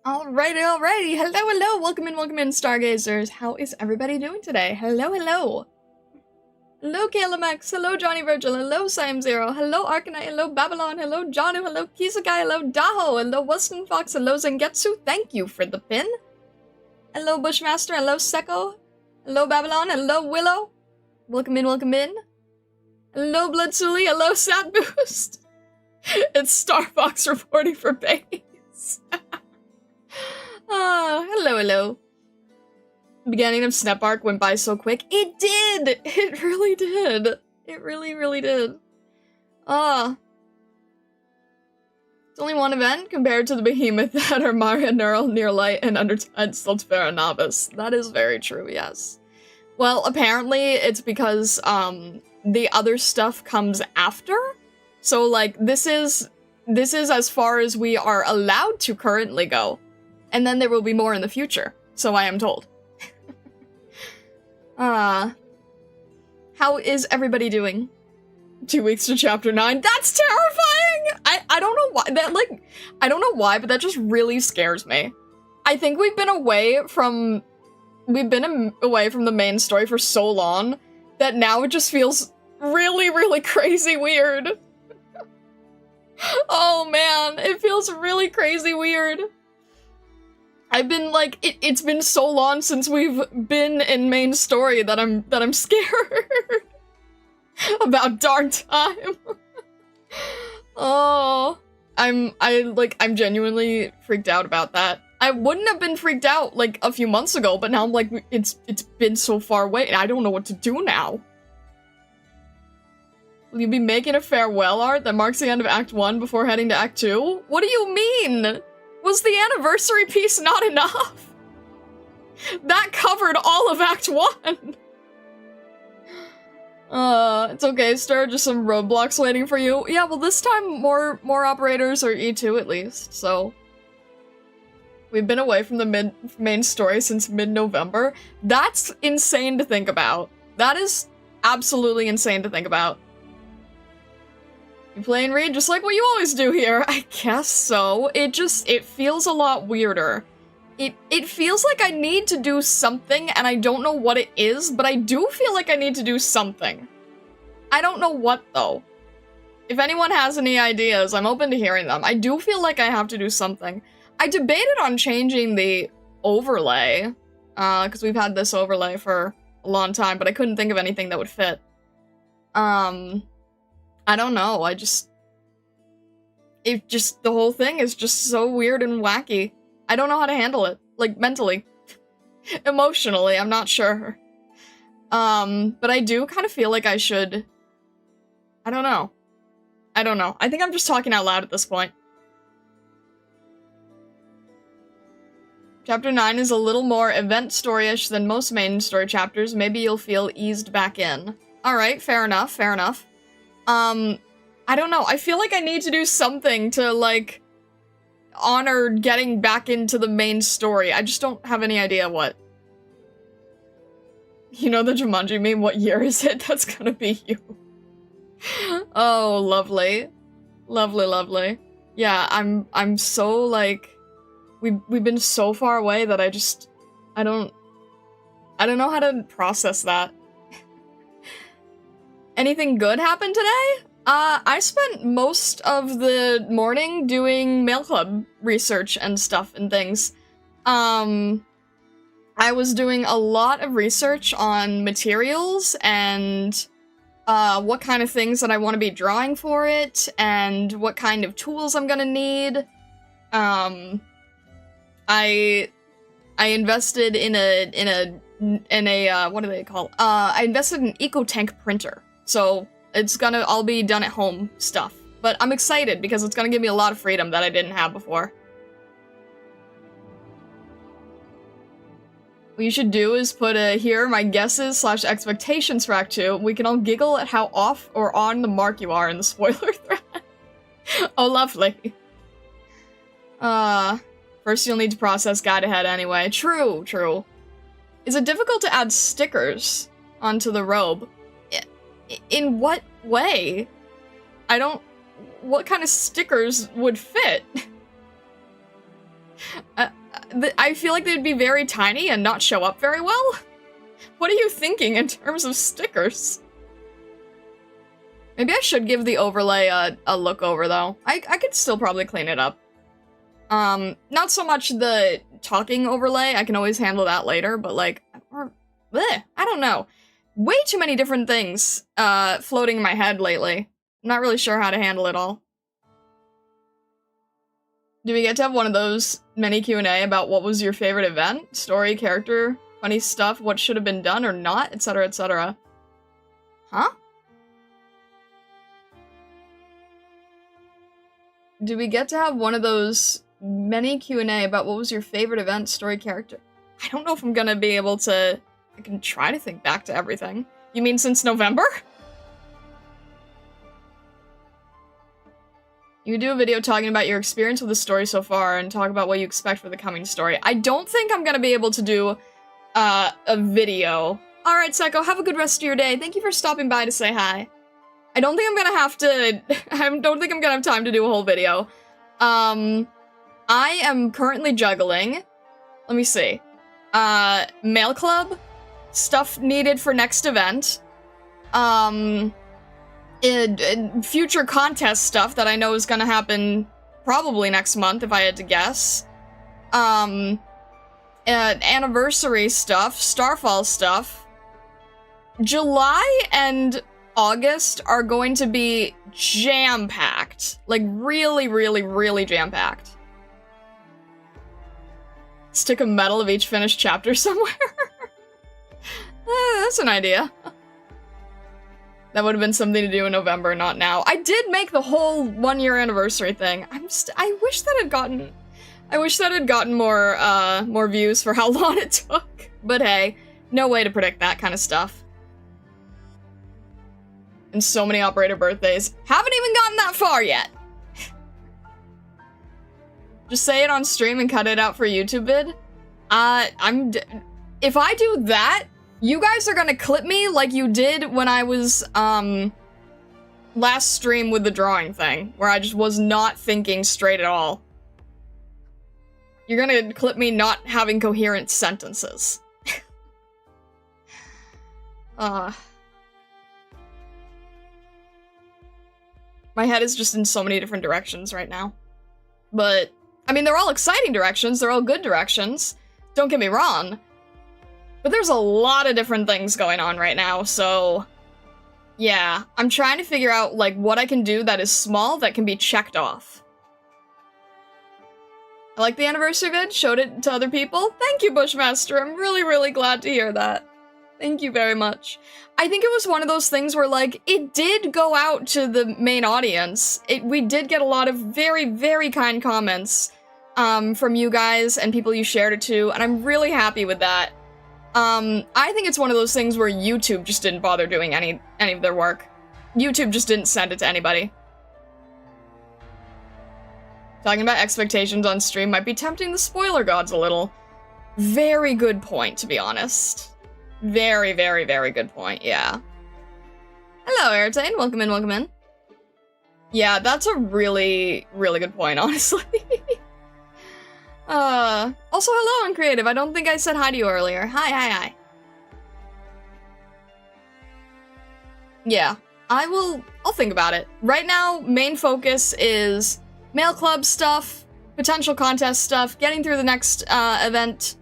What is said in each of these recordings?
Alrighty. Hello. Welcome in, Stargazers. How is everybody doing today? Hello. Hello, KLMX. Hello, Johnny Virgil. Hello, Sam Zero. Hello, Arknight. Hello, Babylon. Hello, Janu. Hello, Kisakai. Hello, Daho. Hello, Weston Fox. Hello, Zangetsu. Thank you for the pin. Hello, Bushmaster. Hello, Seko. Hello, Babylon. Hello, Willow. Welcome in. Hello, Bloodsuli. Hello, Sad Boost. It's Star Fox reporting for base. Hello. Beginning of Snap Arc went by so quick. It did! It really did. It really did. It's only one event compared to the behemoth that are Maria Neural, Near Light, and Undertide Stiltfera Novice. That is very true, yes. Well, apparently it's because, the other stuff comes after. So, like, this is as far as we are allowed to currently go. And then there will be more in the future, so I am told. How is everybody doing? 2 weeks to chapter 9. That's terrifying! I don't know why, I don't know why, but that just really scares me. I think we've been away from the main story for so long that now it just feels really crazy weird. Oh man, it feels really crazy weird. I've been like, it's been so long since we've been in main story that I'm scared about dark time. Oh, I'm genuinely freaked out about that. I wouldn't have been freaked out like a few months ago, but now I'm like, it's been so far away and I don't know what to do now. Will you be making a farewell art that marks the end of Act 1 before heading to Act 2? What do you mean? Was the anniversary piece not enough? That covered all of Act 1! It's okay, Stir, just some roadblocks waiting for you. Yeah, well this time more operators are E2 at least, so... We've been away from the main story since mid-November. That's insane to think about. That is absolutely insane to think about. You play and read just like what you always do here. I guess so. It feels a lot weirder. It feels like I need to do something, and I don't know what it is, but I do feel like I need to do something. I don't know what, though. If anyone has any ideas, I'm open to hearing them. I do feel like I have to do something. I debated on changing the overlay, because we've had this overlay for a long time, but I couldn't think of anything that would fit. I don't know, the whole thing is just so weird and wacky. I don't know how to handle it, like, mentally. Emotionally, I'm not sure. But I do kind of feel like I should... I don't know. I think I'm just talking out loud at this point. Chapter 9 is a little more event story-ish than most main story chapters. Maybe you'll feel eased back in. Alright, fair enough. I don't know, I feel like I need to do something to, like, honor getting back into the main story. I just don't have any idea what. You know the Jumanji meme, what year is it? That's gonna be you. Oh, lovely. Lovely. Yeah, I'm so, like, we've been so far away that I don't know how to process that. Anything good happened today? I spent most of the morning doing mail club research and stuff and things. I was doing a lot of research on materials and what kind of things that I want to be drawing for it and what kind of tools I'm gonna need. I invested in a what do they call? I invested in an EcoTank printer. So it's gonna all be done at home stuff. But I'm excited because it's gonna give me a lot of freedom that I didn't have before. What you should do is put here are my guesses / expectations for Act 2. We can all giggle at how off or on the mark you are in the spoiler thread. Oh, lovely. First you'll need to process guide ahead anyway. True. Is it difficult to add stickers onto the robe? In what way? What kind of stickers would fit? I feel like they'd be very tiny and not show up very well. What are you thinking in terms of stickers? Maybe I should give the overlay a look over, though. I could still probably clean it up. Not so much the talking overlay, I can always handle that later, but like, I don't know. Way too many different things, floating in my head lately. I'm not really sure how to handle it all. Do we get to have one of those mini Q&A about what was your favorite event? Story, character, funny stuff, what should have been done or not, etc, etc. Huh? Do we get to have one of those mini Q&A about what was your favorite event, story, character? I don't know if I'm gonna be able to... I can try to think back to everything. You mean since November? You could do a video talking about your experience with the story so far and talk about what you expect for the coming story. I don't think I'm gonna be able to do a video. Alright, Psycho, have a good rest of your day. Thank you for stopping by to say hi. I don't think I'm gonna have to... I don't think I'm gonna have time to do a whole video. I am currently juggling. Let me see. Mail club. Stuff needed for next event. Future contest stuff that I know is gonna happen probably next month, if I had to guess. Anniversary stuff. Starfall stuff. July and August are going to be jam-packed. Like, really, really, really jam-packed. Stick a medal of each finished chapter somewhere. That's an idea. That would have been something to do in November, not now. I did make the whole 1-year anniversary thing. I wish that had gotten... I wish that had gotten more views for how long it took. But hey, no way to predict that kind of stuff. And so many operator birthdays. Haven't even gotten that far yet. Just say it on stream and cut it out for a YouTube vid. If I do that, you guys are gonna clip me like you did when I was, last stream with the drawing thing, where I just was not thinking straight at all. You're gonna clip me not having coherent sentences. My head is just in so many different directions right now. But, I mean, they're all exciting directions, they're all good directions. Don't get me wrong. But there's a lot of different things going on right now, so... yeah, I'm trying to figure out, like, what I can do that is small that can be checked off. I like the anniversary vid, showed it to other people. Thank you, Bushmaster, I'm really, really glad to hear that. Thank you very much. I think it was one of those things where, like, it did go out to the main audience. We did get a lot of very, very kind comments from you guys and people you shared it to, and I'm really happy with that. I think it's one of those things where YouTube just didn't bother doing any of their work. YouTube just didn't send it to anybody. Talking about expectations on stream might be tempting the spoiler gods a little. Very good point, to be honest. Very, very, very good point, yeah. Hello, Airtane. Welcome in, welcome in. Yeah, that's a really, really good point, honestly. Also, hello, Uncreative. I don't think I said hi to you earlier. Hi. Yeah, I'll think about it. Right now, main focus is mail club stuff, potential contest stuff, getting through the next, event,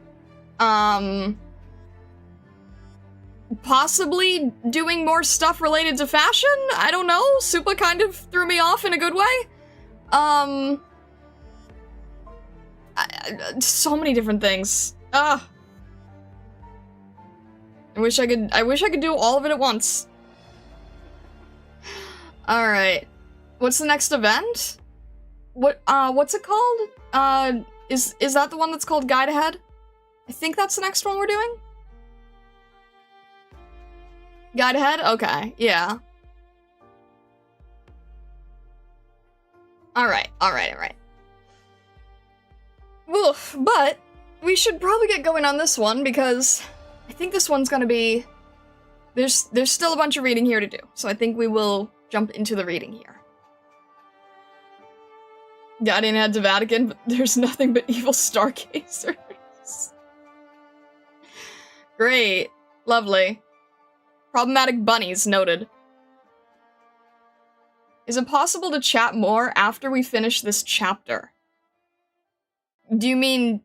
possibly doing more stuff related to fashion? I don't know. Supa kind of threw me off in a good way. So many different things. I wish I could do all of it at once. Alright. What's the next event? What's it called? Is that the one that's called Guide Ahead? I think that's the next one we're doing? Guide Ahead? Okay, yeah. Alright. Oof, but we should probably get going on this one because I think this one's gonna be... There's still a bunch of reading here to do, so I think we will jump into the reading here. Guardian Head to Vatican, but there's nothing but evil Stargazer. Great. Lovely. Problematic bunnies noted. Is it possible to chat more after we finish this chapter? Do you mean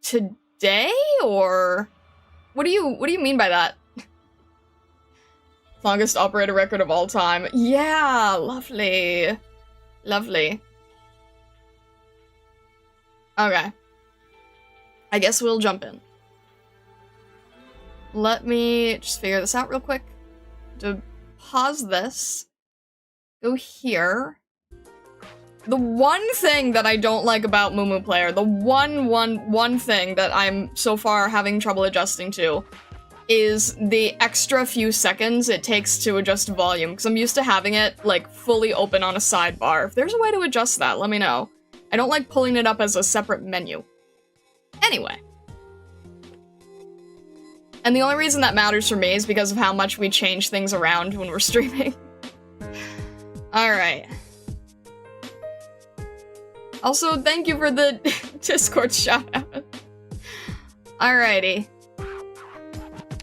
today, or what do you mean by that? Longest operator record of all time. Yeah, lovely. Lovely. Okay. I guess we'll jump in. Let me just figure this out real quick. To pause this. Go here. The one thing that I don't like about Mumu Player, the one thing that I'm so far having trouble adjusting to, is the extra few seconds it takes to adjust volume, because I'm used to having it, like, fully open on a sidebar. If there's a way to adjust that, let me know. I don't like pulling it up as a separate menu. Anyway. And the only reason that matters for me is because of how much we change things around when we're streaming. Alright. Also, thank you for the Discord shout-out. Alrighty.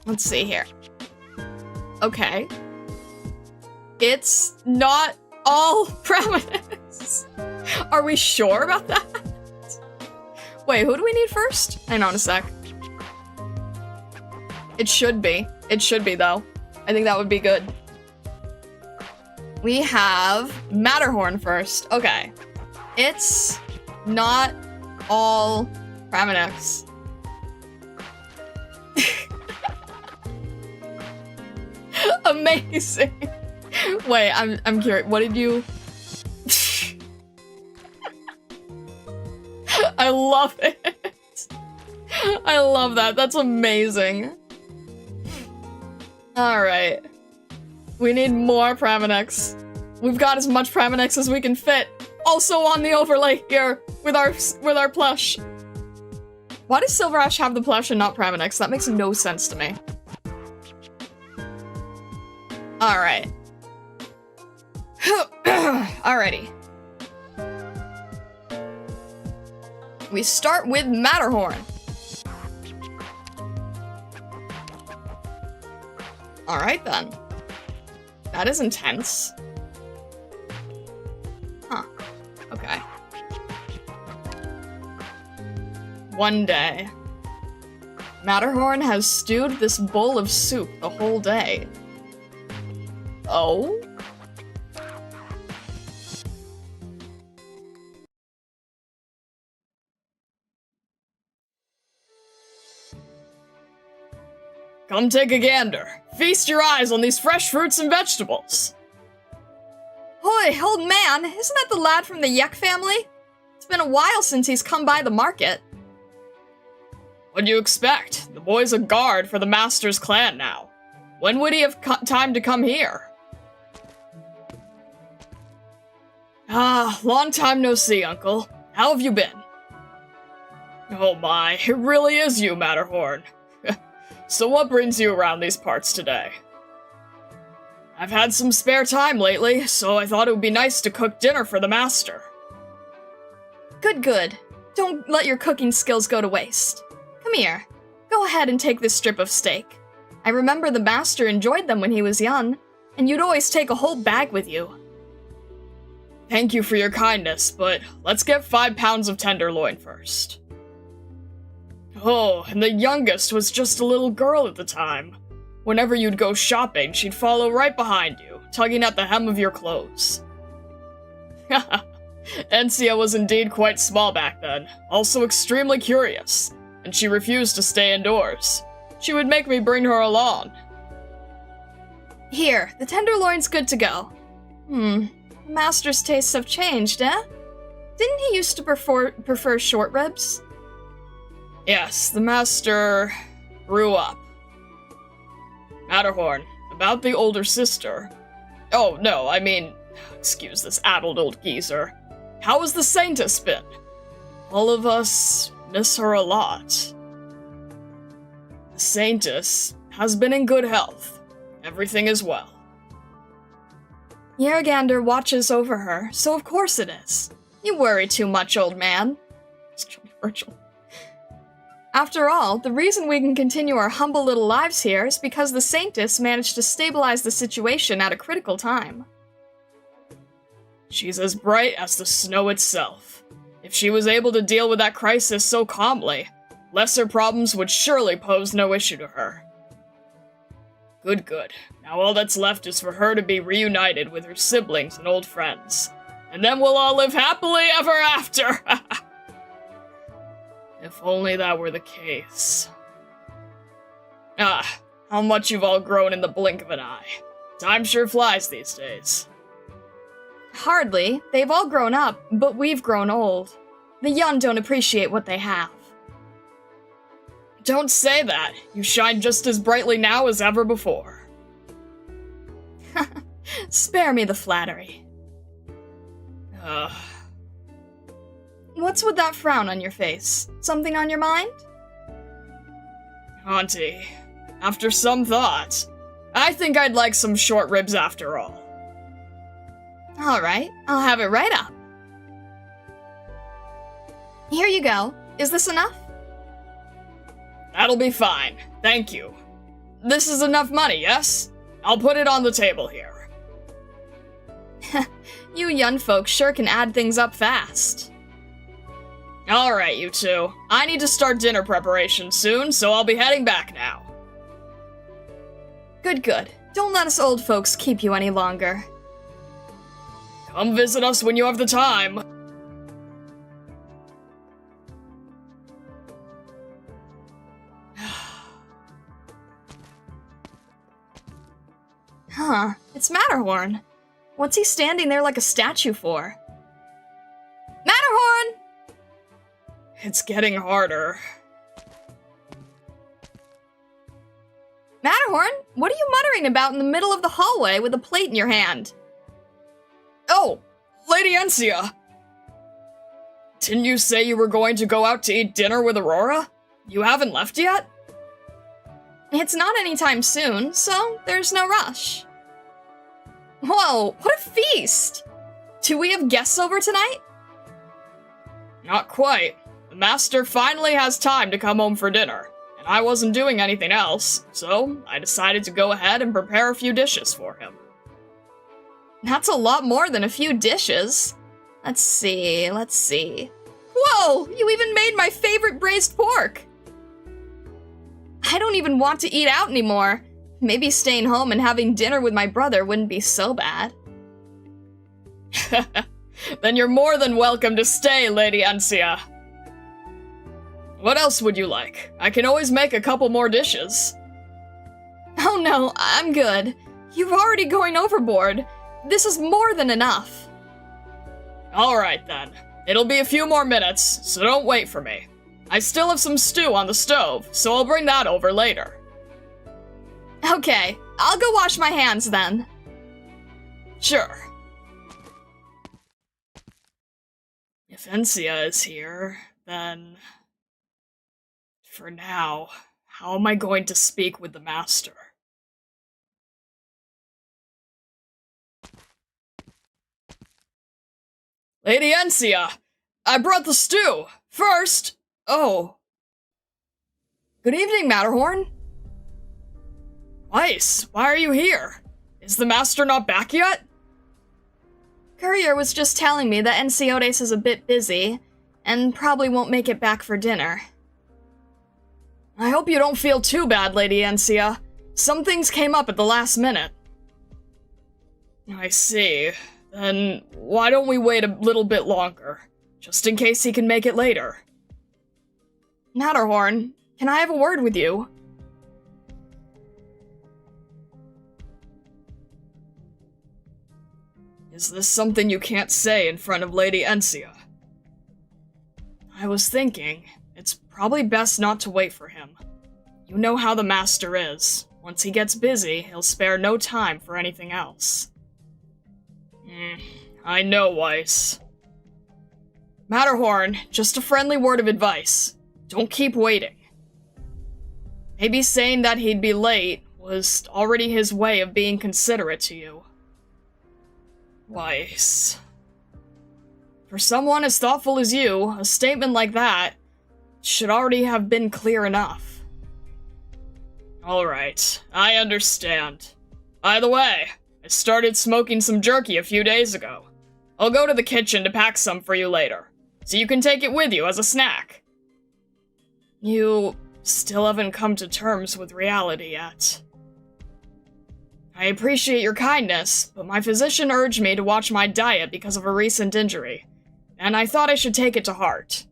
Let's see here. Okay. It's not all Premonitions. Are we sure about that? Wait, who do we need first? Hang on a sec. It should be. It should be, though. I think that would be good. We have Matterhorn first. Okay. It's not all Premonitions. Amazing. Wait, I'm curious. What did you... I love it. I love that. That's amazing. Alright. We need more Premonitions. We've got as much Premonitions as we can fit. Also on the overlay here with our plush. Why does Silver Ash have the plush and not Premonitions? That makes no sense to me. Alright. Alrighty. We start with Matterhorn. Alright then. That is intense. Huh. Okay. One day. Matterhorn has stewed this bowl of soup the whole day. Oh? Come take a gander. Feast your eyes on these fresh fruits and vegetables. Hoy, old man, isn't that the lad from the Yek family? It's been a while since he's come by the market. What do you expect? The boy's a guard for the master's clan now. When would he have time to come here? Ah, long time no see, Uncle. How have you been? Oh my, it really is you, Matterhorn. So what brings you around these parts today? I've had some spare time lately, so I thought it would be nice to cook dinner for the master. Good, good. Don't let your cooking skills go to waste. Come here. Go ahead and take this strip of steak. I remember the master enjoyed them when he was young, and you'd always take a whole bag with you. Thank you for your kindness, but let's get 5 pounds of tenderloin first. Oh, and the youngest was just a little girl at the time. Whenever you'd go shopping, she'd follow right behind you, tugging at the hem of your clothes. Encia was indeed quite small back then, also extremely curious, and she refused to stay indoors. She would make me bring her along. Here, the tenderloin's good to go. The master's tastes have changed, eh? Didn't he used to prefer short ribs? Yes, the master grew up. Matterhorn, about the older sister. Oh, no, I mean, excuse this addled old geezer. How has the Saintess been? All of us miss her a lot. The Saintess has been in good health. Everything is well. Yergander watches over her, so of course it is. You worry too much, old man. Virgil. After all, the reason we can continue our humble little lives here is because the Saintess managed to stabilize the situation at a critical time. She's as bright as the snow itself. If she was able to deal with that crisis so calmly, lesser problems would surely pose no issue to her. Good. Now all that's left is for her to be reunited with her siblings and old friends. And then we'll all live happily ever after! If only that were the case. How much you've all grown in the blink of an eye. Time sure flies these days. Hardly. They've all grown up, but we've grown old. The young don't appreciate what they have. Don't say that. You shine just as brightly now as ever before. Spare me the flattery. What's with that frown on your face? Something on your mind? Auntie, after some thought, I think I'd like some short ribs after all. Alright, I'll have it right up. Here you go. Is this enough? That'll be fine, thank you. This is enough money, yes? I'll put it on the table here. You young folks sure can add things up fast. Alright, you two. I need to start dinner preparations soon, so I'll be heading back now. Good. Don't let us old folks keep you any longer. Come visit us when you have the time. Huh, it's Matterhorn. What's he standing there like a statue for? Matterhorn! It's getting harder. Matterhorn, what are you muttering about in the middle of the hallway with a plate in your hand? Oh, Lady Encia! Didn't you say you were going to go out to eat dinner with Aurora? You haven't left yet? It's not anytime soon, so there's no rush. Whoa, what a feast! Do we have guests over tonight? Not quite. The master finally has time to come home for dinner, and I wasn't doing anything else, so I decided to go ahead and prepare a few dishes for him. That's a lot more than a few dishes. Let's see. Whoa, you even made my favorite braised pork! I don't even want to eat out anymore. Maybe staying home and having dinner with my brother wouldn't be so bad. Then you're more than welcome to stay, Lady Encia. What else would you like? I can always make a couple more dishes. Oh no, I'm good. You're already going overboard. This is more than enough. Alright then. It'll be a few more minutes, so don't wait for me. I still have some stew on the stove, so I'll bring that over later. Okay, I'll go wash my hands then. Sure. If Encia is here, then... For now, how am I going to speak with the master? Lady Encia! I brought the stew! First! Oh. Good evening, Matterhorn. Weiss, why are you here? Is the master not back yet? Courier was just telling me that Enciotes is a bit busy, and probably won't make it back for dinner. I hope you don't feel too bad, Lady Encia. Some things came up at the last minute. I see. Then why don't we wait a little bit longer, just in case he can make it later? Matterhorn, can I have a word with you? Is this something you can't say in front of Lady Encia? I was thinking, it's probably best not to wait for him. You know how the master is. Once he gets busy, he'll spare no time for anything else. I know, Weiss. Matterhorn, just a friendly word of advice. Don't keep waiting. Maybe saying that he'd be late was already his way of being considerate to you. Weiss. For someone as thoughtful as you, a statement like that... should already have been clear enough. Alright, I understand. By the way, I started smoking some jerky a few days ago. I'll go to the kitchen to pack some for you later, so you can take it with you as a snack. You still haven't come to terms with reality yet. I appreciate your kindness, but my physician urged me to watch my diet because of a recent injury, and I thought I should take it to heart.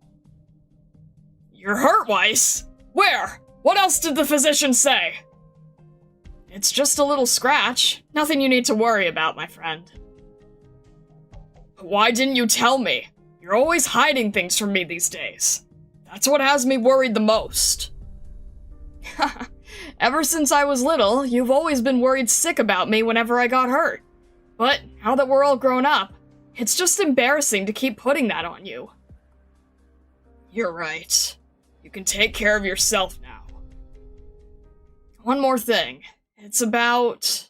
You're hurt, Weiss? Where? What else did the physician say? It's just a little scratch. Nothing you need to worry about, my friend. Why didn't you tell me? You're always hiding things from me these days. That's what has me worried the most. Ever since I was little, you've always been worried sick about me whenever I got hurt. But now that we're all grown up, it's just embarrassing to keep putting that on you. You're right. You can take care of yourself now. One more thing. It's about...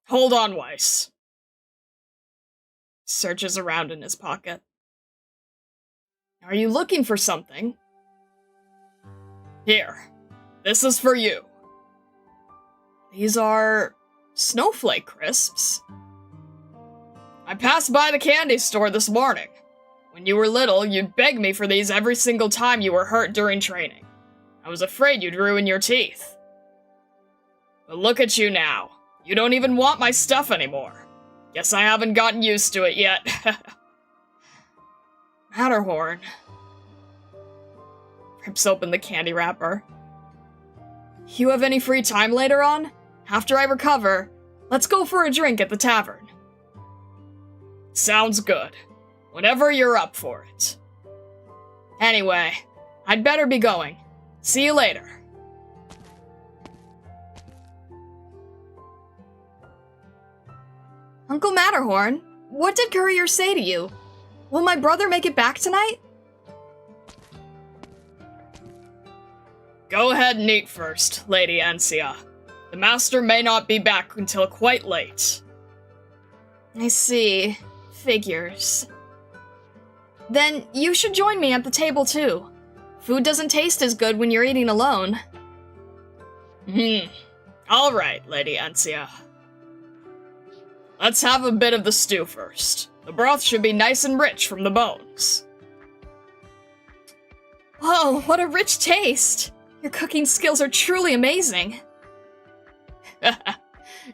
Hold on, Weiss. Searches around in his pocket. Are you looking for something? Here. This is for you. These are... snowflake crisps. I passed by the candy store this morning. When you were little, you'd beg me for these every single time you were hurt during training. I was afraid you'd ruin your teeth. But look at you now. You don't even want my stuff anymore. Guess I haven't gotten used to it yet. Matterhorn. Rips open the candy wrapper. You have any free time later on? After I recover, let's go for a drink at the tavern. Sounds good. Whenever you're up for it. Anyway, I'd better be going. See you later. Uncle Matterhorn, what did Courier say to you? Will my brother make it back tonight? Go ahead and eat first, Lady Ansia. The master may not be back until quite late. I see. Figures. Then you should join me at the table too. Food doesn't taste as good when you're eating alone. Alright, Lady Ansia. Let's have a bit of the stew first. The broth should be nice and rich from the bones. Whoa, what a rich taste! Your cooking skills are truly amazing.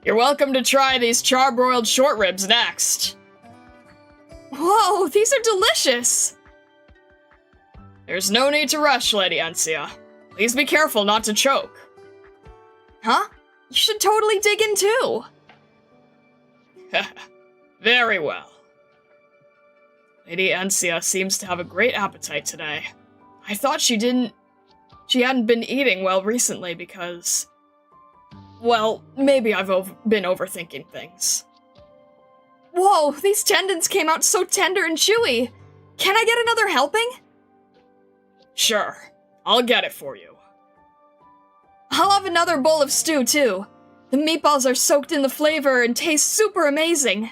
You're welcome to try these charbroiled short ribs next. Whoa, these are delicious! There's no need to rush, Lady Ansia. Please be careful not to choke. Huh? You should totally dig in too. Very well. Lady Ansia seems to have a great appetite today. I thought she hadn't been eating well recently because... Well, maybe I've been overthinking things. Whoa, these tendons came out so tender and chewy. Can I get another helping? Sure, I'll get it for you. I'll have another bowl of stew too. The meatballs are soaked in the flavor and taste super amazing.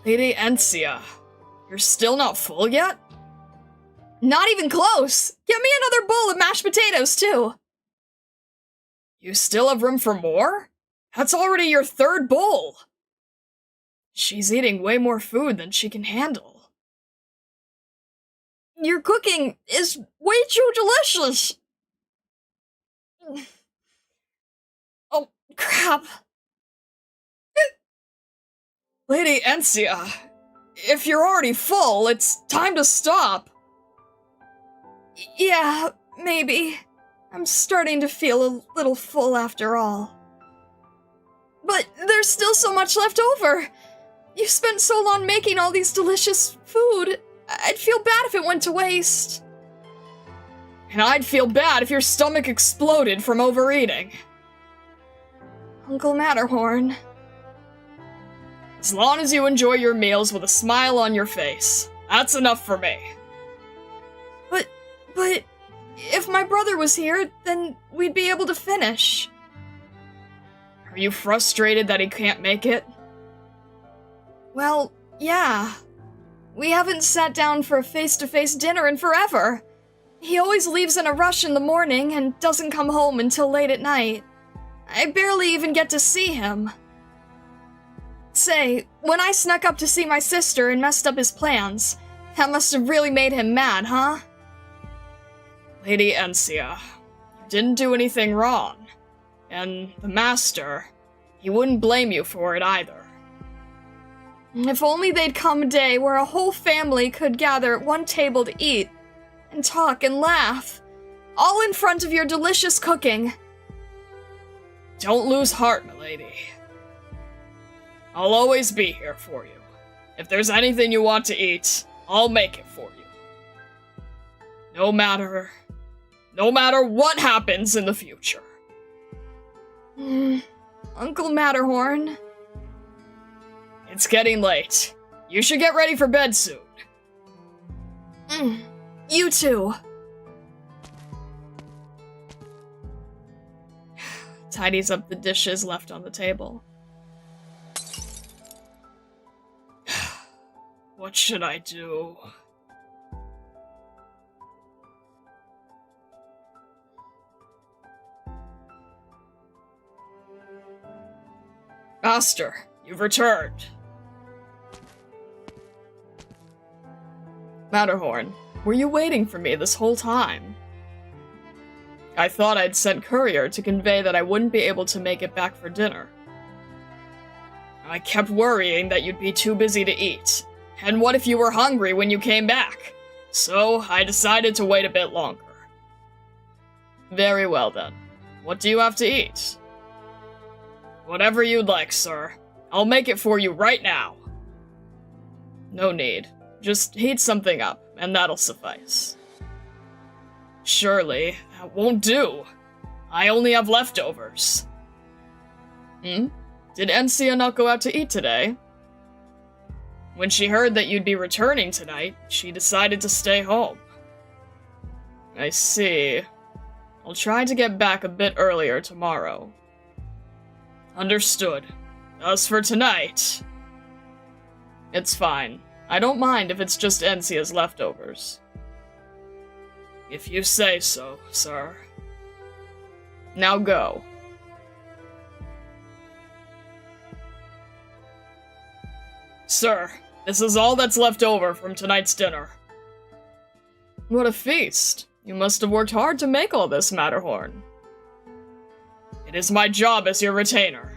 Lady Ansia, you're still not full yet? Not even close! Get me another bowl of mashed potatoes, too! You still have room for more? That's already your third bowl! She's eating way more food than she can handle. Your cooking is way too delicious! Oh, crap. Lady Ansia, if you're already full, it's time to stop. Yeah, maybe. I'm starting to feel a little full after all. But there's still so much left over. You spent so long making all these delicious food. I'd feel bad if it went to waste. And I'd feel bad if your stomach exploded from overeating. Uncle Matterhorn. As long as you enjoy your meals with a smile on your face, that's enough for me. But if my brother was here, then we'd be able to finish. Are you frustrated that he can't make it? Well, yeah. We haven't sat down for a face-to-face dinner in forever. He always leaves in a rush in the morning and doesn't come home until late at night. I barely even get to see him. Say, when I snuck up to see my sister and messed up his plans, that must have really made him mad, huh? Lady Encia, you didn't do anything wrong. And the Master, he wouldn't blame you for it either. If only they'd come a day where a whole family could gather at one table to eat, and talk and laugh, all in front of your delicious cooking. Don't lose heart, milady. I'll always be here for you. If there's anything you want to eat, I'll make it for you. No matter what happens in the future. Uncle Matterhorn. It's getting late. You should get ready for bed soon. You too. Tidies up the dishes left on the table. What should I do? Master, you've returned. Matterhorn, were you waiting for me this whole time? I thought I'd sent courier to convey that I wouldn't be able to make it back for dinner. I kept worrying that you'd be too busy to eat, and what if you were hungry when you came back? So I decided to wait a bit longer. Very well then. What do you have to eat? Whatever you'd like, sir. I'll make it for you right now. No need. Just heat something up, and that'll suffice. Surely, that won't do. I only have leftovers. Did Encia not go out to eat today? When she heard that you'd be returning tonight, she decided to stay home. I see. I'll try to get back a bit earlier tomorrow. Understood. As for tonight... It's fine. I don't mind if it's just Encia's leftovers. If you say so, sir. Now go. Sir, this is all that's left over from tonight's dinner. What a feast. You must have worked hard to make all this, Matterhorn. It is my job as your retainer.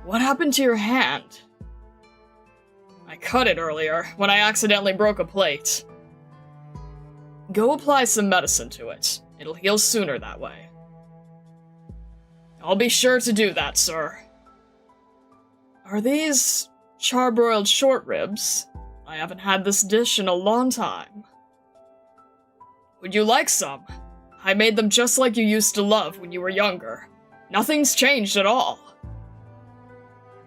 What happened to your hand? I cut it earlier, when I accidentally broke a plate. Go apply some medicine to it. It'll heal sooner that way. I'll be sure to do that, sir. Are these charbroiled short ribs? I haven't had this dish in a long time. Would you like some? I made them just like you used to love when you were younger. Nothing's changed at all.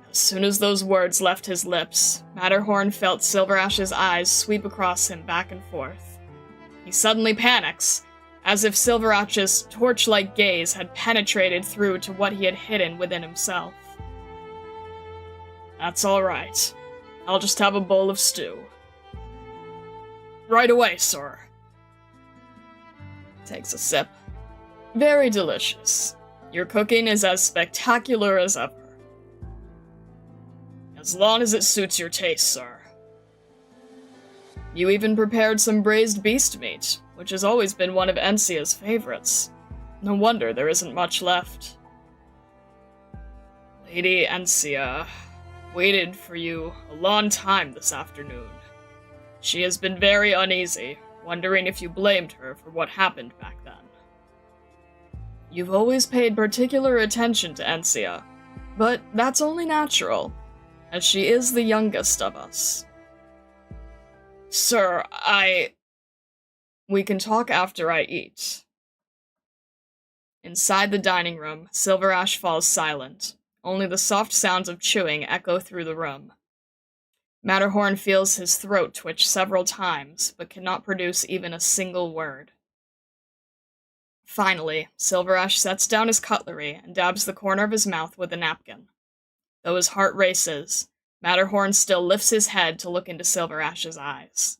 As soon as those words left his lips, Matterhorn felt Silverash's eyes sweep across him back and forth. He suddenly panics, as if Silverash's torch-like gaze had penetrated through to what he had hidden within himself. That's all right. I'll just have a bowl of stew. Right away, sir. Takes a sip. Very delicious. Your cooking is as spectacular as ever. As long as it suits your taste, sir. You even prepared some braised beast meat, which has always been one of Encia's favorites. No wonder there isn't much left. Lady Encia waited for you a long time this afternoon. She has been very uneasy, wondering if you blamed her for what happened back then. You've always paid particular attention to Encia, but that's only natural, as she is the youngest of us. Sir, We can talk after I eat. Inside the dining room, Silverash falls silent. Only the soft sounds of chewing echo through the room. Matterhorn feels his throat twitch several times, but cannot produce even a single word. Finally, Silverash sets down his cutlery and dabs the corner of his mouth with a napkin. Though his heart races, Matterhorn still lifts his head to look into Silver Ash's eyes.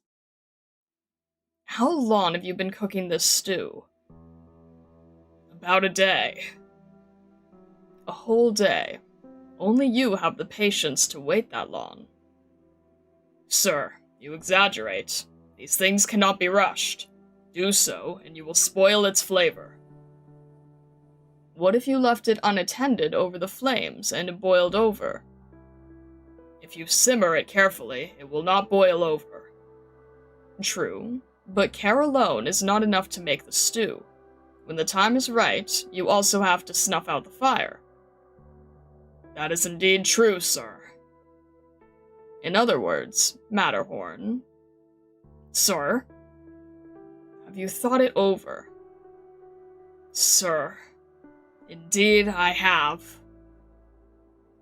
How long have you been cooking this stew? About a day. A whole day. Only you have the patience to wait that long. Sir, you exaggerate. These things cannot be rushed. Do so, and you will spoil its flavor. What if you left it unattended over the flames and it boiled over? If you simmer it carefully, it will not boil over. True, but care alone is not enough to make the stew. When the time is right, you also have to snuff out the fire. That is indeed true, sir. In other words, Matterhorn. Sir? Have you thought it over? Sir, indeed I have.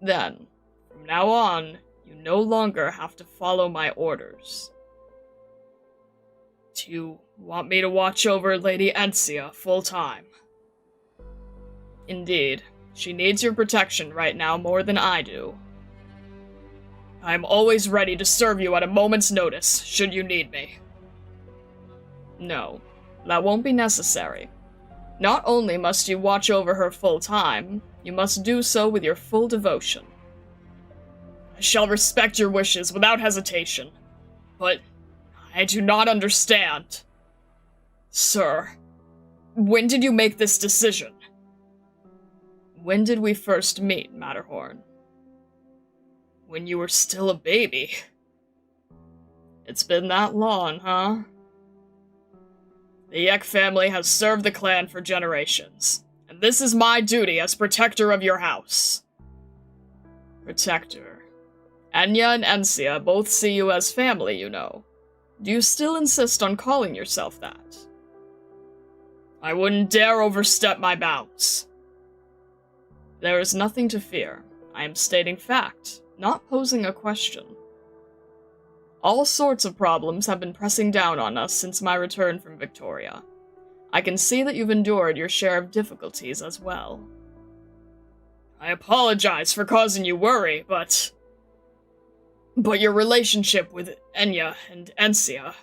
Then, from now on, you no longer have to follow my orders. Do you want me to watch over Lady Encia full-time? Indeed, she needs your protection right now more than I do. I am always ready to serve you at a moment's notice, should you need me. No, that won't be necessary. Not only must you watch over her full-time, you must do so with your full devotion. I shall respect your wishes without hesitation, but I do not understand. Sir, when did you make this decision? When did we first meet, Matterhorn? When you were still a baby. It's been that long, huh? The Yek family has served the clan for generations, and this is my duty as protector of your house. Protector. Enya and Encia both see you as family, you know. Do you still insist on calling yourself that? I wouldn't dare overstep my bounds. There is nothing to fear. I am stating fact, not posing a question. All sorts of problems have been pressing down on us since my return from Victoria. I can see that you've endured your share of difficulties as well. I apologize for causing you worry, but your relationship with Enya and Encia...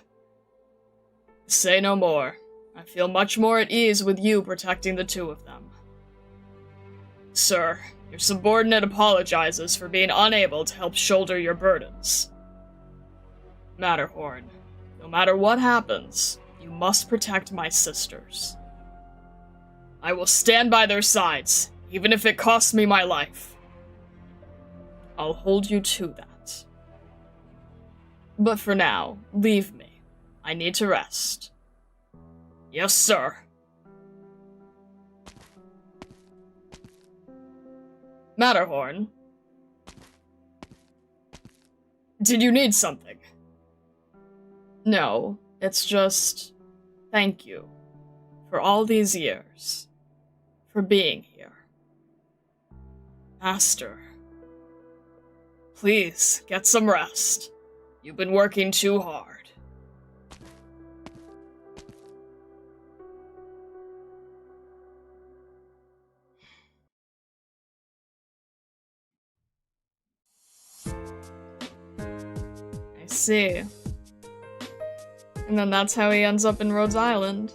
Say no more. I feel much more at ease with you protecting the two of them. Sir, your subordinate apologizes for being unable to help shoulder your burdens. Matterhorn, no matter what happens, you must protect my sisters. I will stand by their sides, even if it costs me my life. I'll hold you to that. But for now, leave me. I need to rest. Yes, sir. Matterhorn? Did you need something? No, it's just... thank you. For all these years. For being here. Master. Please, get some rest. You've been working too hard. I see. And then that's how he ends up in Rhodes Island.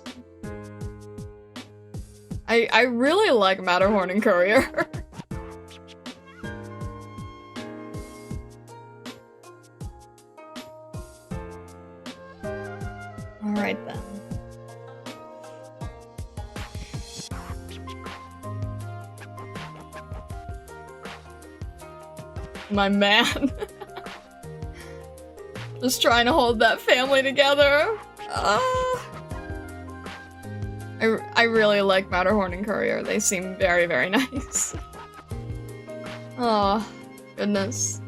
I really like Matterhorn and Courier. Alright then. My man. Just trying to hold that family together. I really like Matterhorn and Courier. They seem very, very nice. Oh, goodness.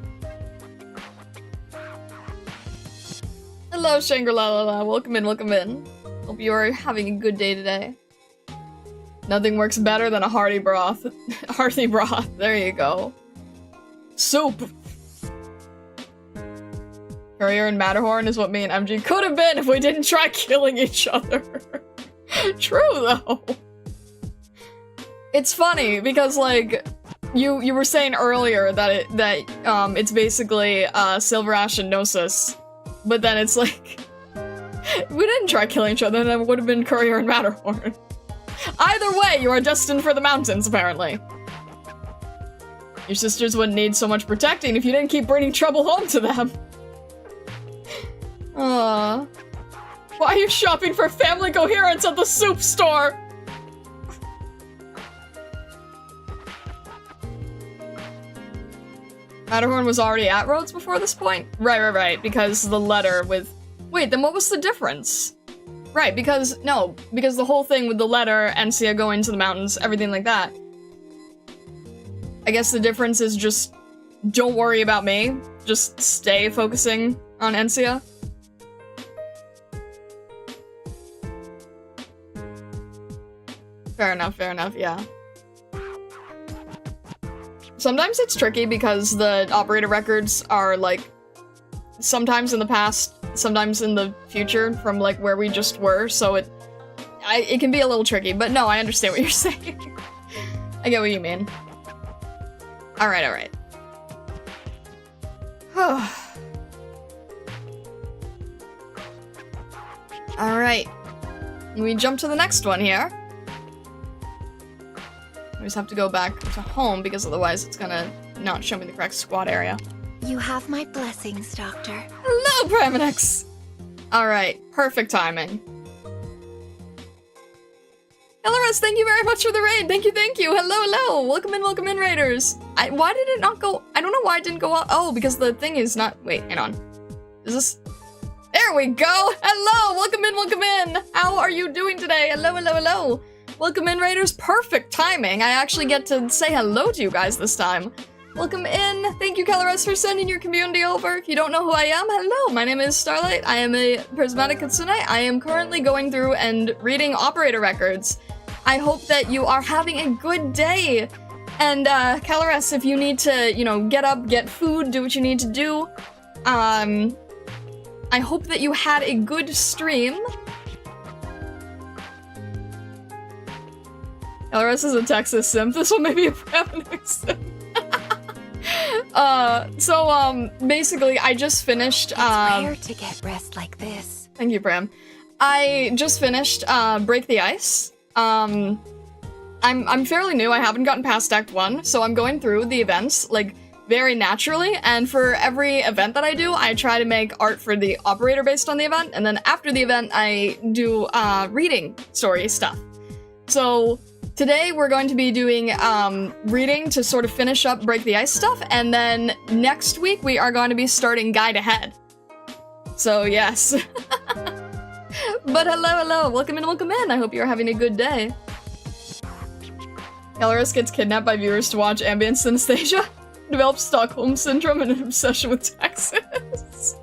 Hello, Shangri-La. Welcome in, welcome in. Hope you are having a good day today. Nothing works better than a hearty broth. Hearty broth, there you go. Soup! Courier and Matterhorn is what me and MG could have been if we didn't try killing each other. True, though. It's funny, because, like, you were saying earlier that it's basically Silver Ash and Gnosis, but then it's like we didn't try killing each other, then it would have been Courier and Matterhorn. Either way, you are destined for the mountains, apparently. Your sisters wouldn't need so much protecting if you didn't keep bringing trouble home to them. Aww. Why are you shopping for family coherence at the soup store? Matterhorn was already at Rhodes before this point? Right, because the letter with... Wait, then what was the difference? Right, because the whole thing with the letter, Encia going to the mountains, everything like that. I guess the difference is just, don't worry about me, just stay focusing on Encia. Fair enough, yeah. Sometimes it's tricky because the operator records are, like, sometimes in the past, sometimes in the future from, like, where we just were, so it can be a little tricky, but no, I understand what you're saying. I get what you mean. Alright. Alright. We jump to the next one here. I just have to go back to home because otherwise it's gonna not show me the correct squad area. You have my blessings, Doctor. Hello, Praminix! Alright, perfect timing. Elores, thank you very much for the raid! Thank you! Hello! Welcome in, raiders! Why did it not go- I don't know why it didn't go up- oh, because the thing is not- wait, hang on. Is this- there we go! Hello! Welcome in! How are you doing today? Hello! Welcome in, raiders! Perfect timing! I actually get to say hello to you guys this time. Welcome in! Thank you, Kelores, for sending your community over. If you don't know who I am, hello! My name is Starlight. I am a Prismatic Kitsune. I am currently going through and reading operator records. I hope that you are having a good day. And, Kelores, if you need to, get up, get food, do what you need to do, I hope that you had a good stream. Kelores is a Texas simp. This one may be a Praminix simp. Basically, I just finished, It's rare to get rest like this. Thank you, Pram. I just finished, Break the Ice. I'm fairly new, I haven't gotten past Act 1, so I'm going through the events, like, very naturally, and for every event that I do, I try to make art for the operator based on the event, and then after the event, I do, reading story stuff. So, today we're going to be doing, reading to sort of finish up Break the Ice stuff, and then next week we are going to be starting Guide Ahead. So, yes. But hello, welcome in, I hope you're having a good day. Kelores gets kidnapped by viewers to watch ambient synesthesia, develops Stockholm Syndrome and an obsession with Texas.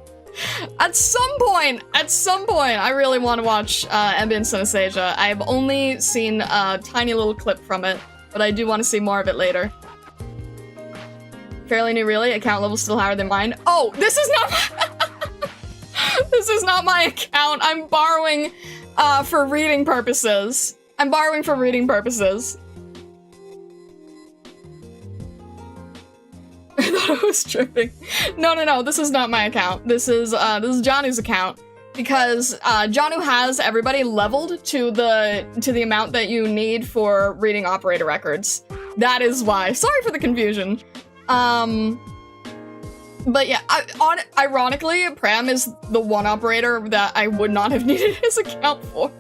At some point, I really want to watch ambient synesthesia. I've only seen a tiny little clip from it, but I do want to see more of it later. Fairly new, really. Account level still higher than mine. Oh, this is not this is not my account. I'm borrowing for reading purposes. I thought I was tripping. No, this is not my account. This is Janu's account. Because Janu has everybody leveled to the amount that you need for reading operator records. That is why. Sorry for the confusion. But yeah, ironically, Pram is the one operator that I would not have needed his account for.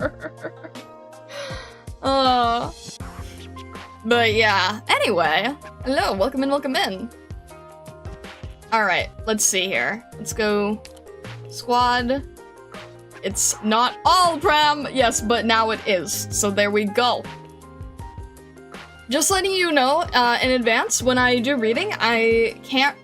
But yeah, anyway. Hello, welcome in. Alright, let's see here. Let's go squad. It's not all Pram, yes, but now it is. So there we go. Just letting you know in advance, when I do reading, I can't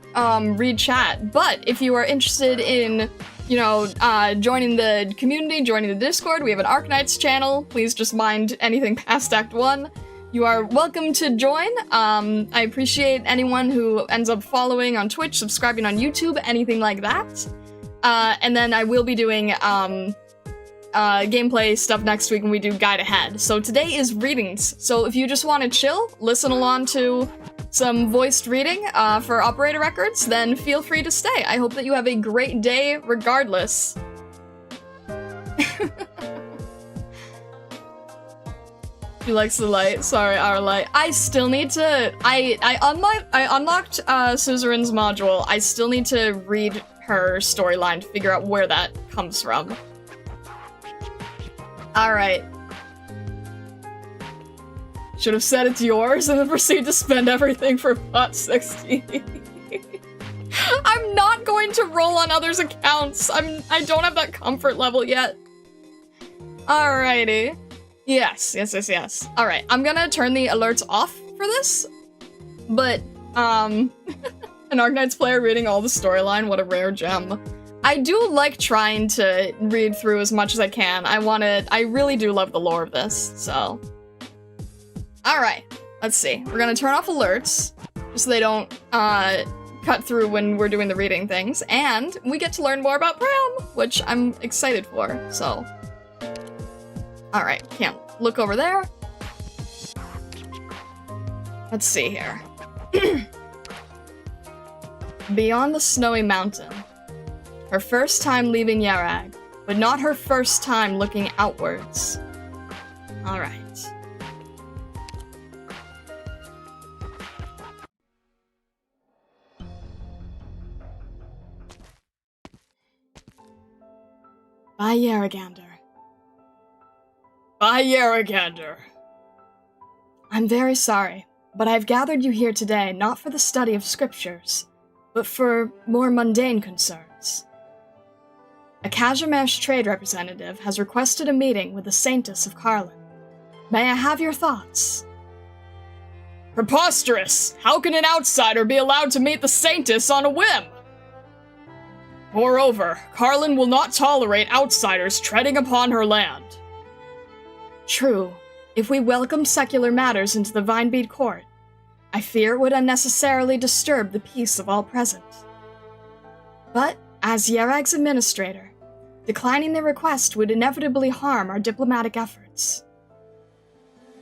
read chat, but if you are interested in, joining the community, joining the Discord, we have an Arknights channel. Please just mind anything past Act 1. You are welcome to join. I appreciate anyone who ends up following on Twitch, subscribing on YouTube, anything like that. And then I will be doing gameplay stuff next week when we do Guide Ahead. So today is readings. So if you just want to chill, listen along to some voiced reading for operator records, then feel free to stay. I hope that you have a great day regardless. He likes the light. Sorry, our light. I still need to. I unlocked Suzerain's module. I still need to read her storyline to figure out where that comes from. All right. Should have said it's yours and then proceed to spend everything for pot 60. I'm not going to roll on others' accounts. I don't have that comfort level yet. Alrighty. Yes. Alright, I'm gonna turn the alerts off for this, but, an Arknights player reading all the storyline, what a rare gem. I do like trying to read through as much as I can. I really do love the lore of this, so. Alright, let's see. We're gonna turn off alerts, just so they don't, cut through when we're doing the reading things, and we get to learn more about Bram, which I'm excited for, so. Alright, can't look over there. Let's see here. Beyond the snowy mountain. Her first time leaving Yarag, but not her first time looking outwards. Alright. By Yaragander. By Yaragander. I'm very sorry, but I've gathered you here today not for the study of scriptures, but for more mundane concerns. A Kazimierz trade representative has requested a meeting with the Saintess of Carlin. May I have your thoughts? Preposterous! How can an outsider be allowed to meet the Saintess on a whim? Moreover, Carlin will not tolerate outsiders treading upon her land. True. If we welcome secular matters into the Vinebead court, I fear it would unnecessarily disturb the peace of all present. But, as Yarag's administrator, declining the request would inevitably harm our diplomatic efforts.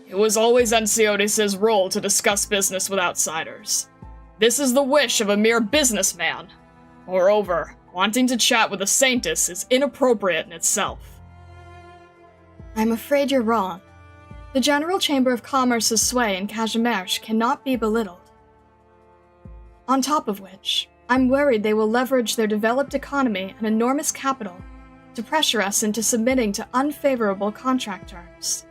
It was always Ensiodes' role to discuss business with outsiders. This is the wish of a mere businessman. Moreover, wanting to chat with a Saintess is inappropriate in itself. I'm afraid you're wrong. The General Chamber of Commerce's sway in Kazimierz cannot be belittled. On top of which, I'm worried they will leverage their developed economy and enormous capital to pressure us into submitting to unfavorable contract terms.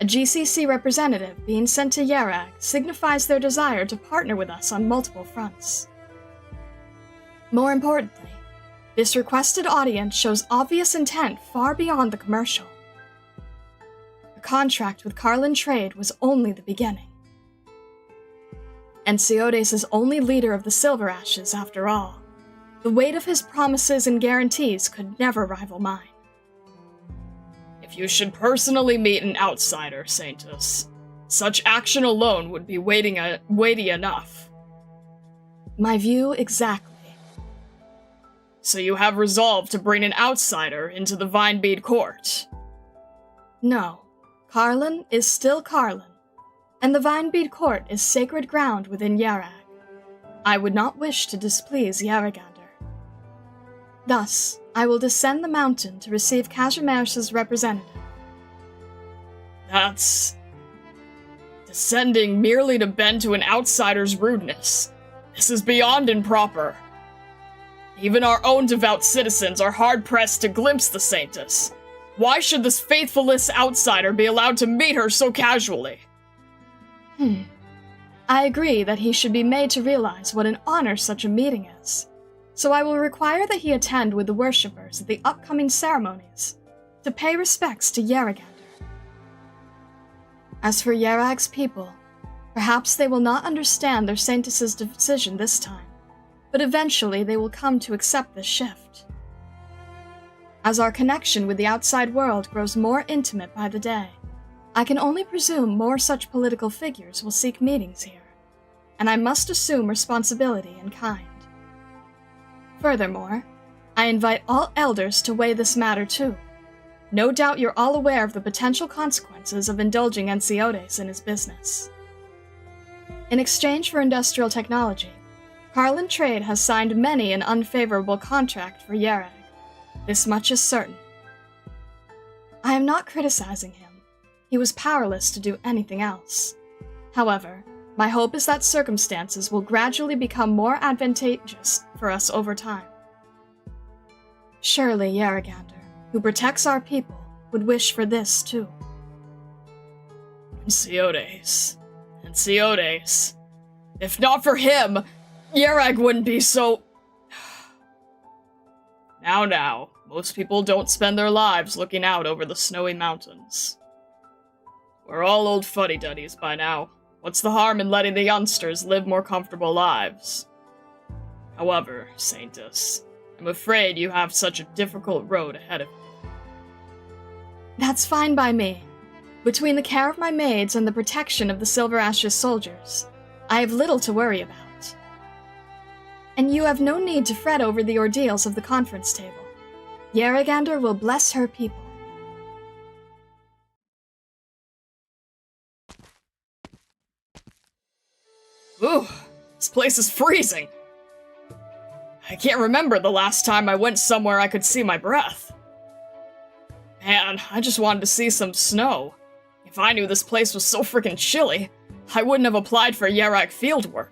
A GCC representative being sent to Yarag signifies their desire to partner with us on multiple fronts. More importantly, this requested audience shows obvious intent far beyond the commercial. The contract with Carlin Trade was only the beginning. Ensiodes is only leader of the Silver Ashes, after all. The weight of his promises and guarantees could never rival mine. If you should personally meet an outsider, Saintess, such action alone would be weighty enough. My view exactly. So you have resolved to bring an outsider into the Vinebead court? No. Carlin is still Carlin, and the Vinebead court is sacred ground within Yarag. I would not wish to displease Yaragander. Thus, I will descend the mountain to receive Kazimierz's representative. That's... descending merely to bend to an outsider's rudeness. This is beyond improper. Even our own devout citizens are hard-pressed to glimpse the Saintess. Why should this faithless outsider be allowed to meet her so casually? I agree that he should be made to realize what an honor such a meeting is, so I will require that he attend with the worshippers at the upcoming ceremonies to pay respects to Yaragander. As for Yarag's people, perhaps they will not understand their Saintess's decision this time, but eventually they will come to accept this shift. As our connection with the outside world grows more intimate by the day, I can only presume more such political figures will seek meetings here, and I must assume responsibility in kind. Furthermore, I invite all elders to weigh this matter too. No doubt you're all aware of the potential consequences of indulging Ensiodes in his business. In exchange for industrial technology, Carlin Trade has signed many an unfavorable contract for Yerag. This much is certain. I am not criticizing him. He was powerless to do anything else. However, my hope is that circumstances will gradually become more advantageous for us over time. Surely Yeragander, who protects our people, would wish for this too. Ensiodes. If not for him, Yerag wouldn't be so... Now, most people don't spend their lives looking out over the snowy mountains. We're all old fuddy-duddies by now. What's the harm in letting the youngsters live more comfortable lives? However, Saintess, I'm afraid you have such a difficult road ahead of you. That's fine by me. Between the care of my maids and the protection of the Silver Ashes soldiers, I have little to worry about. And you have no need to fret over the ordeals of the conference table. Yeragander will bless her people. Ooh, this place is freezing. I can't remember the last time I went somewhere I could see my breath. Man, I just wanted to see some snow. If I knew this place was so freaking chilly, I wouldn't have applied for Yerag fieldwork.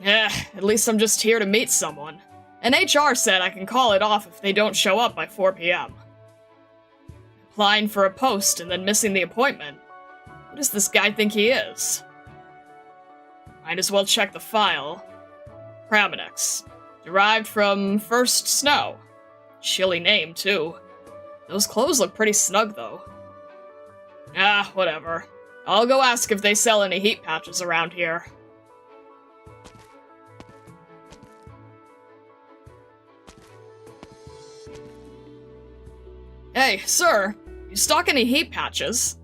At least I'm just here to meet someone. And HR said I can call it off if they don't show up by 4 p.m. Applying for a post and then missing the appointment? Who does this guy think he is? Might as well check the file. Praminex. Derived from First Snow. Chilly name, too. Those clothes look pretty snug, though. Whatever. I'll go ask if they sell any heat patches around here. Hey, sir, you stock any heat patches?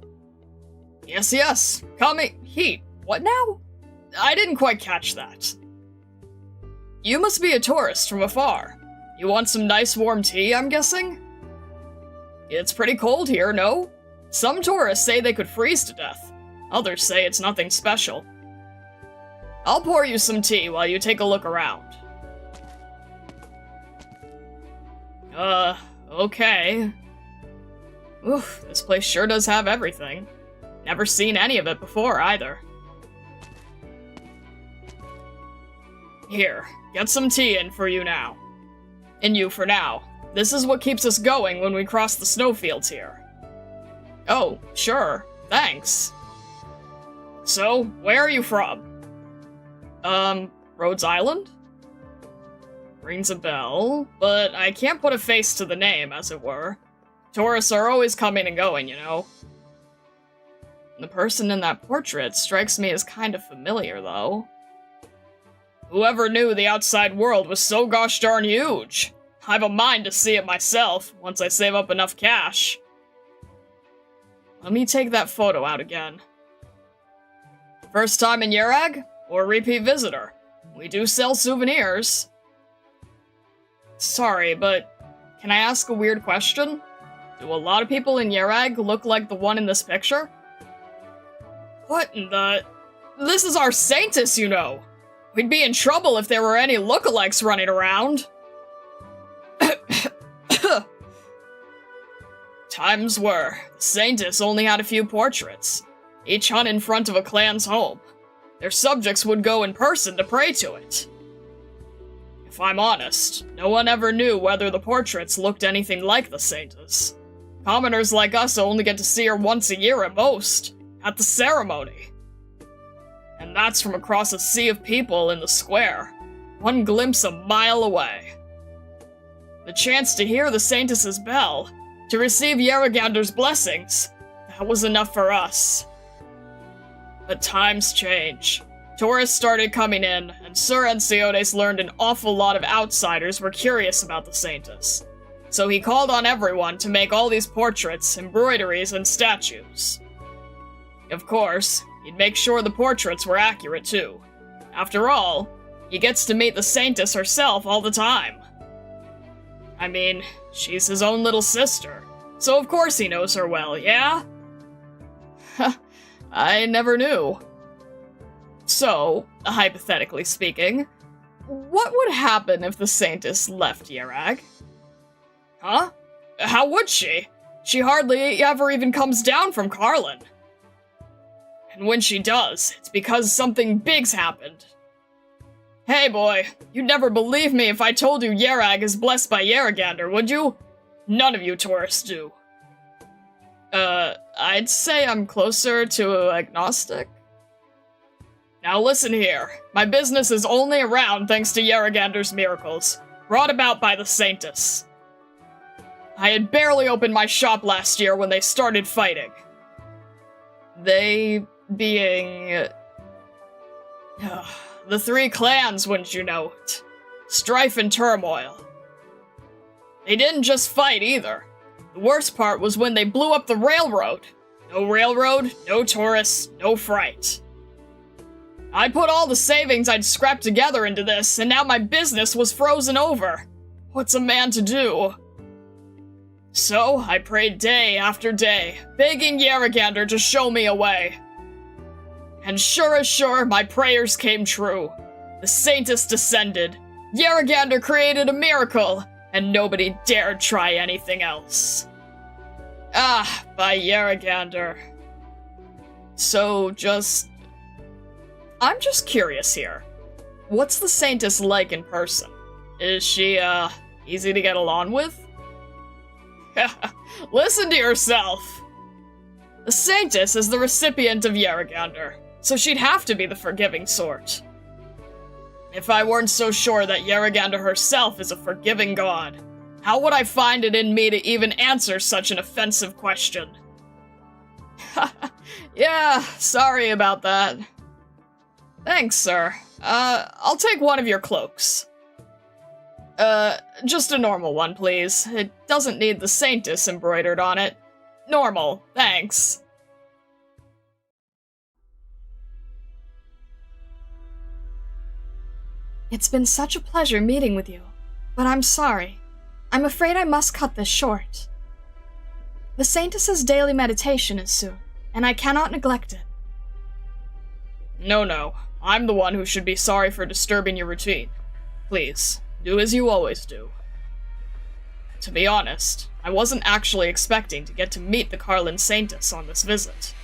Yes, coming. Heat. What now? I didn't quite catch that. You must be a tourist from afar. You want some nice warm tea, I'm guessing? It's pretty cold here, no? Some tourists say they could freeze to death. Others say it's nothing special. I'll pour you some tea while you take a look around. Okay. Oof, this place sure does have everything. Never seen any of it before, either. Here, get some tea in for you now. In you for now. This is what keeps us going when we cross the snowfields here. Oh, sure. Thanks. So, where are you from? Rhodes Island? Rings a bell, but I can't put a face to the name, as it were. Tourists are always coming and going, you know. The person in that portrait strikes me as kind of familiar, though. Whoever knew the outside world was so gosh darn huge? I've a mind to see it myself, once I save up enough cash. Let me take that photo out again. First time in Yerag, or repeat visitor? We do sell souvenirs. Sorry, but can I ask a weird question? Do a lot of people in Yerag look like the one in this picture? What in the... This is our Saintess, you know! We'd be in trouble if there were any lookalikes running around. Times were, the Saintess only had a few portraits, each hung in front of a clan's home. Their subjects would go in person to pray to it. If I'm honest, no one ever knew whether the portraits looked anything like the Saintess. Commoners like us only get to see her once a year at most, at the ceremony. And that's from across a sea of people in the square, one glimpse a mile away. The chance to hear the Saintess's bell, to receive Yeragander's blessings, that was enough for us. But times change. Tourists started coming in, and Sir Ensiodes learned an awful lot of outsiders were curious about the Saintess. So he called on everyone to make all these portraits, embroideries, and statues. Of course, he'd make sure the portraits were accurate too. After all, he gets to meet the Saintess herself all the time. I mean, she's his own little sister, so of course he knows her well, yeah? I never knew. So, hypothetically speaking, what would happen if the Saintess left Yerag? Huh? How would she? She hardly ever even comes down from Carlin. And when she does, it's because something big's happened. Hey boy, you'd never believe me if I told you Yerag is blessed by Yeragander, would you? None of you tourists do. I'd say I'm closer to agnostic. Now listen here, my business is only around thanks to Yeragander's miracles, brought about by the Saintess. I had barely opened my shop last year when they started fighting. They being... the three clans, wouldn't you know it? Strife and turmoil. They didn't just fight either. The worst part was when they blew up the railroad. No railroad, no tourists, no fright. I put all the savings I'd scrapped together into this, and now my business was frozen over. What's a man to do? So, I prayed day after day, begging Yeragander to show me a way. And sure as sure, my prayers came true. The Saintess descended, Yeragander created a miracle, and nobody dared try anything else. Ah, by Yeragander. So, I'm just curious here. What's the Saintess like in person? Is she, easy to get along with? Listen to yourself! The Saintess is the recipient of Yeragander, so she'd have to be the forgiving sort. If I weren't so sure that Yeragander herself is a forgiving god, how would I find it in me to even answer such an offensive question? Yeah, sorry about that. Thanks, sir. I'll take one of your cloaks. Just a normal one, please. It doesn't need the Saintess embroidered on it. Normal, thanks. It's been such a pleasure meeting with you, but I'm sorry. I'm afraid I must cut this short. The Saintess's daily meditation is soon, and I cannot neglect it. No. I'm the one who should be sorry for disturbing your routine. Please, do as you always do. To be honest, I wasn't actually expecting to get to meet the Carlin Saintess on this visit.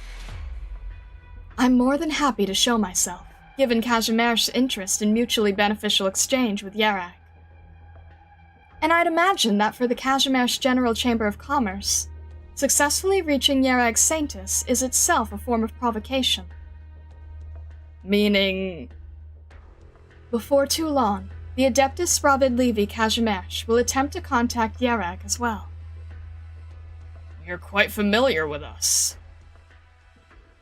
I'm more than happy to show myself, given Kazimier's interest in mutually beneficial exchange with Yerag. And I'd imagine that for the Kazimier's General Chamber of Commerce, successfully reaching Yerag's Saintess is itself a form of provocation. Meaning... Before too long, the Adeptus Ravid Levi Kazimierz will attempt to contact Yerag as well. You're quite familiar with us.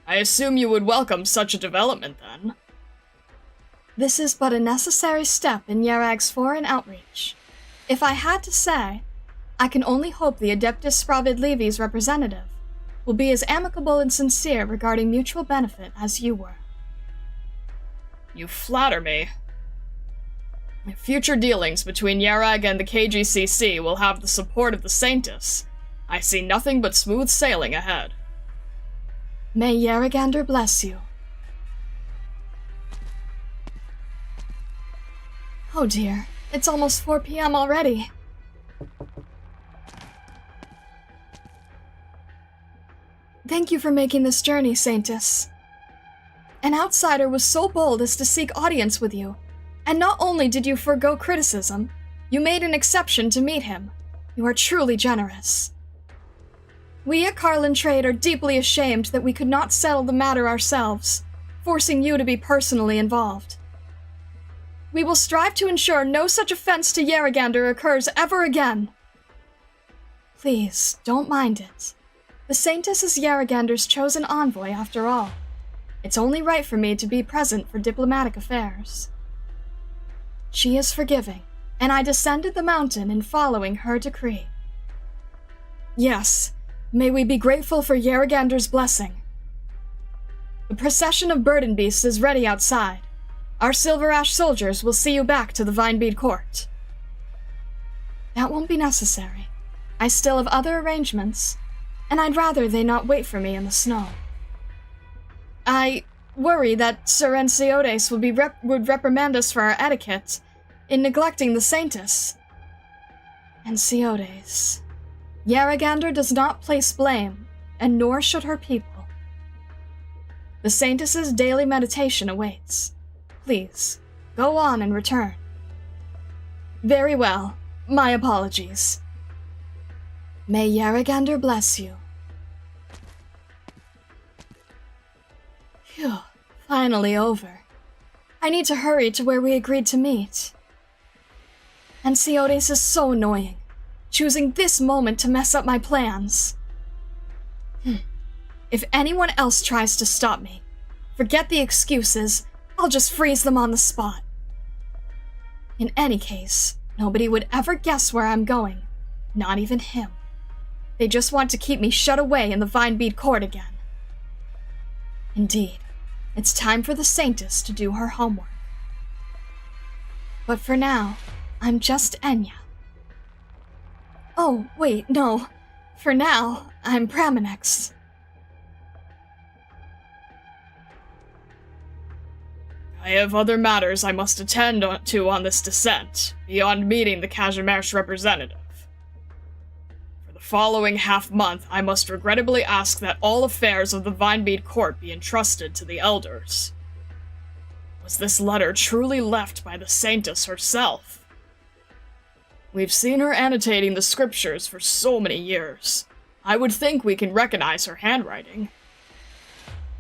I assume you would welcome such a development, then. This is but a necessary step in Yerag's foreign outreach. If I had to say, I can only hope the Adeptus Ravid Levi's representative will be as amicable and sincere regarding mutual benefit as you were. You flatter me. Future dealings between Yerag and the KGCC will have the support of the Saintess. I see nothing but smooth sailing ahead. May Yeragander bless you. Oh dear, it's almost 4 p.m. already. Thank you for making this journey, Saintess. An outsider was so bold as to seek audience with you, and not only did you forego criticism, you made an exception to meet him. You are truly generous. We at Carlin Trade are deeply ashamed that we could not settle the matter ourselves, forcing you to be personally involved. We will strive to ensure no such offense to Yeragander occurs ever again. Please, don't mind it. The Saintess is Yeragander's chosen envoy after all. It's only right for me to be present for diplomatic affairs. She is forgiving, and I descended the mountain in following her decree. Yes, may we be grateful for Yeragander's blessing. The procession of burden beasts is ready outside. Our Silver Ash soldiers will see you back to the Vinebead Court. That won't be necessary. I still have other arrangements, and I'd rather they not wait for me in the snow. worry that Sir Enciodes would reprimand us for our etiquette in neglecting the Saintess. Enciodes. Yaragander does not place blame, and nor should her people. The Saintess's daily meditation awaits. Please, go on and return. Very well. My apologies. May Yaragander bless you. Phew, finally over. I need to hurry to where we agreed to meet. Enciodes is so annoying, choosing this moment to mess up my plans. If anyone else tries to stop me, forget the excuses, I'll just freeze them on the spot. In any case, nobody would ever guess where I'm going, not even him. They just want to keep me shut away in the Vinebead Court again. Indeed, it's time for the Saintess to do her homework. But for now, I'm just Enya. Oh, wait, no. For now, I'm Pramenex. I have other matters I must attend to on this descent, beyond meeting the Cajamersh representative. For the following half-month, I must regrettably ask that all affairs of the Vinebead Court be entrusted to the elders. Was this letter truly left by the Saintess herself? We've seen her annotating the scriptures for so many years. I would think we can recognize her handwriting.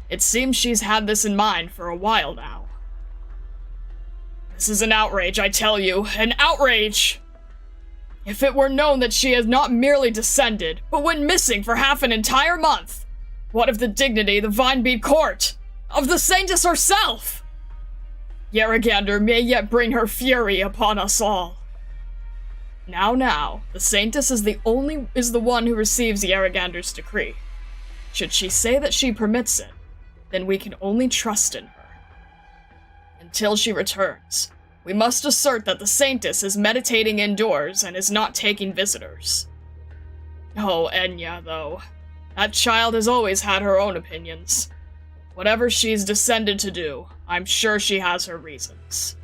It seems she's had this in mind for a while now. This is an outrage, I tell you, an outrage! If it were known that she has not merely descended, but went missing for half an entire month, what of the dignity of the Vinebead Court? Of the Saintess herself? Yaragander may yet bring her fury upon us all. Now, the Saintess is the one who receives Yaragander's decree. Should she say that she permits it, then we can only trust in her. Until she returns, we must assert that the Saintess is meditating indoors and is not taking visitors. Oh, Enya, though. That child has always had her own opinions. Whatever she's descended to do, I'm sure she has her reasons.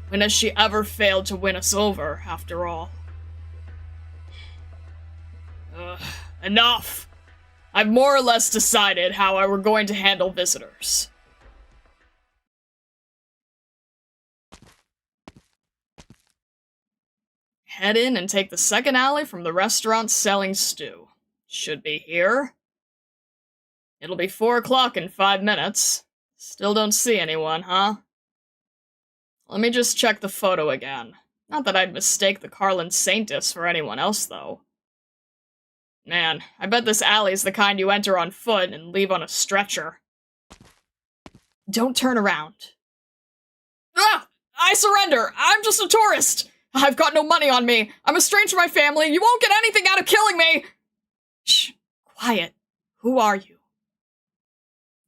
When has she ever failed to win us over, after all? Enough! I've more or less decided how we're going to handle visitors. Head in and take the second alley from the restaurant selling stew. Should be here. It'll be 4 o'clock in 5 minutes. Still don't see anyone, huh? Let me just check the photo again. Not that I'd mistake the Carlin Saintess for anyone else, though. Man, I bet this alley's the kind you enter on foot and leave on a stretcher. Don't turn around. Ah! I surrender! I'm just a tourist! I've got no money on me! I'm estranged from my family! You won't get anything out of killing me! Shh. Quiet. Who are you?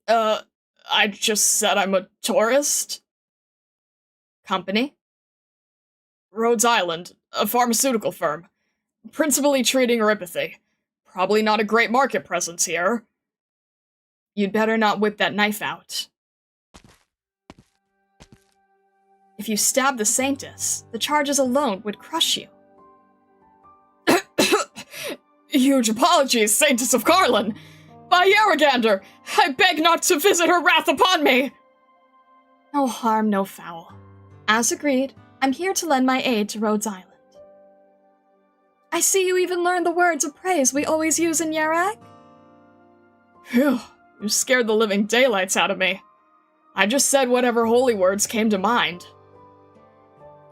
I just said I'm a tourist. Company? Rhodes Island, a pharmaceutical firm. Principally treating neuropathy. Probably not a great market presence here. You'd better not whip that knife out. If you stab the Saintess, the charges alone would crush you. Huge apologies, Saintess of Carlin! By Yaragander, I beg not to visit her wrath upon me! No harm, no foul. As agreed, I'm here to lend my aid to Rhodes Island. I see you even learned the words of praise we always use in Yarag. Phew, you scared the living daylights out of me. I just said whatever holy words came to mind.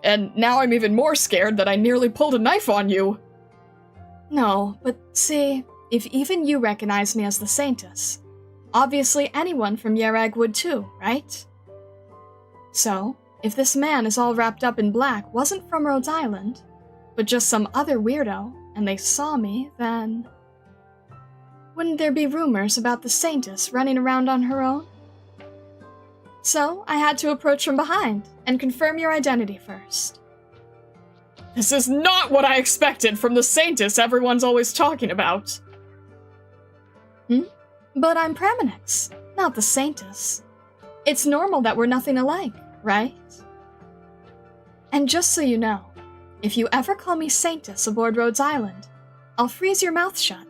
And now I'm even more scared that I nearly pulled a knife on you. No, but see, if even you recognize me as the Saintess, obviously anyone from Yarag would too, right? So, if this man is all wrapped up in black wasn't from Rhodes Island, but just some other weirdo, and they saw me, then... wouldn't there be rumors about the Saintess running around on her own? So, I had to approach from behind, and confirm your identity first. This is not what I expected from the Saintess everyone's always talking about. But I'm Pramenex. not the Saintess. It's normal that we're nothing alike, right? And just so you know, if you ever call me Saintess aboard Rhodes Island, I'll freeze your mouth shut.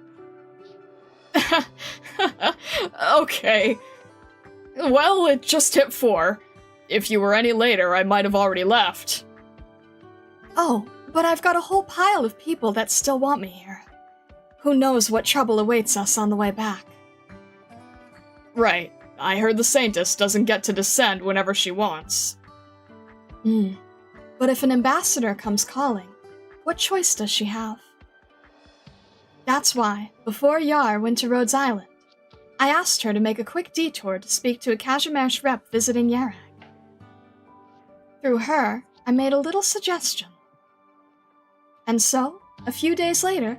Okay. Well, it just hit 4. If you were any later, I might have already left. Oh, but I've got a whole pile of people that still want me here. Who knows what trouble awaits us on the way back. Right. I heard the Saintess doesn't get to descend whenever she wants. But if an ambassador comes calling, what choice does she have? That's why, before Yar went to Rhodes Island, I asked her to make a quick detour to speak to a Kazimierz rep visiting Yarag. Through her, I made a little suggestion. And so, a few days later,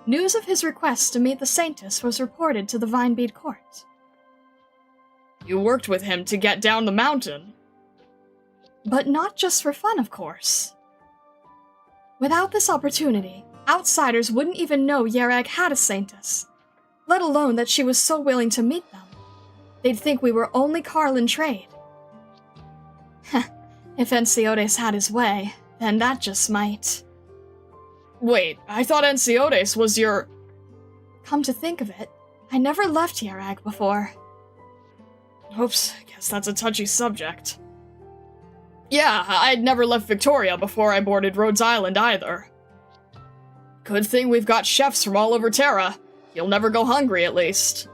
news of his request to meet the Saintess was reported to the Vinebead court. You worked with him to get down the mountain. But not just for fun, of course. Without this opportunity, outsiders wouldn't even know Yarag had a Saintess, let alone that she was so willing to meet them. They'd think we were only Carl in trade. If Enciotes had his way, then that just might. Wait, I thought Enciotes was your... Come to think of it, I never left Yarag before. Oops, guess that's a touchy subject. Yeah, I'd never left Victoria before I boarded Rhodes Island either. Good thing we've got chefs from all over Terra. You'll never go hungry, at least.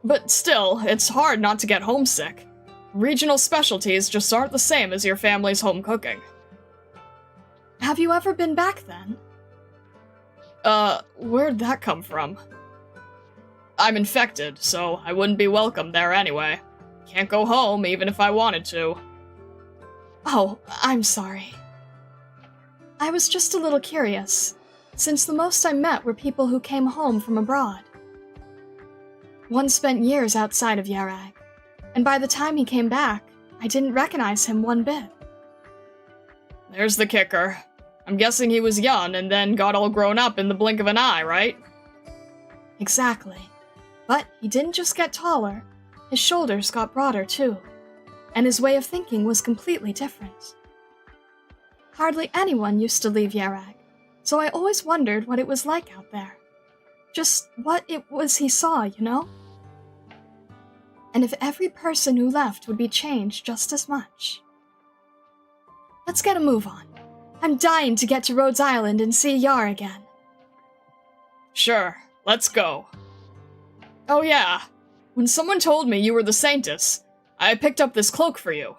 But still, it's hard not to get homesick. Regional specialties just aren't the same as your family's home cooking. Have you ever been back then? Where'd that come from? I'm infected, so I wouldn't be welcome there anyway. Can't go home even if I wanted to. Oh, I'm sorry. I was just a little curious, since the most I met were people who came home from abroad. One spent years outside of Yarag, and by the time he came back, I didn't recognize him one bit. There's the kicker. I'm guessing he was young and then got all grown up in the blink of an eye, right? Exactly. But he didn't just get taller, his shoulders got broader too, and his way of thinking was completely different. Hardly anyone used to leave Yarag, so I always wondered what it was like out there. Just what it was he saw, you know? And if every person who left would be changed just as much. Let's get a move on. I'm dying to get to Rhodes Island and see Yar again. Sure, let's go. Oh yeah, when someone told me you were the Saintess, I picked up this cloak for you.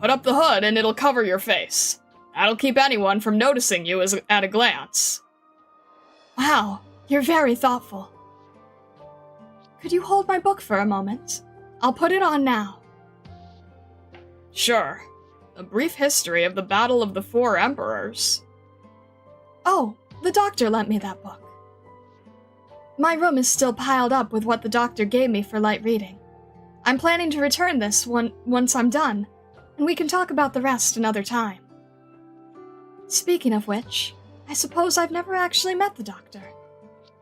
Put up the hood and it'll cover your face. That'll keep anyone from noticing you at a glance. Wow, you're very thoughtful. Could you hold my book for a moment? I'll put it on now. Sure. A brief history of the Battle of the Four Emperors. Oh, the doctor lent me that book. My room is still piled up with what the doctor gave me for light reading. I'm planning to return this once I'm done, and we can talk about the rest another time. Speaking of which, I suppose I've never actually met the doctor.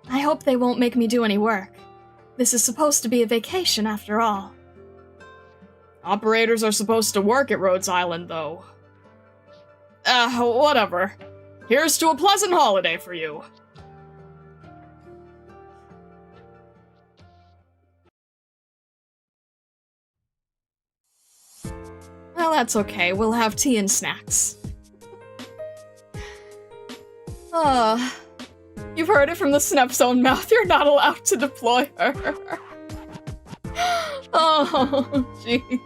I hope they won't make me do any work. This is supposed to be a vacation after all. Operators are supposed to work at Rhodes Island, though. Whatever. Here's to a pleasant holiday for you. Well, that's okay. We'll have tea and snacks. You've heard it from the Snep's own mouth. You're not allowed to deploy her. Oh, jeez.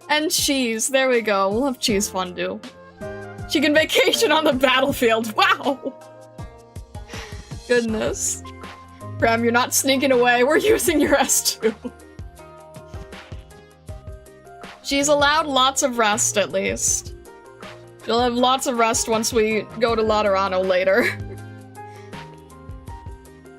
And cheese. There we go. We'll have cheese fondue. She can vacation on the battlefield. Wow. Goodness. Prem, you're not sneaking away. We're using your S2. She's allowed lots of rest, at least. She'll have lots of rest once we go to Laterano later.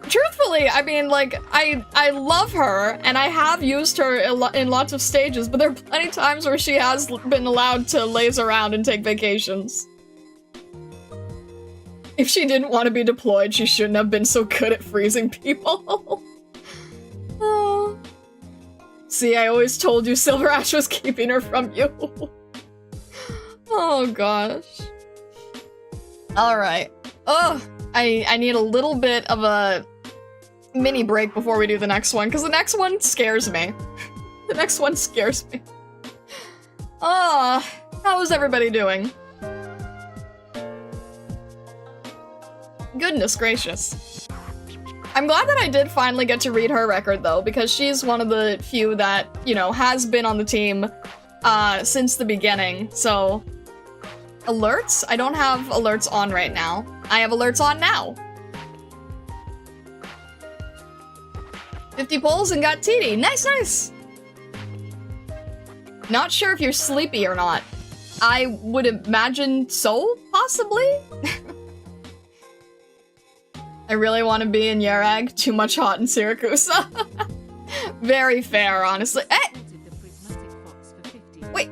Truthfully, I mean, like, I love her, and I have used her in lots of stages, but there are plenty of times where she has been allowed to laze around and take vacations. If she didn't want to be deployed, she shouldn't have been so good at freezing people. See, I always told you Silver Ash was keeping her from you. Oh gosh. Alright. Ugh. I need a little bit of a mini break before we do the next one, because the next one scares me. The next one scares me. Ah, how is everybody doing? Goodness gracious. I'm glad that I did finally get to read her record, though, because she's one of the few that, you know, has been on the team since the beginning, so... Alerts? I don't have alerts on right now. I have alerts on now. 50 polls and got TD. Nice, nice! Not sure if you're sleepy or not. I would imagine so, possibly? I really want to be in Yarag. Too much hot in Syracuse. Very fair, honestly. Eh! Wait.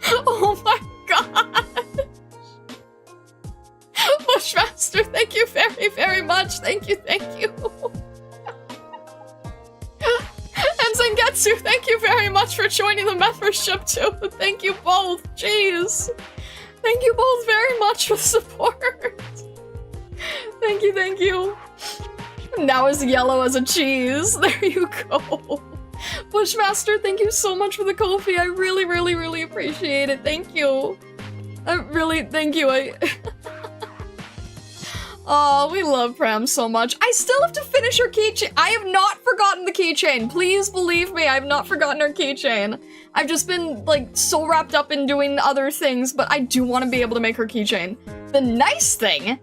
Oh my god! Bushmaster, thank you very, very much. Thank you, thank you. And Zengetsu, thank you very much for joining the membership too. Thank you both. Jeez. Thank you both very much for the support. Thank you, thank you. Now as yellow as a cheese. There you go. Bushmaster, thank you so much for the Ko-fi. I really, really, really appreciate it. Thank you. Thank you. Oh, we love Pram so much. I still have to finish her keychain. I have not forgotten the keychain. Please believe me, I have not forgotten her keychain. I've just been, like, so wrapped up in doing other things, but I do want to be able to make her keychain. The nice thing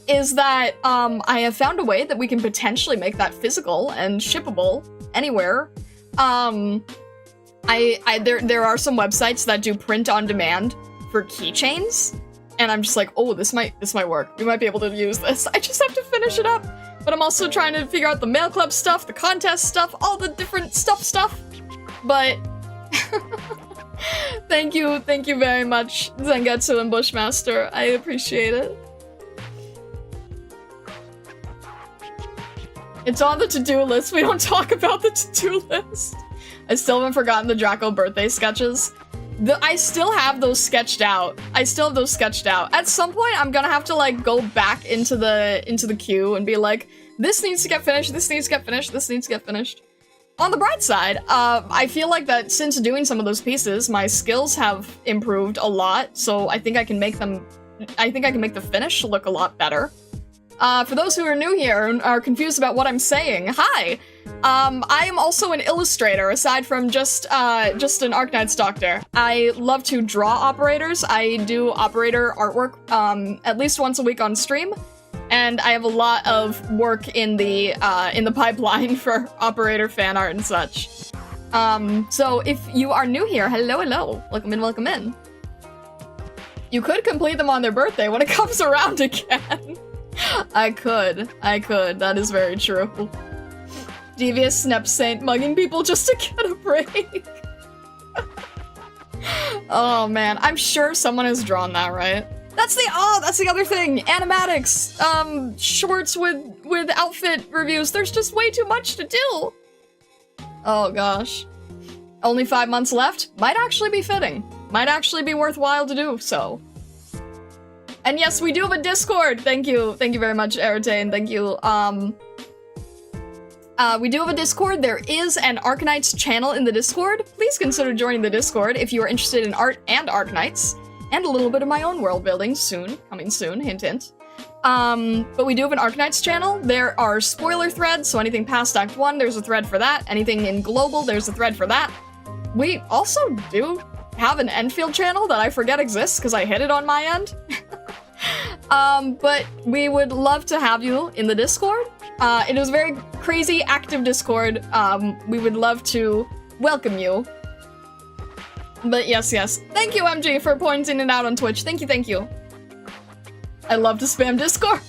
is that, I have found a way that we can potentially make that physical and shippable anywhere. There are some websites that do print on demand for keychains, and I'm just like, oh, this might work. We might be able to use this. I just have to finish it up. But I'm also trying to figure out the mail club stuff, the contest stuff, all the different stuff. But thank you very much, Zengetsu and Bushmaster. I appreciate it. It's on the to-do list. We don't talk about the to-do list. I still haven't forgotten the Draco birthday sketches. I still have those sketched out. At some point, I'm gonna have to, like, go back into the queue and be like, this needs to get finished, this needs to get finished, this needs to get finished. On the bright side, I feel like that since doing some of those pieces, my skills have improved a lot, so I think I can make the finish look a lot better. For those who are new here and are confused about what I'm saying, hi! I am also an illustrator, aside from just an Arknights doctor. I love to draw operators. I do operator artwork, at least once a week on stream, and I have a lot of work in the pipeline for operator fan art and such. So if you are new here, hello, hello. Welcome in. You could complete them on their birthday when it comes around again. I could. That is very true. Devious Snep Saint mugging people just to get a break. Oh man, I'm sure someone has drawn that, right? That's the other thing. Animatics, shorts with outfit reviews. There's just way too much to do. Oh gosh. Only 5 months left? Might actually be fitting. Might actually be worthwhile to do so. And yes, we do have a Discord. Thank you very much, Eritane. Thank you. We do have a Discord. There is an Arknights channel in the Discord. Please consider joining the Discord if you are interested in art and Arknights, and a little bit of my own world building soon, coming soon, hint hint. But we do have an Arknights channel. There are spoiler threads, so anything past Act 1, there's a thread for that. Anything in Global, there's a thread for that. We also do have an Enfield channel that I forget exists because I hid it on my end. But we would love to have you in the Discord. It is a very crazy, active Discord. We would love to welcome you. But yes. Thank you, MG, for pointing it out on Twitch. Thank you. I love to spam Discord.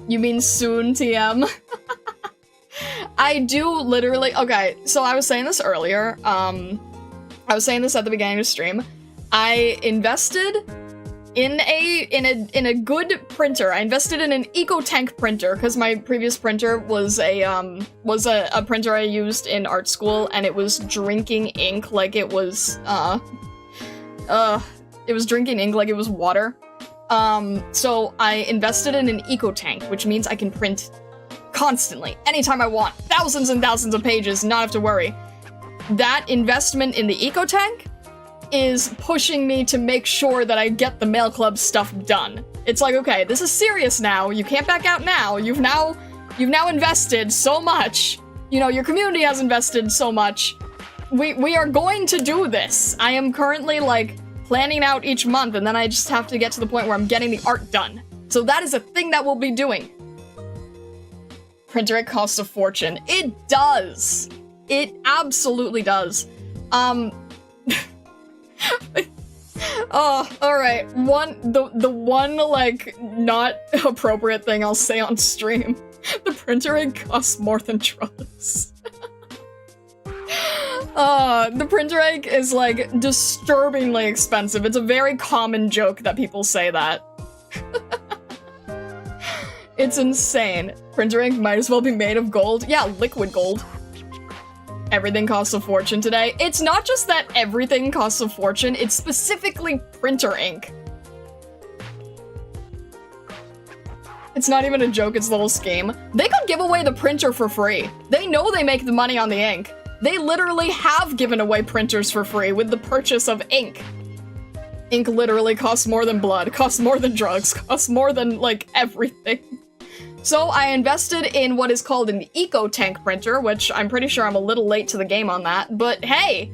You mean soon, TM? I do literally... Okay, so I was saying this earlier. I was saying this at the beginning of the stream. I invested in a good printer. I invested in an EcoTank printer because my previous printer was a printer I used in art school, and it was drinking ink like it was drinking ink like it was water. So I invested in an EcoTank, which means I can print constantly, anytime I want, thousands and thousands of pages, not have to worry. That investment in the EcoTank is pushing me to make sure that I get the mail club stuff done. It's like, okay, this is serious now. You can't back out now. You've now invested so much. You know, your community has invested so much. We are going to do this. I am currently, like, planning out each month, and then I just have to get to the point where I'm getting the art done. So that is a thing that we'll be doing. Printer, it costs a fortune. It does. It absolutely does. Oh, alright. The one, like, not appropriate thing I'll say on stream. The printer ink costs more than drugs. The printer ink is, like, disturbingly expensive. It's a very common joke that people say that. It's insane. Printer ink might as well be made of gold. Yeah, liquid gold. Everything costs a fortune today. It's not just that everything costs a fortune, it's specifically printer ink. It's not even a joke, it's the whole scheme. They could give away the printer for free. They know they make the money on the ink. They literally have given away printers for free with the purchase of ink. Ink literally costs more than blood, costs more than drugs, costs more than, like, everything. So I invested in what is called an EcoTank printer, which I'm pretty sure I'm a little late to the game on that, but hey,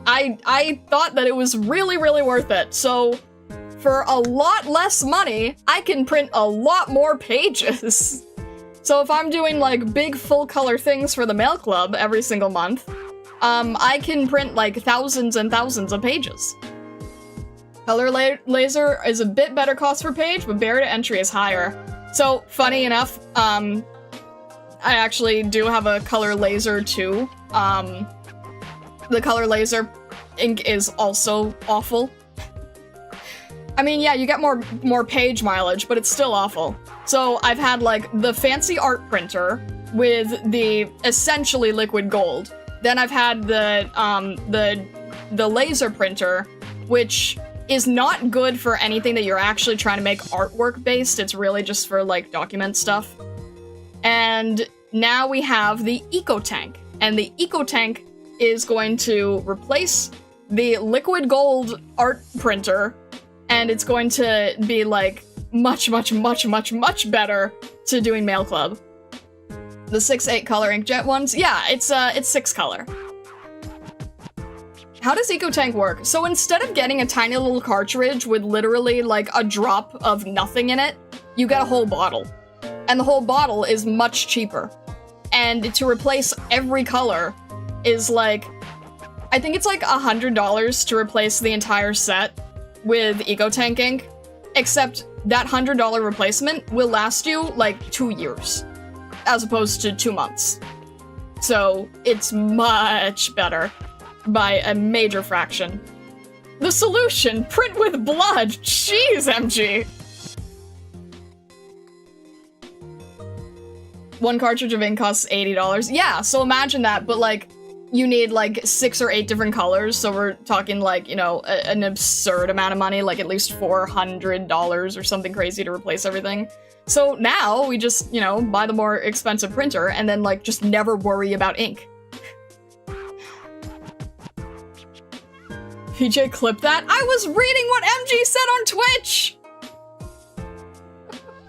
I thought that it was really, really worth it. So for a lot less money, I can print a lot more pages. So if I'm doing, like, big full-color things for the mail club every single month, I can print, like, thousands and thousands of pages. Color laser is a bit better cost per page, but barrier to entry is higher. So, funny enough, I actually do have a color laser too. The color laser ink is also awful. I mean, yeah, you get more page mileage, but it's still awful. So I've had, like, the fancy art printer with the essentially liquid gold. Then I've had the laser printer, which is not good for anything that you're actually trying to make artwork based. It's really just for, like, document stuff. And now we have the EcoTank. And the EcoTank is going to replace the liquid gold art printer, and it's going to be, like, much, much, much, much, much better to doing mail club. The 6/8 color inkjet ones, yeah, it's 6 color. How does EcoTank work? So instead of getting a tiny little cartridge with literally, like, a drop of nothing in it, you get a whole bottle. And the whole bottle is much cheaper. And to replace every color is, like, I think it's like $100 to replace the entire set with EcoTank ink, except that $100 replacement will last you, like, 2 years, as opposed to 2 months. So it's much better. By a major fraction. The solution! Print with blood! Jeez, MG! 1 cartridge of ink costs $80. Yeah, so imagine that, but, like, you need, like, 6 or 8 different colors, so we're talking, like, you know, an absurd amount of money, like at least $400 or something crazy to replace everything. So now we just, you know, buy the more expensive printer and then, like, just never worry about ink. PJ clipped that? I was reading what MG said on Twitch!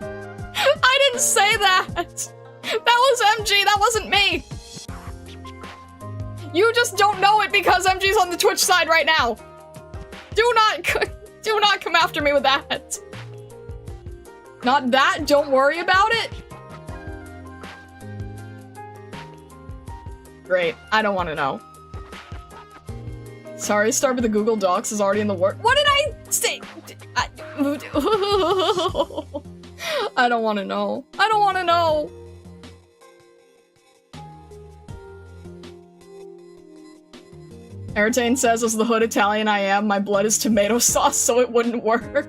I didn't say that! That was MG, that wasn't me! You just don't know it because MG's on the Twitch side right now! Do not come after me with that! Not that, don't worry about it? Great, I don't want to know. Sorry, start with the Google Docs is already in the work. What did I say? I don't want to know. I don't want to know. Airtane says, as the hood Italian I am, my blood is tomato sauce, so it wouldn't work.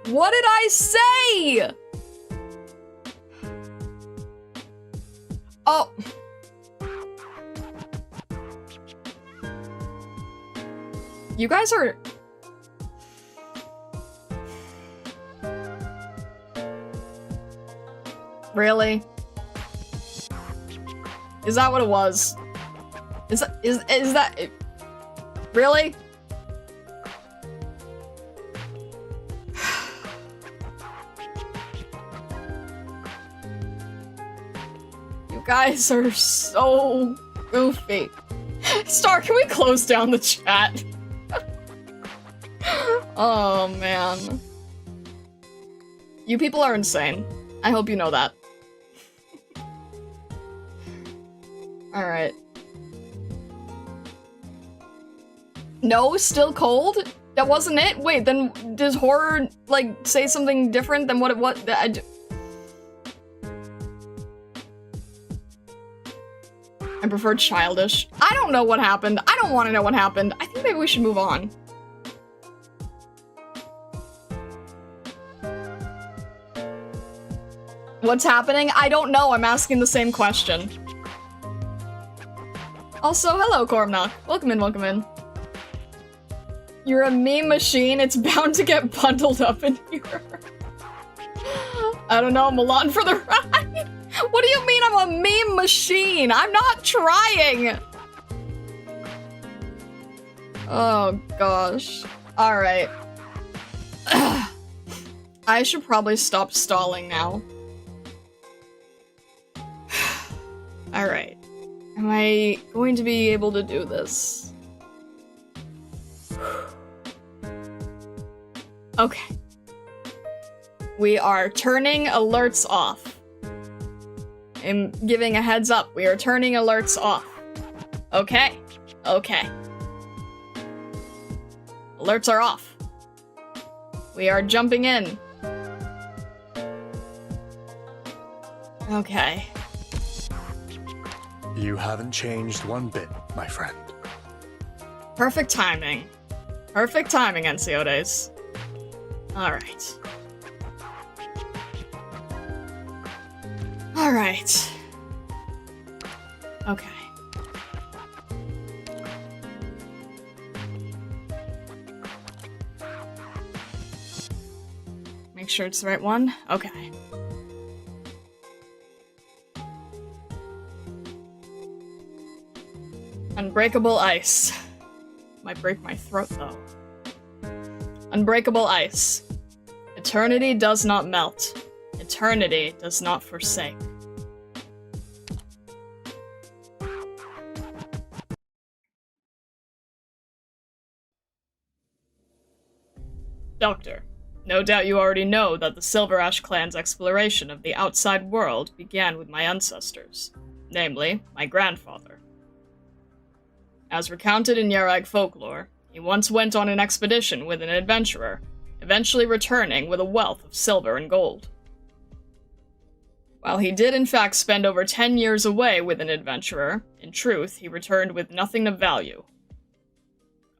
What did I say? Oh. You guys are... Really? Is that what it was? Is that it? Really? You guys are so goofy. Star, can we close down the chat? Oh, man. You people are insane. I hope you know that. Alright. No, still cold? That wasn't it? Wait, then does horror, like, say something different than what it was? I prefer childish. I don't know what happened. I don't want to know what happened. I think maybe we should move on. What's happening? I don't know. I'm asking the same question. Also, hello, Cormnock. Welcome in, welcome in. You're a meme machine. It's bound to get bundled up in here. I don't know. I'm along for the ride. What do you mean I'm a meme machine? I'm not trying. Oh, gosh. All right. I should probably stop stalling now. All right. Am I going to be able to do this? Okay. We are turning alerts off. I'm giving a heads up. We are turning alerts off. Okay. Okay. Alerts are off. We are jumping in. Okay. You haven't changed one bit, my friend. Perfect timing. Perfect timing, Ensiodes. Alright. Alright. Okay. Make sure it's the right one? Okay. Unbreakable ice. Might break my throat, though. Unbreakable ice. Eternity does not melt. Eternity does not forsake. Doctor, no doubt you already know that the Silver Ash clan's exploration of the outside world began with my ancestors, namely, my grandfather. As recounted in Yarag folklore, he once went on an expedition with an adventurer, eventually returning with a wealth of silver and gold. While he did in fact spend over 10 years away with an adventurer, in truth he returned with nothing of value.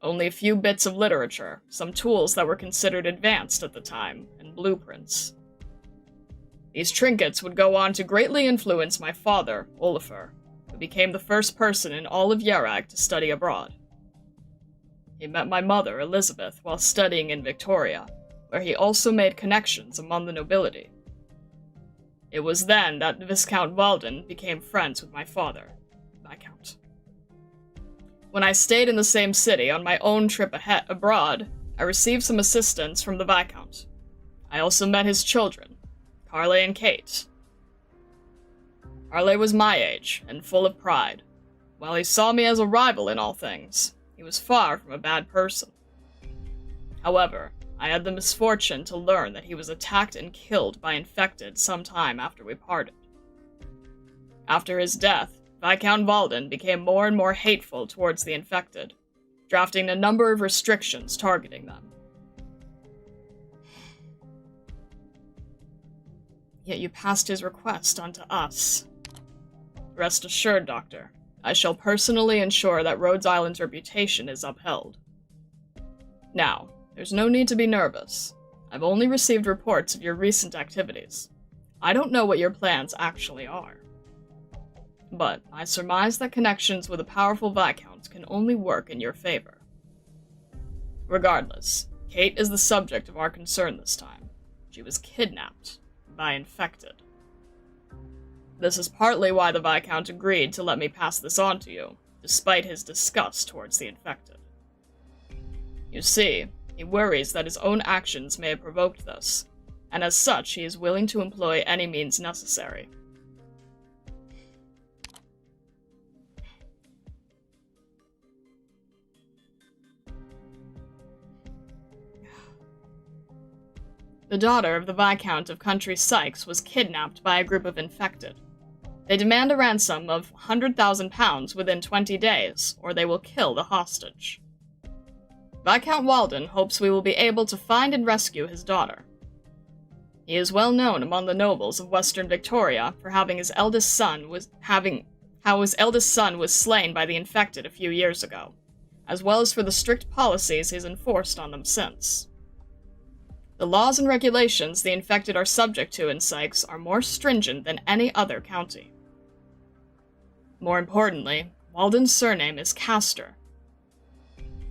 Only a few bits of literature, some tools that were considered advanced at the time, and blueprints. These trinkets would go on to greatly influence my father, Olafur, who became the first person in all of Yarag to study abroad. He met my mother, Elizabeth, while studying in Victoria, where he also made connections among the nobility. It was then that Viscount Walden became friends with my father, Viscount. When I stayed in the same city on my own trip abroad, I received some assistance from the Viscount. I also met his children, Carle and Kate. Carle was my age, and full of pride. While he saw me as a rival in all things, he was far from a bad person. However, I had the misfortune to learn that he was attacked and killed by infected some time after we parted. After his death, Viscount Walden became more and more hateful towards the infected, drafting a number of restrictions targeting them. Yet you passed his request on to us. Rest assured, Doctor, I shall personally ensure that Rhodes Island's reputation is upheld. Now, there's no need to be nervous. I've only received reports of your recent activities. I don't know what your plans actually are. But I surmise that connections with a powerful Viscount can only work in your favor. Regardless, Kate is the subject of our concern this time. She was kidnapped by infected. This is partly why the Viscount agreed to let me pass this on to you, despite his disgust towards the infected. You see, he worries that his own actions may have provoked this, and as such he is willing to employ any means necessary. The daughter of the Viscount of Country Sykes was kidnapped by a group of infected. They demand a ransom of £100,000 within 20 days, or they will kill the hostage. Viscount Walden hopes we will be able to find and rescue his daughter. He is well known among the nobles of Western Victoria for how his eldest son was slain by the infected a few years ago, as well as for the strict policies he's enforced on them since. The laws and regulations the infected are subject to in Sykes are more stringent than any other county. More importantly, Walden's surname is Castor.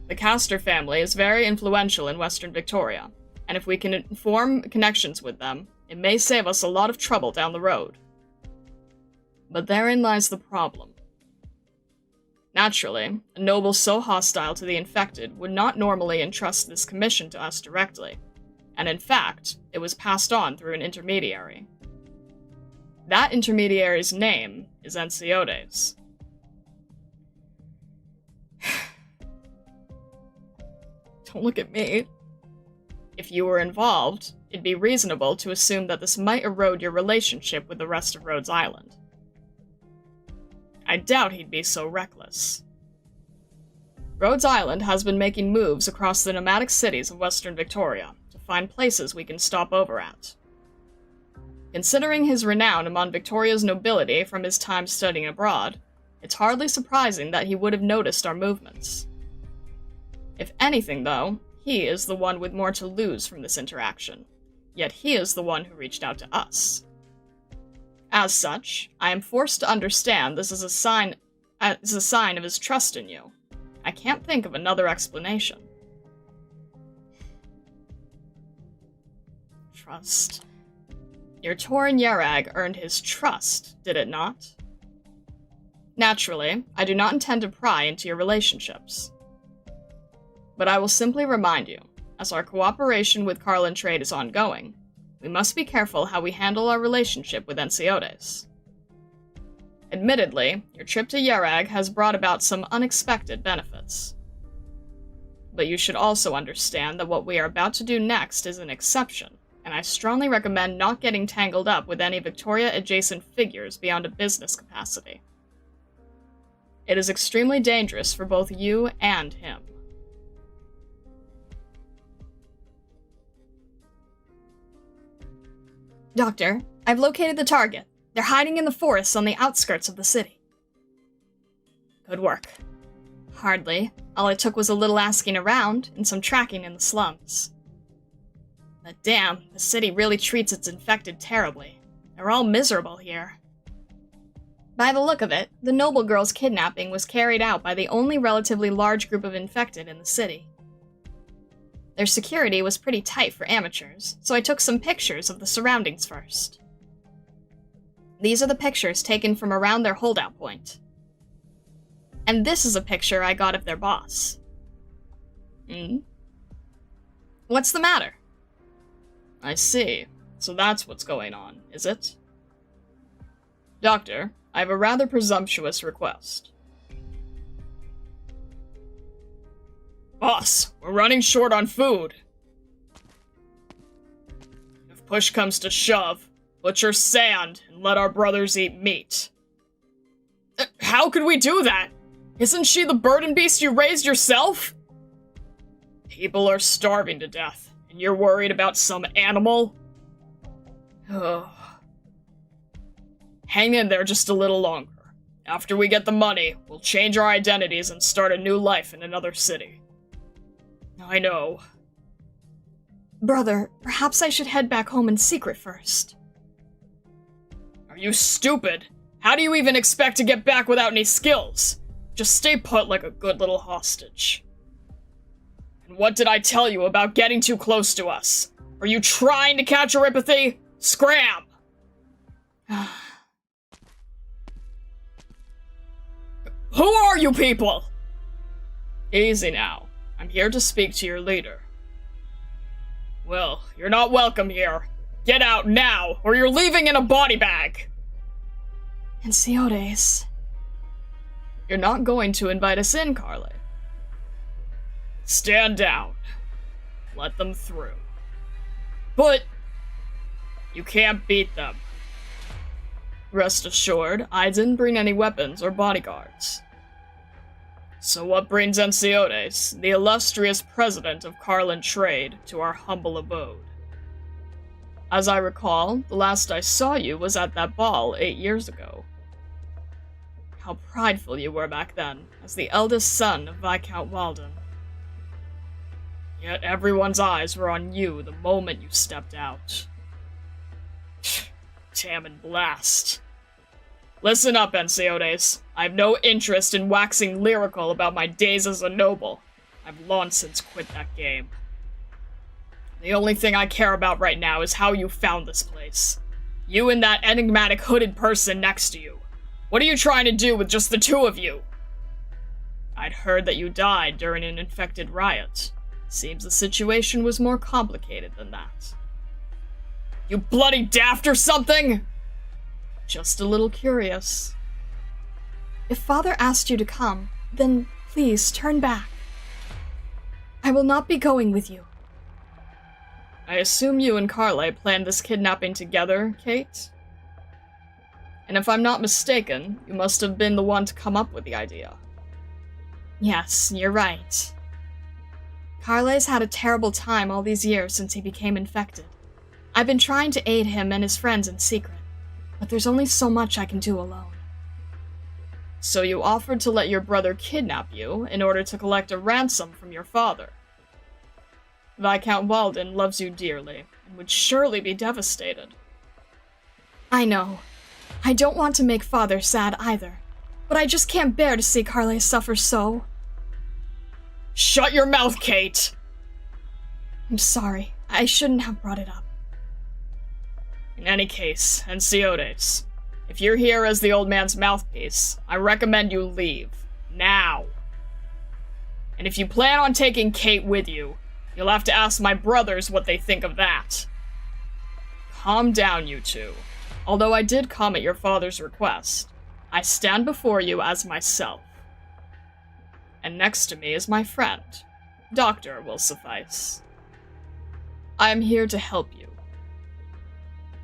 The Castor family is very influential in Western Victoria, and if we can form connections with them, it may save us a lot of trouble down the road. But therein lies the problem. Naturally, a noble so hostile to the infected would not normally entrust this commission to us directly, and in fact, it was passed on through an intermediary. That intermediary's name is Ensiodes. Don't look at me. If you were involved, it'd be reasonable to assume that this might erode your relationship with the rest of Rhodes Island. I doubt he'd be so reckless. Rhodes Island has been making moves across the nomadic cities of Western Victoria to find places we can stop over at. Considering his renown among Victoria's nobility from his time studying abroad, it's hardly surprising that he would have noticed our movements. If anything, though, he is the one with more to lose from this interaction, yet he is the one who reached out to us. As such, I am forced to understand this is a sign of his trust in you. I can't think of another explanation. Trust. Your Tauren Yerag earned his trust, did it not? Naturally, I do not intend to pry into your relationships. But I will simply remind you, as our cooperation with Carlin Trade is ongoing, we must be careful how we handle our relationship with Ensiodes. Admittedly, your trip to Yerag has brought about some unexpected benefits. But you should also understand that what we are about to do next is an exception, and I strongly recommend not getting tangled up with any Victoria-adjacent figures beyond a business capacity. It is extremely dangerous for both you and him. Doctor, I've located the target. They're hiding in the forests on the outskirts of the city. Good work. Hardly. All it took was a little asking around and some tracking in the slums. But damn, the city really treats its infected terribly. They're all miserable here. By the look of it, the noble girl's kidnapping was carried out by the only relatively large group of infected in the city. Their security was pretty tight for amateurs, so I took some pictures of the surroundings first. These are the pictures taken from around their holdout point. And this is a picture I got of their boss. What's the matter? I see. So that's what's going on, is it? Doctor, I have a rather presumptuous request. Boss, we're running short on food. If push comes to shove, butcher sand and let our brothers eat meat. How could we do that? Isn't she the burden beast you raised yourself? People are starving to death, and you're worried about some animal? Ugh. Hang in there just a little longer. After we get the money, we'll change our identities and start a new life in another city. I know. Brother, perhaps I should head back home in secret first. Are you stupid? How do you even expect to get back without any skills? Just stay put like a good little hostage. And what did I tell you about getting too close to us? Are you trying to catch our empathy? Scram! Who are you people? Easy now. I'm here to speak to your leader. Well, you're not welcome here. Get out now, or you're leaving in a body bag! Enciodes. You're not going to invite us in, Carly. Stand down. Let them through. But you can't beat them. Rest assured, I didn't bring any weapons or bodyguards. So what brings Enciodes, the illustrious president of Carlin Trade, to our humble abode? As I recall, the last I saw you was at that ball 8 years ago. How prideful you were back then, as the eldest son of Viscount Walden. Yet everyone's eyes were on you the moment you stepped out. Damn and blast. Listen up, Enciodes. I have no interest in waxing lyrical about my days as a noble. I've long since quit that game. The only thing I care about right now is how you found this place. You and that enigmatic hooded person next to you. What are you trying to do with just the two of you? I'd heard that you died during an infected riot. Seems the situation was more complicated than that. You bloody daft or something? Just a little curious. If Father asked you to come, then please turn back. I will not be going with you. I assume you and Carly planned this kidnapping together, Kate? And if I'm not mistaken, you must have been the one to come up with the idea. Yes, you're right. Carly's had a terrible time all these years since he became infected. I've been trying to aid him and his friends in secret, but there's only so much I can do alone. So you offered to let your brother kidnap you in order to collect a ransom from your father. Viscount Walden loves you dearly, and would surely be devastated. I know. I don't want to make Father sad either, but I just can't bear to see Carly suffer so. Shut your mouth, Kate! I'm sorry. I shouldn't have brought it up. In any case, Enciodes, if you're here as the old man's mouthpiece, I recommend you leave. Now. And if you plan on taking Kate with you, you'll have to ask my brothers what they think of that. Calm down, you two. Although I did come at your father's request, I stand before you as myself. And next to me is my friend. Doctor will suffice. I am here to help you.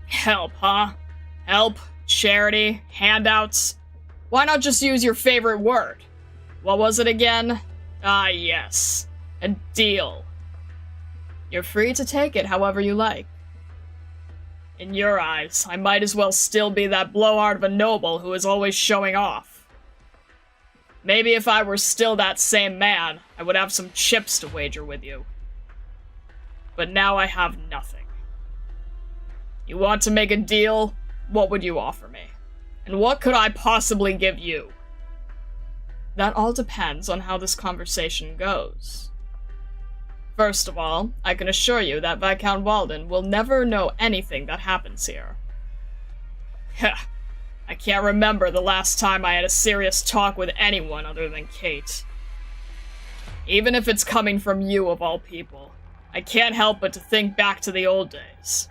Help, huh? Help? Charity? Handouts? Why not just use your favorite word? What was it again? Ah, yes. A deal. You're free to take it however you like. In your eyes, I might as well still be that blowhard of a noble who is always showing off. Maybe if I were still that same man, I would have some chips to wager with you. But now I have nothing. You want to make a deal? What would you offer me? And what could I possibly give you? That all depends on how this conversation goes. First of all, I can assure you that Viscount Walden will never know anything that happens here. Heh, I can't remember the last time I had a serious talk with anyone other than Kate. Even if it's coming from you of all people, I can't help but to think back to the old days.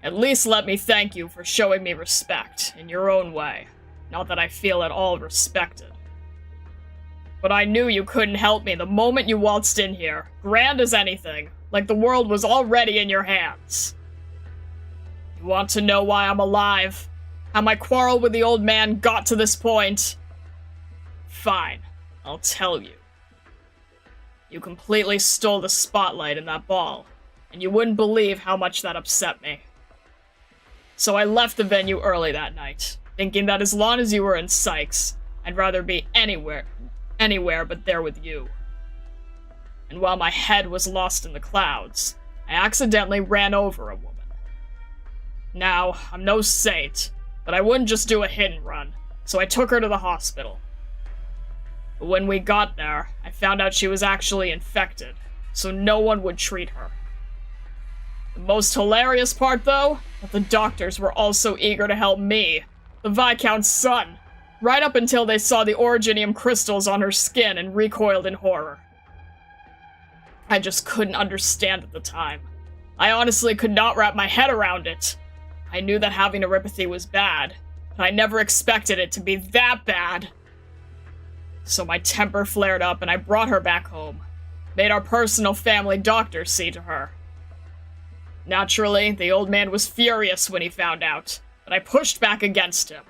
At least let me thank you for showing me respect in your own way, not that I feel at all respected. But I knew you couldn't help me the moment you waltzed in here, grand as anything, like the world was already in your hands. You want to know why I'm alive? How my quarrel with the old man got to this point? Fine, I'll tell you. You completely stole the spotlight in that ball, and you wouldn't believe how much that upset me. So I left the venue early that night, thinking that as long as you were in Sykes, I'd rather be anywhere but there with you. And while my head was lost in the clouds, I accidentally ran over a woman. Now, I'm no saint, but I wouldn't just do a hit and run, so I took her to the hospital. But when we got there, I found out she was actually infected, so no one would treat her. The most hilarious part, though, that the doctors were also eager to help me, the Viscount's son, right up until they saw the originium crystals on her skin and recoiled in horror. I just couldn't understand at the time. I honestly could not wrap my head around it. I knew that having neuropathy was bad, but I never expected it to be that bad. So my temper flared up and I brought her back home. Made our personal family doctor see to her. Naturally, the old man was furious when he found out, but I pushed back against him.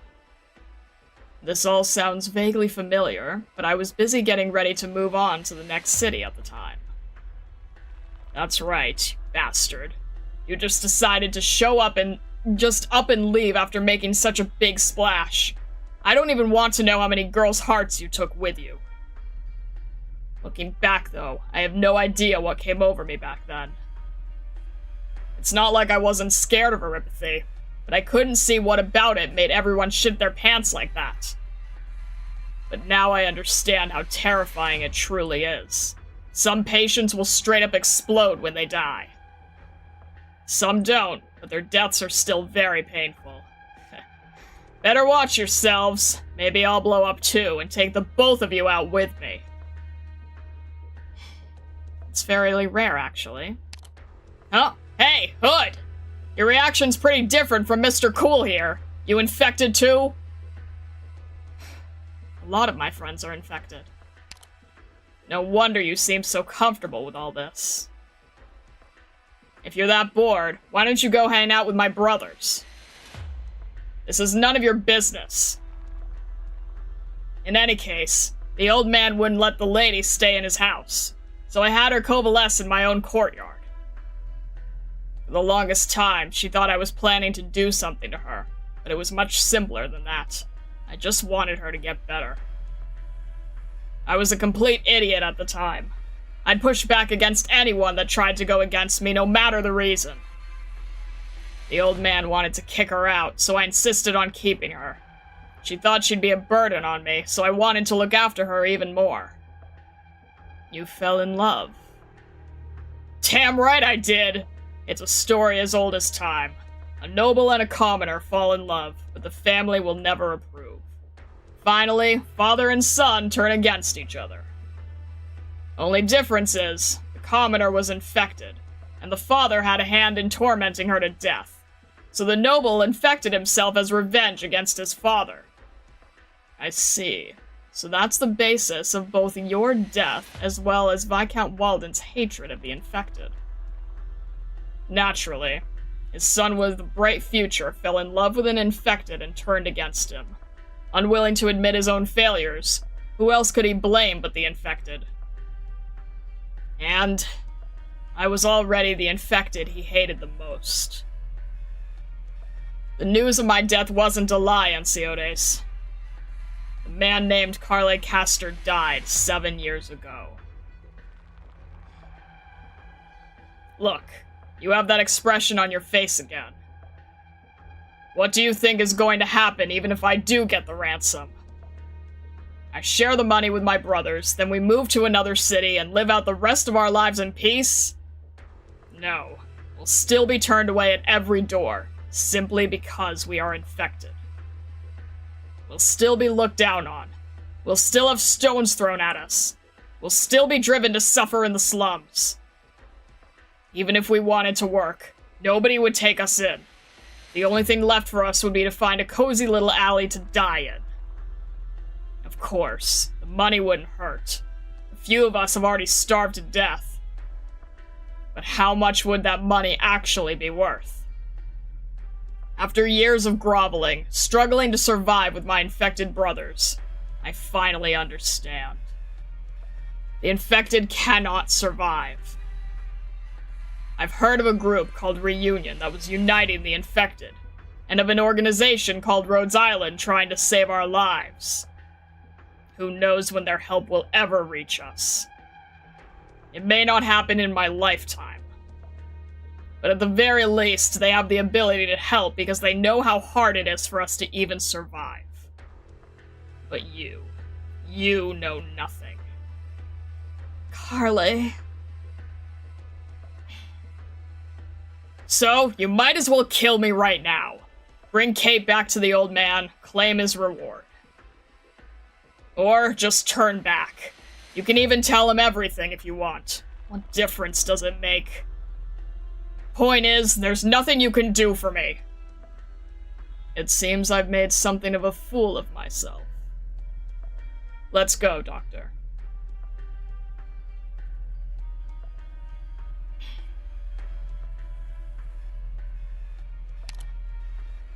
This all sounds vaguely familiar, but I was busy getting ready to move on to the next city at the time. That's right, you bastard. You just decided to show up and just up and leave after making such a big splash. I don't even want to know how many girls' hearts you took with you. Looking back, though, I have no idea what came over me back then. It's not like I wasn't scared of neuropathy, but I couldn't see what about it made everyone shit their pants like that. But now I understand how terrifying it truly is. Some patients will straight up explode when they die. Some don't, but their deaths are still very painful. Better watch yourselves. Maybe I'll blow up too and take the both of you out with me. It's fairly rare, actually. Oh, hey, Hood! Your reaction's pretty different from Mr. Cool here. You infected too? A lot of my friends are infected. No wonder you seem so comfortable with all this. If you're that bored, why don't you go hang out with my brothers? This is none of your business. In any case, the old man wouldn't let the lady stay in his house, so I had her coalesce in my own courtyard. For the longest time, she thought I was planning to do something to her, but it was much simpler than that. I just wanted her to get better. I was a complete idiot at the time. I'd push back against anyone that tried to go against me, no matter the reason. The old man wanted to kick her out, so I insisted on keeping her. She thought she'd be a burden on me, so I wanted to look after her even more. You fell in love. Damn right I did! It's a story as old as time. A noble and a commoner fall in love, but the family will never approve. Finally, father and son turn against each other. Only difference is, the commoner was infected, and the father had a hand in tormenting her to death. So the noble infected himself as revenge against his father. I see. So that's the basis of both your death as well as Viscount Walden's hatred of the infected. Naturally, his son with a bright future fell in love with an infected and turned against him. Unwilling to admit his own failures, who else could he blame but the infected? And I was already the infected he hated the most. The news of my death wasn't a lie, Anciotes. A man named Carle Castor died 7 years ago. Look, you have that expression on your face again. What do you think is going to happen even if I do get the ransom? I share the money with my brothers, then we move to another city and live out the rest of our lives in peace? No. We'll still be turned away at every door, simply because we are infected. We'll still be looked down on. We'll still have stones thrown at us. We'll still be driven to suffer in the slums. Even if we wanted to work, nobody would take us in. The only thing left for us would be to find a cozy little alley to die in. Of course, the money wouldn't hurt. A few of us have already starved to death. But how much would that money actually be worth? After years of groveling, struggling to survive with my infected brothers, I finally understand. The infected cannot survive. I've heard of a group called Reunion that was uniting the infected, and of an organization called Rhodes Island trying to save our lives. Who knows when their help will ever reach us? It may not happen in my lifetime. But at the very least, they have the ability to help because they know how hard it is for us to even survive. But you know nothing. Carly. So, you might as well kill me right now. Bring Kate back to the old man, claim his reward. Or just turn back. You can even tell him everything if you want. What difference does it make? Point is, there's nothing you can do for me. It seems I've made something of a fool of myself. Let's go, Doctor.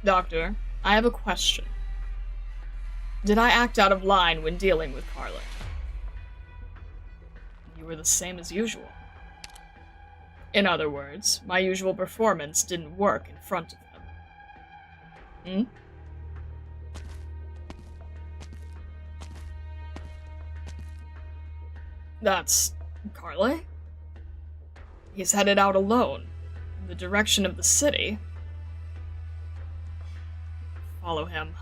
Doctor, I have a question. Did I act out of line when dealing with Carla? You were the same as usual. In other words, my usual performance didn't work in front of them. That's Carly? He's headed out alone, in the direction of the city. Follow him.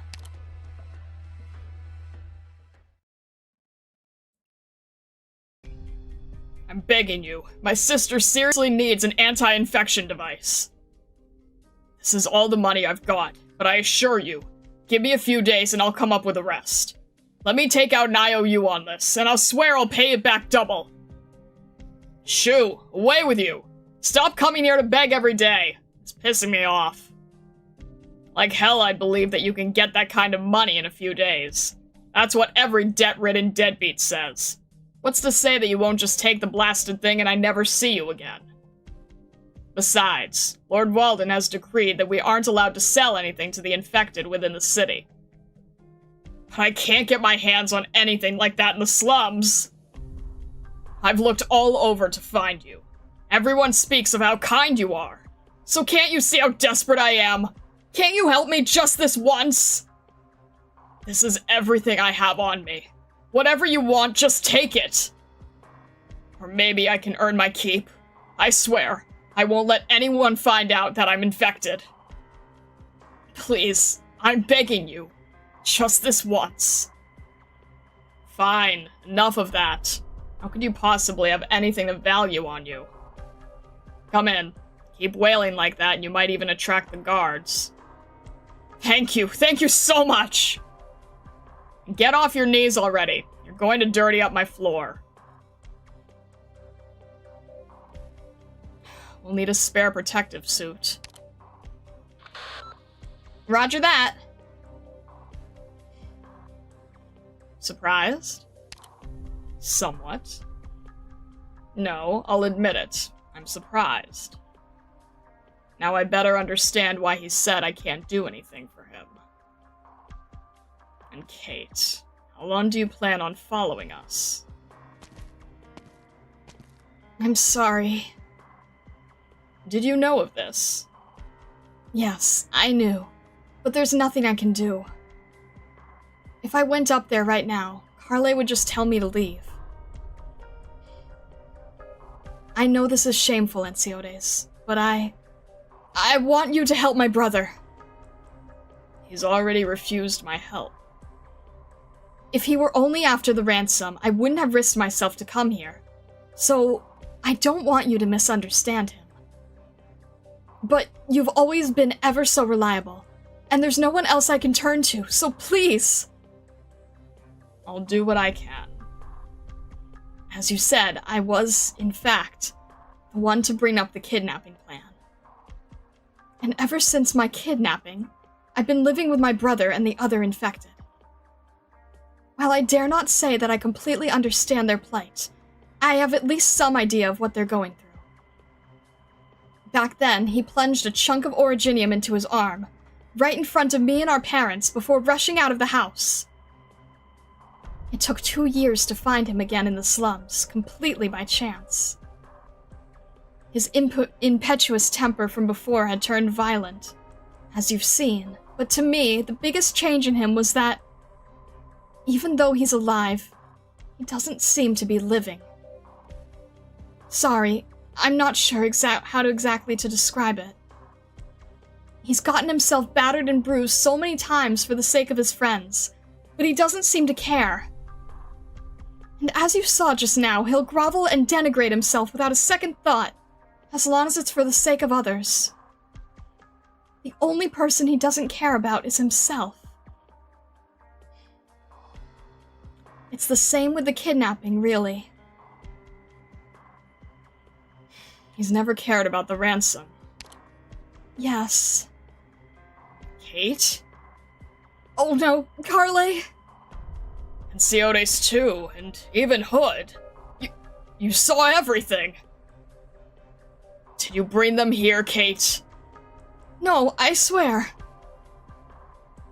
I'm begging you. My sister seriously needs an anti-infection device. This is all the money I've got, but I assure you, give me a few days and I'll come up with the rest. Let me take out an IOU on this, and I'll swear I'll pay it back double. Shoo, away with you. Stop coming here to beg every day. It's pissing me off. Like hell, I believe that you can get that kind of money in a few days. That's what every debt-ridden deadbeat says. What's to say that you won't just take the blasted thing and I never see you again? Besides, Lord Walden has decreed that we aren't allowed to sell anything to the infected within the city. But I can't get my hands on anything like that in the slums. I've looked all over to find you. Everyone speaks of how kind you are. So can't you see how desperate I am? Can't you help me just this once? This is everything I have on me. Whatever you want, just take it. Or maybe I can earn my keep. I swear, I won't let anyone find out that I'm infected. Please, I'm begging you. Just this once. Fine, enough of that. How could you possibly have anything of value on you? Come in. Keep wailing like that and you might even attract the guards. Thank you so much! Get off your knees already. You're going to dirty up my floor. We'll need a spare protective suit. Roger that. Surprised? Somewhat. No, I'll admit it. I'm surprised. Now I better understand why he said I can't do anything for him. And Kate, how long do you plan on following us? I'm sorry. Did you know of this? Yes, I knew. But there's nothing I can do. If I went up there right now, Carly would just tell me to leave. I know this is shameful, Enciodes, but I want you to help my brother. He's already refused my help. If he were only after the ransom, I wouldn't have risked myself to come here. So, I don't want you to misunderstand him. But you've always been ever so reliable, and there's no one else I can turn to, so please! I'll do what I can. As you said, I was, in fact, the one to bring up the kidnapping plan. And ever since my kidnapping, I've been living with my brother and the other infected. While I dare not say that I completely understand their plight, I have at least some idea of what they're going through. Back then, he plunged a chunk of originium into his arm, right in front of me and our parents before rushing out of the house. It took 2 years to find him again in the slums, completely by chance. His impetuous temper from before had turned violent, as you've seen. But to me, the biggest change in him was that, even though he's alive, he doesn't seem to be living. Sorry, I'm not sure how exactly to describe it. He's gotten himself battered and bruised so many times for the sake of his friends, but he doesn't seem to care. And as you saw just now, he'll grovel and denigrate himself without a second thought, as long as it's for the sake of others. The only person he doesn't care about is himself. It's the same with the kidnapping, really. He's never cared about the ransom. Yes. Kate? Oh no, Carly! And Siotes too, and even Hood. You saw everything! Did you bring them here, Kate? No, I swear.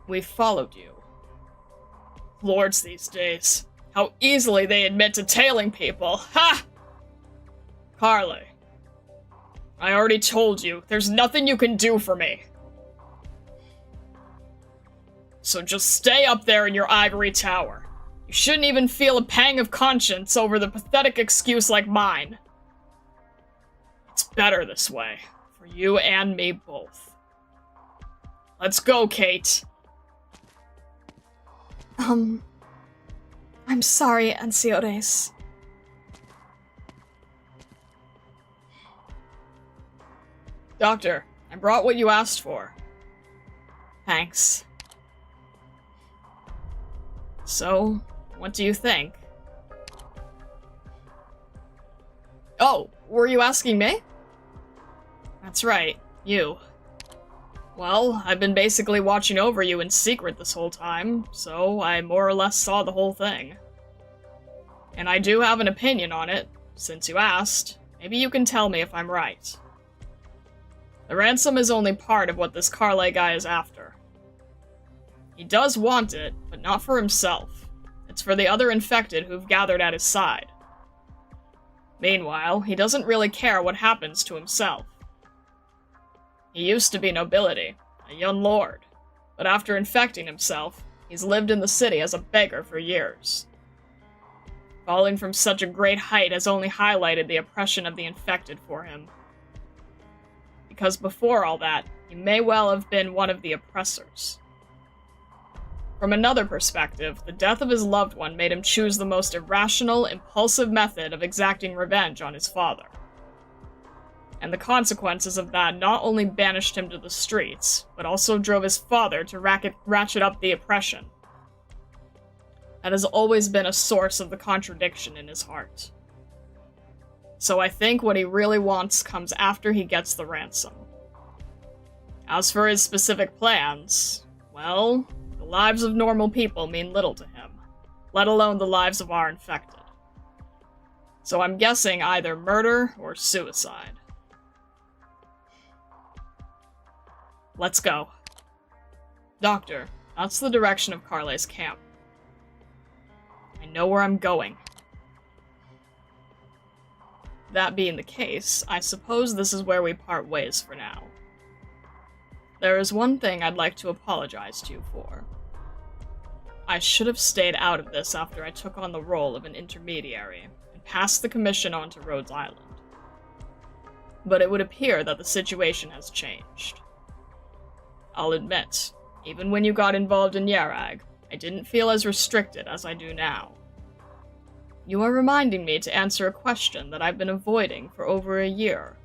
We followed you. Lords these days. How easily they admit to tailing people. Ha! Carly. I already told you, there's nothing you can do for me. So just stay up there in your ivory tower. You shouldn't even feel a pang of conscience over the pathetic excuse like mine. It's better this way, for you and me both. Let's go, Kate. I'm sorry, Anciotes. Doctor, I brought what you asked for. Thanks. So, what do you think? Oh, were you asking me? That's right, you. Well, I've been basically watching over you in secret this whole time, so I more or less saw the whole thing. And I do have an opinion on it, since you asked. Maybe you can tell me if I'm right. The ransom is only part of what this Carly guy is after. He does want it, but not for himself. It's for the other infected who've gathered at his side. Meanwhile, he doesn't really care what happens to himself. He used to be nobility, a young lord, but after infecting himself, he's lived in the city as a beggar for years. Falling from such a great height has only highlighted the oppression of the infected for him. Because before all that, he may well have been one of the oppressors. From another perspective, the death of his loved one made him choose the most irrational, impulsive method of exacting revenge on his father. And the consequences of that not only banished him to the streets, but also drove his father to ratchet up the oppression. That has always been a source of the contradiction in his heart. So I think what he really wants comes after he gets the ransom. As for his specific plans, well, the lives of normal people mean little to him, let alone the lives of our infected. So I'm guessing either murder or suicide. Let's go. Doctor, that's the direction of Carly's camp. I know where I'm going. That being the case, I suppose this is where we part ways for now. There is one thing I'd like to apologize to you for. I should have stayed out of this after I took on the role of an intermediary and passed the commission on to Rhodes Island. But it would appear that the situation has changed. I'll admit, even when you got involved in Yarag, I didn't feel as restricted as I do now. You are reminding me to answer a question that I've been avoiding for over a year.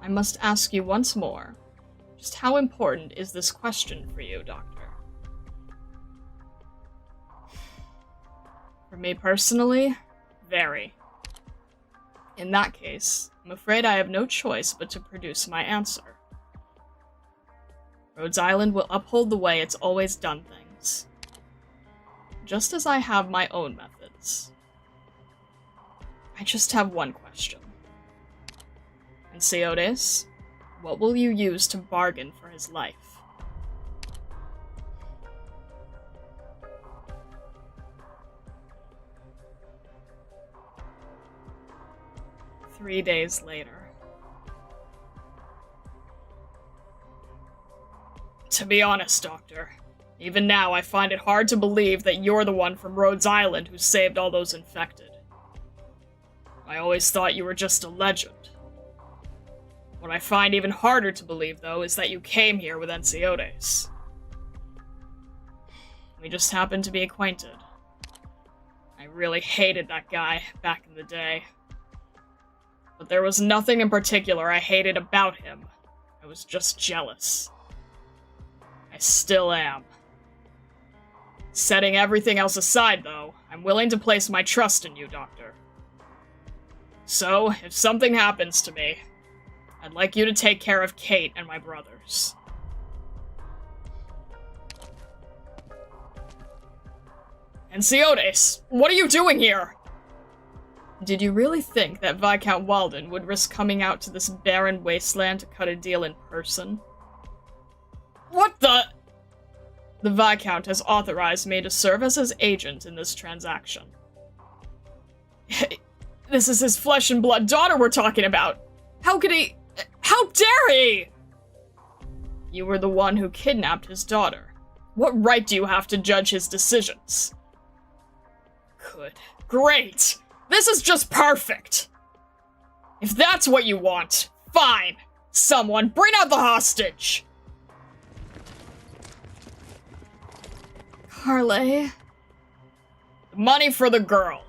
I must ask you once more, just how important is this question for you, Doctor? For me personally, very. In that case, I'm afraid I have no choice but to produce my answer. Rhodes Island will uphold the way it's always done things. Just as I have my own methods. I just have one question. Anciotes, what will you use to bargain for his life? "3 days later. To be honest, Doctor, even now I find it hard to believe that you're the one from Rhodes Island who saved all those infected. I always thought you were just a legend. What I find even harder to believe, though, is that you came here with Enciotes. We just happened to be acquainted. I really hated that guy back in the day. But there was nothing in particular I hated about him. I was just jealous. I still am. Setting everything else aside, though, I'm willing to place my trust in you, Doctor. So, if something happens to me, I'd like you to take care of Kate and my brothers. Enciotes, what are you doing here? Did you really think that Viscount Walden would risk coming out to this barren wasteland to cut a deal in person? What the? The Viscount has authorized me to serve as his agent in this transaction. Hey, this is his flesh and blood daughter we're talking about. How could he? How dare he? You were the one who kidnapped his daughter. What right do you have to judge his decisions? Good. Great! This is just perfect! If that's what you want, fine! Someone, bring out the hostage! Carly. Money for the girl.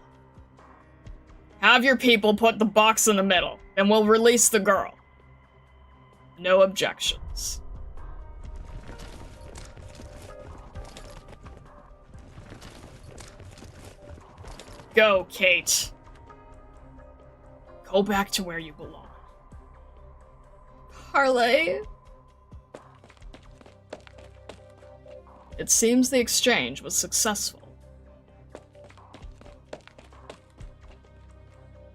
Have your people put the box in the middle, then we'll release the girl. No objections. Go, Kate. Go back to where you belong. Carly. It seems the exchange was successful.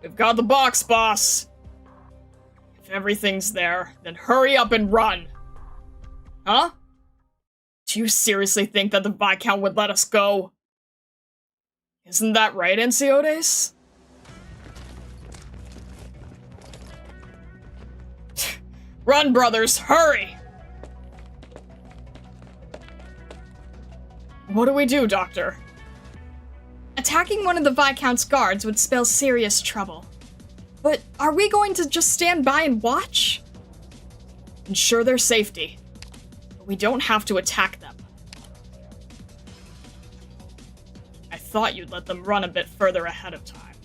We've got the box, boss! If everything's there, then hurry up and run! Huh? Do you seriously think that the Viscount would let us go? Isn't that right, Enciotes? Run, brothers, hurry! What do we do, Doctor? Attacking one of the Viscount's guards would spell serious trouble. But are we going to just stand by and watch? Ensure their safety. But we don't have to attack them. I thought you'd let them run a bit further ahead of time.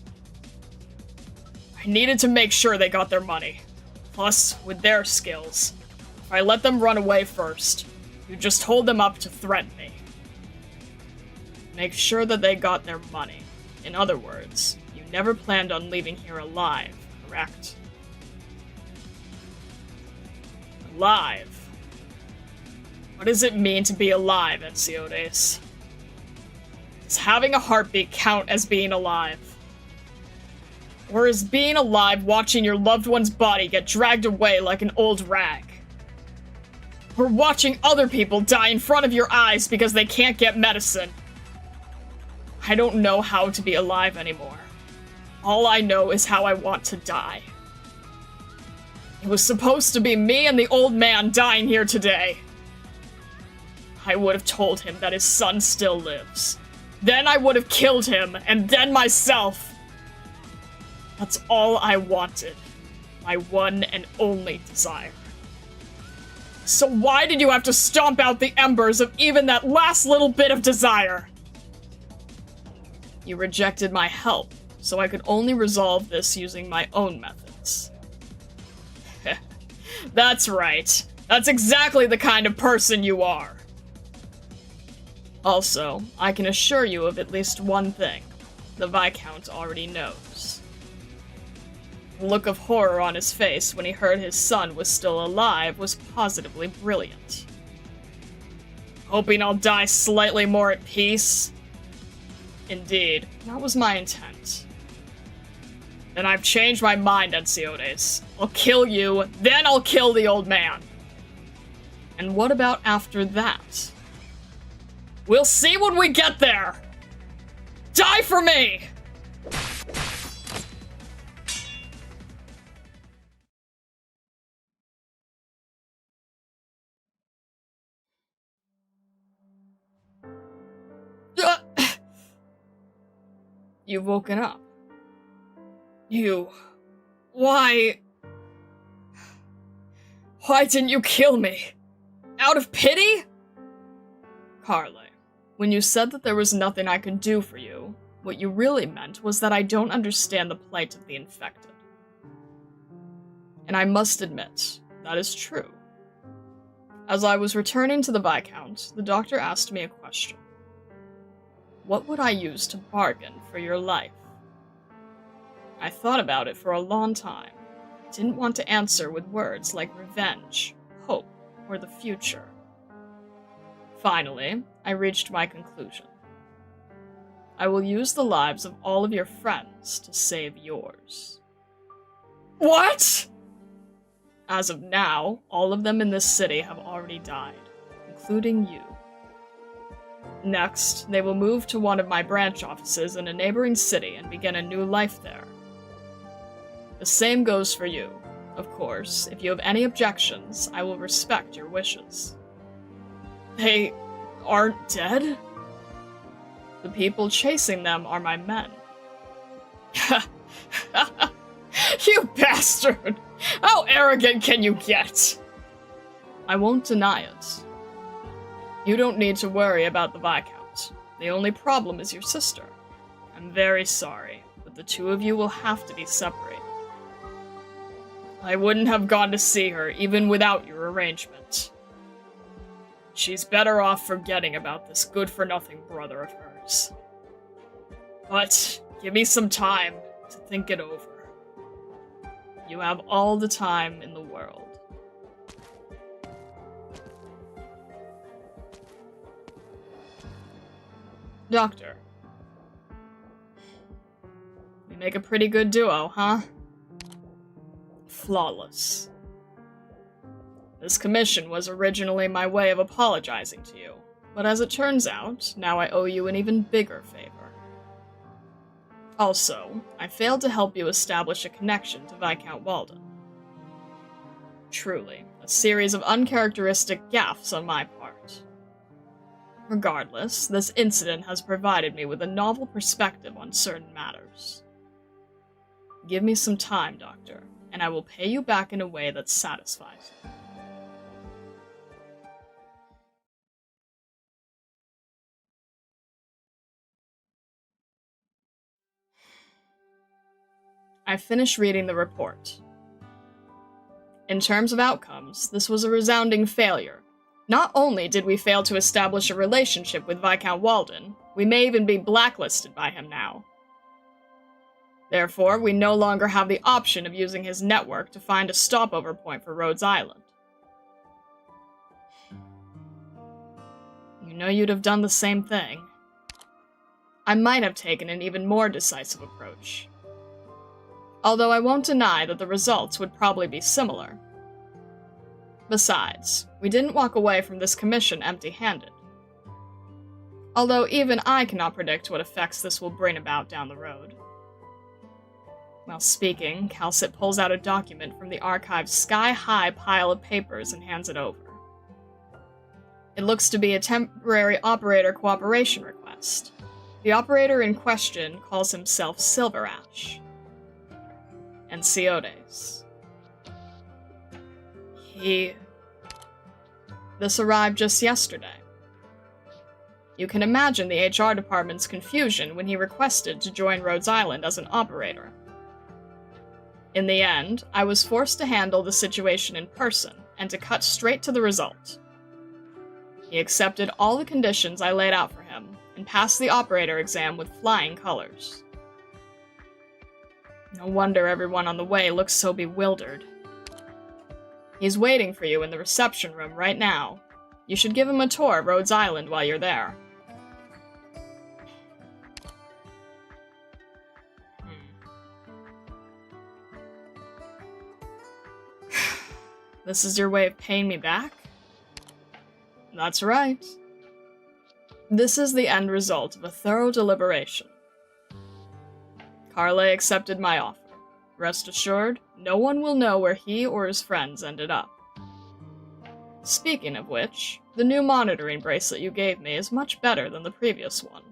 I needed to make sure they got their money. Plus, with their skills, if I let them run away first, you'd just hold them up to threaten me. Make sure that they got their money. In other words, you never planned on leaving here alive, correct? Alive? What does it mean to be alive, Enciotes? Does having a heartbeat count as being alive? Or is being alive watching your loved one's body get dragged away like an old rag? Or watching other people die in front of your eyes because they can't get medicine? I don't know how to be alive anymore. All I know is how I want to die. It was supposed to be me and the old man dying here today. I would have told him that his son still lives. Then I would have killed him, and then myself. That's all I wanted. My one and only desire. So why did you have to stomp out the embers of even that last little bit of desire? You rejected my help, so I could only resolve this using my own methods. That's right. That's exactly the kind of person you are. Also, I can assure you of at least one thing. The Viscount already knows. The look of horror on his face when he heard his son was still alive was positively brilliant. Hoping I'll die slightly more at peace? Indeed, that was my intent. Then I've changed my mind, Enciotes. I'll kill you, then I'll kill the old man. And what about after that? We'll see when we get there! Die for me! you've woken up. You... Why didn't you kill me? Out of pity? Carly, when you said that there was nothing I could do for you, what you really meant was that I don't understand the plight of the infected. And I must admit, that is true. As I was returning to the Viscount, the doctor asked me a question. What would I use to bargain for your life? I thought about it for a long time. Didn't want to answer with words like revenge, hope, or the future. Finally, I reached my conclusion. I will use the lives of all of your friends to save yours. What? As of now, all of them in this city have already died, including you. Next, they will move to one of my branch offices in a neighboring city and begin a new life there. The same goes for you. Of course, if you have any objections, I will respect your wishes. They aren't dead? The people chasing them are my men. You bastard! How arrogant can you get? I won't deny it. You don't need to worry about the Viscount. The only problem is your sister. I'm very sorry, but the two of you will have to be separated. I wouldn't have gone to see her, even without your arrangement. She's better off forgetting about this good-for-nothing brother of hers. But give me some time to think it over. You have all the time in the world. Doctor. We make a pretty good duo, huh? Flawless. This commission was originally my way of apologizing to you, but as it turns out, now I owe you an even bigger favor. Also, I failed to help you establish a connection to Viscount Walden. Truly, a series of uncharacteristic gaffes on my part. Regardless, this incident has provided me with a novel perspective on certain matters. Give me some time, Doctor, and I will pay you back in a way that satisfies you. I finished reading the report. In terms of outcomes, this was a resounding failure. Not only did we fail to establish a relationship with Viscount Walden, we may even be blacklisted by him now. Therefore, we no longer have the option of using his network to find a stopover point for Rhodes Island. You know you'd have done the same thing. I might have taken an even more decisive approach. Although I won't deny that the results would probably be similar. Besides, we didn't walk away from this commission empty-handed. Although even I cannot predict what effects this will bring about down the road. While speaking, Calcit pulls out a document from the archive's sky-high pile of papers and hands it over. It looks to be a temporary operator cooperation request. The operator in question calls himself Silver Ash. And Siodes. This arrived just yesterday. You can imagine the HR department's confusion when he requested to join Rhodes Island as an operator. In the end, I was forced to handle the situation in person and to cut straight to the result. He accepted all the conditions I laid out for him and passed the operator exam with flying colors. No wonder everyone on the way looks so bewildered. He's waiting for you in the reception room right now. You should give him a tour of Rhodes Island while you're there. This is your way of paying me back? That's right. This is the end result of a thorough deliberation. Carle accepted my offer. Rest assured, no one will know where he or his friends ended up. Speaking of which, the new monitoring bracelet you gave me is much better than the previous one.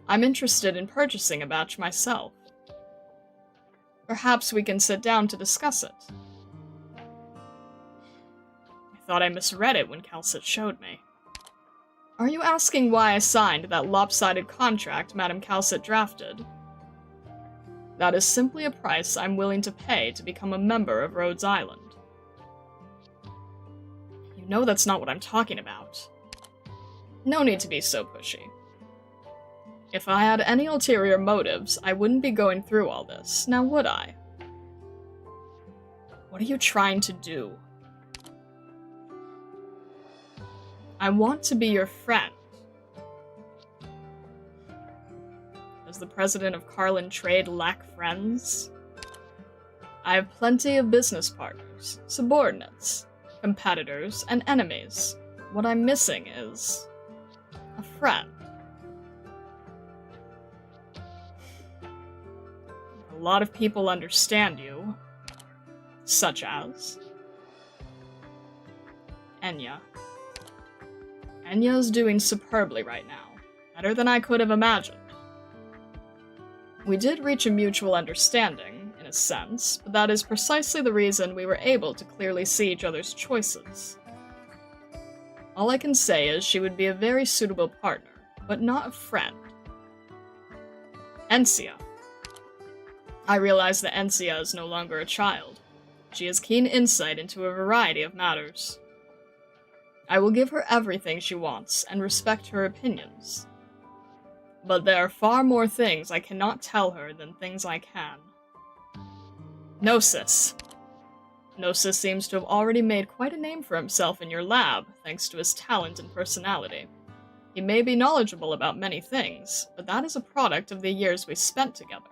I'm interested in purchasing a batch myself. Perhaps we can sit down to discuss it. I thought I misread it when Calcit showed me. Are you asking why I signed that lopsided contract Madame Calcit drafted? That is simply a price I'm willing to pay to become a member of Rhodes Island. You know that's not what I'm talking about. No need to be so pushy. If I had any ulterior motives, I wouldn't be going through all this, now would I? What are you trying to do? I want to be your friend. Does the president of Carlin Trade lack friends? I have plenty of business partners, subordinates, competitors, and enemies. What I'm missing is a friend. A lot of people understand you, such as Enya. Enya is doing superbly right now, better than I could have imagined. We did reach a mutual understanding, in a sense, but that is precisely the reason we were able to clearly see each other's choices. All I can say is she would be a very suitable partner, but not a friend. Encia. I realize that Encia is no longer a child. She has keen insight into a variety of matters. I will give her everything she wants and respect her opinions. But there are far more things I cannot tell her than things I can. Gnosis. Gnosis seems to have already made quite a name for himself in your lab, thanks to his talent and personality. He may be knowledgeable about many things, but that is a product of the years we spent together.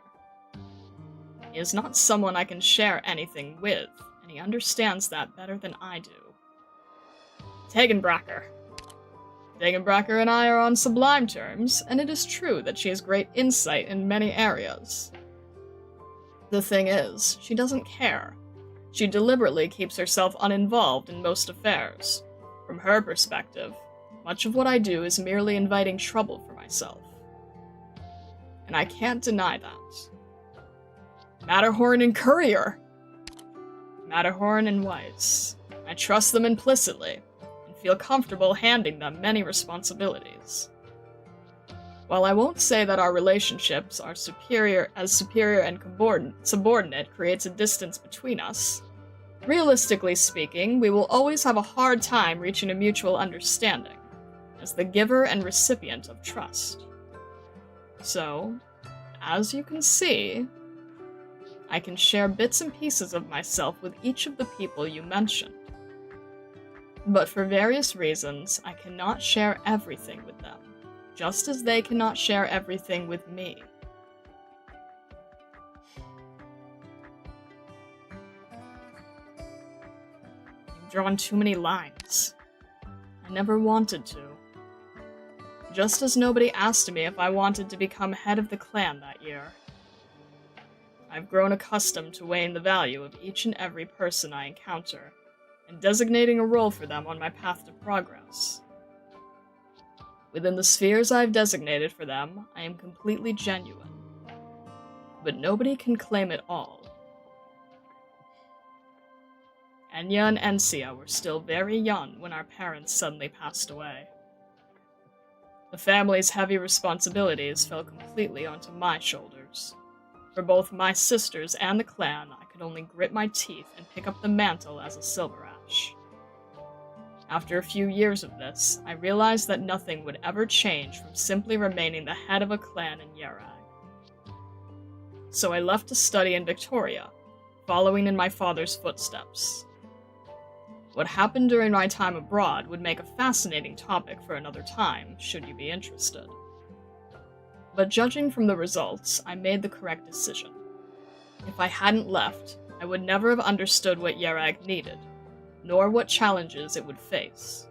He is not someone I can share anything with, and he understands that better than I do. Tegenbracker. Tegenbracker and I are on sublime terms, and it is true that she has great insight in many areas. The thing is, she doesn't care. She deliberately keeps herself uninvolved in most affairs. From her perspective, much of what I do is merely inviting trouble for myself. And I can't deny that. Matterhorn and Courier! Matterhorn and Weiss. I trust them implicitly, and feel comfortable handing them many responsibilities. While I won't say that our relationships are superior and subordinate creates a distance between us, realistically speaking, we will always have a hard time reaching a mutual understanding, as the giver and recipient of trust. So, as you can see, I can share bits and pieces of myself with each of the people you mentioned. But for various reasons, I cannot share everything with them, just as they cannot share everything with me. You've drawn too many lines. I never wanted to. Just as nobody asked me if I wanted to become head of the clan that year. I've grown accustomed to weighing the value of each and every person I encounter, and designating a role for them on my path to progress. Within the spheres I've designated for them, I am completely genuine. But nobody can claim it all. Enya and Encia were still very young when our parents suddenly passed away. The family's heavy responsibilities fell completely onto my shoulders. For both my sisters and the clan, I could only grit my teeth and pick up the mantle as a silver ash. After a few years of this, I realized that nothing would ever change from simply remaining the head of a clan in Yerag. So I left to study in Victoria, following in my father's footsteps. What happened during my time abroad would make a fascinating topic for another time, should you be interested. But judging from the results, I made the correct decision. If I hadn't left, I would never have understood what Yerag needed, nor what challenges it would face.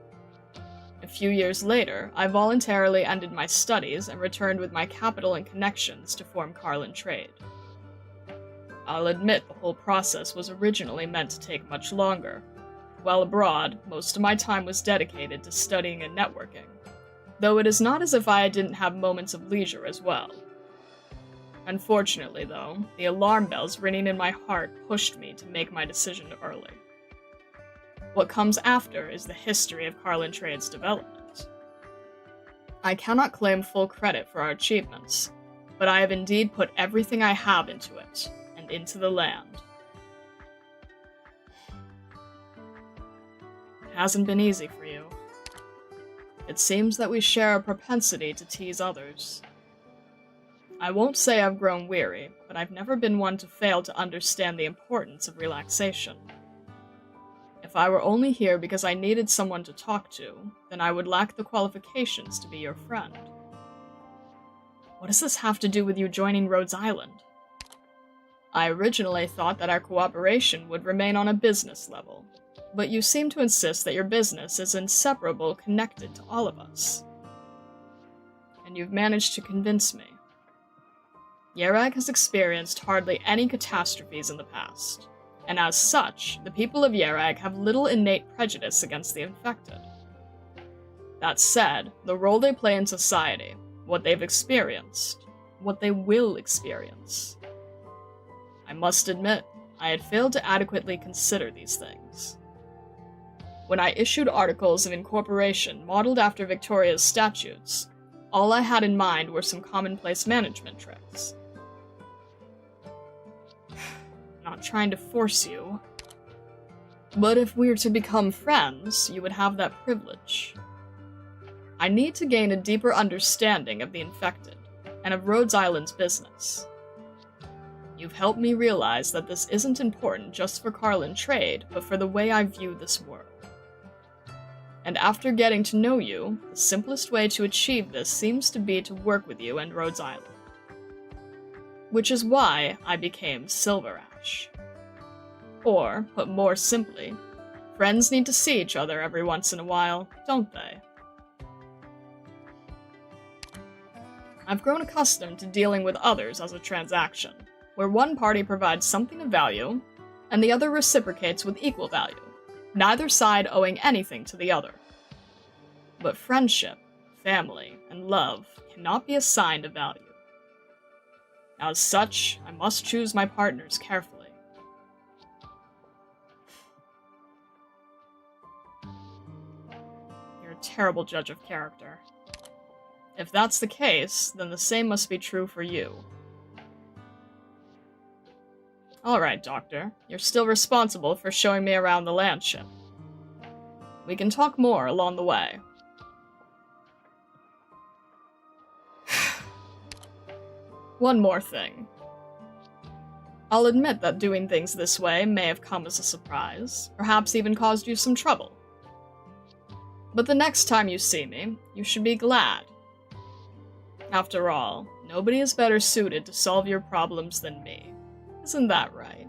A few years later, I voluntarily ended my studies and returned with my capital and connections to form Carlin Trade. I'll admit the whole process was originally meant to take much longer. While abroad, most of my time was dedicated to studying and networking, though it is not as if I didn't have moments of leisure as well. Unfortunately, though, the alarm bells ringing in my heart pushed me to make my decision early. What comes after is the history of Carlin Trade's development. I cannot claim full credit for our achievements, but I have indeed put everything I have into it, and into the land. It hasn't been easy for you. It seems that we share a propensity to tease others. I won't say I've grown weary, but I've never been one to fail to understand the importance of relaxation. If I were only here because I needed someone to talk to, then I would lack the qualifications to be your friend. What does this have to do with you joining Rhodes Island? I originally thought that our cooperation would remain on a business level, but you seem to insist that your business is inseparable connected to all of us. And you've managed to convince me. Yerag has experienced hardly any catastrophes in the past, and as such, the people of Yerag have little innate prejudice against the infected. That said, the role they play in society, what they've experienced, what they will experience. I must admit, I had failed to adequately consider these things. When I issued articles of incorporation modeled after Victoria's statutes, all I had in mind were some commonplace management tricks. Not trying to force you, but if we're to become friends, you would have that privilege. I need to gain a deeper understanding of the infected, and of Rhodes Island's business. You've helped me realize that this isn't important just for Carlin Trade, but for the way I view this world. And after getting to know you, the simplest way to achieve this seems to be to work with you and Rhodes Island. Which is why I became Silver Ash. Or, put more simply, friends need to see each other every once in a while, don't they? I've grown accustomed to dealing with others as a transaction, where one party provides something of value, and the other reciprocates with equal value, neither side owing anything to the other. But friendship, family, and love cannot be assigned a value. As such, I must choose my partners carefully. You're a terrible judge of character. If that's the case, then the same must be true for you. Alright, Doctor. You're still responsible for showing me around the landship. We can talk more along the way. One more thing. I'll admit that doing things this way may have come as a surprise, perhaps even caused you some trouble. But the next time you see me, you should be glad. After all, nobody is better suited to solve your problems than me. Isn't that right?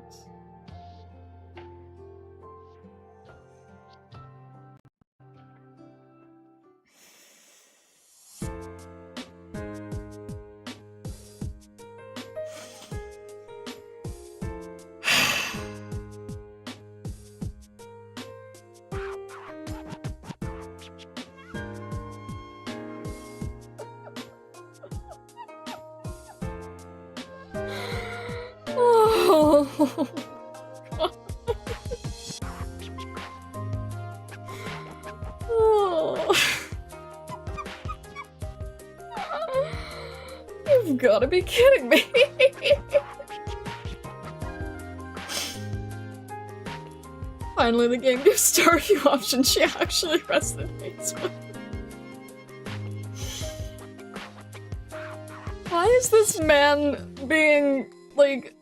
Oh, oh. You've got to be kidding me. Finally, the game gives Starview options she actually resonates with. Why is this man being, like...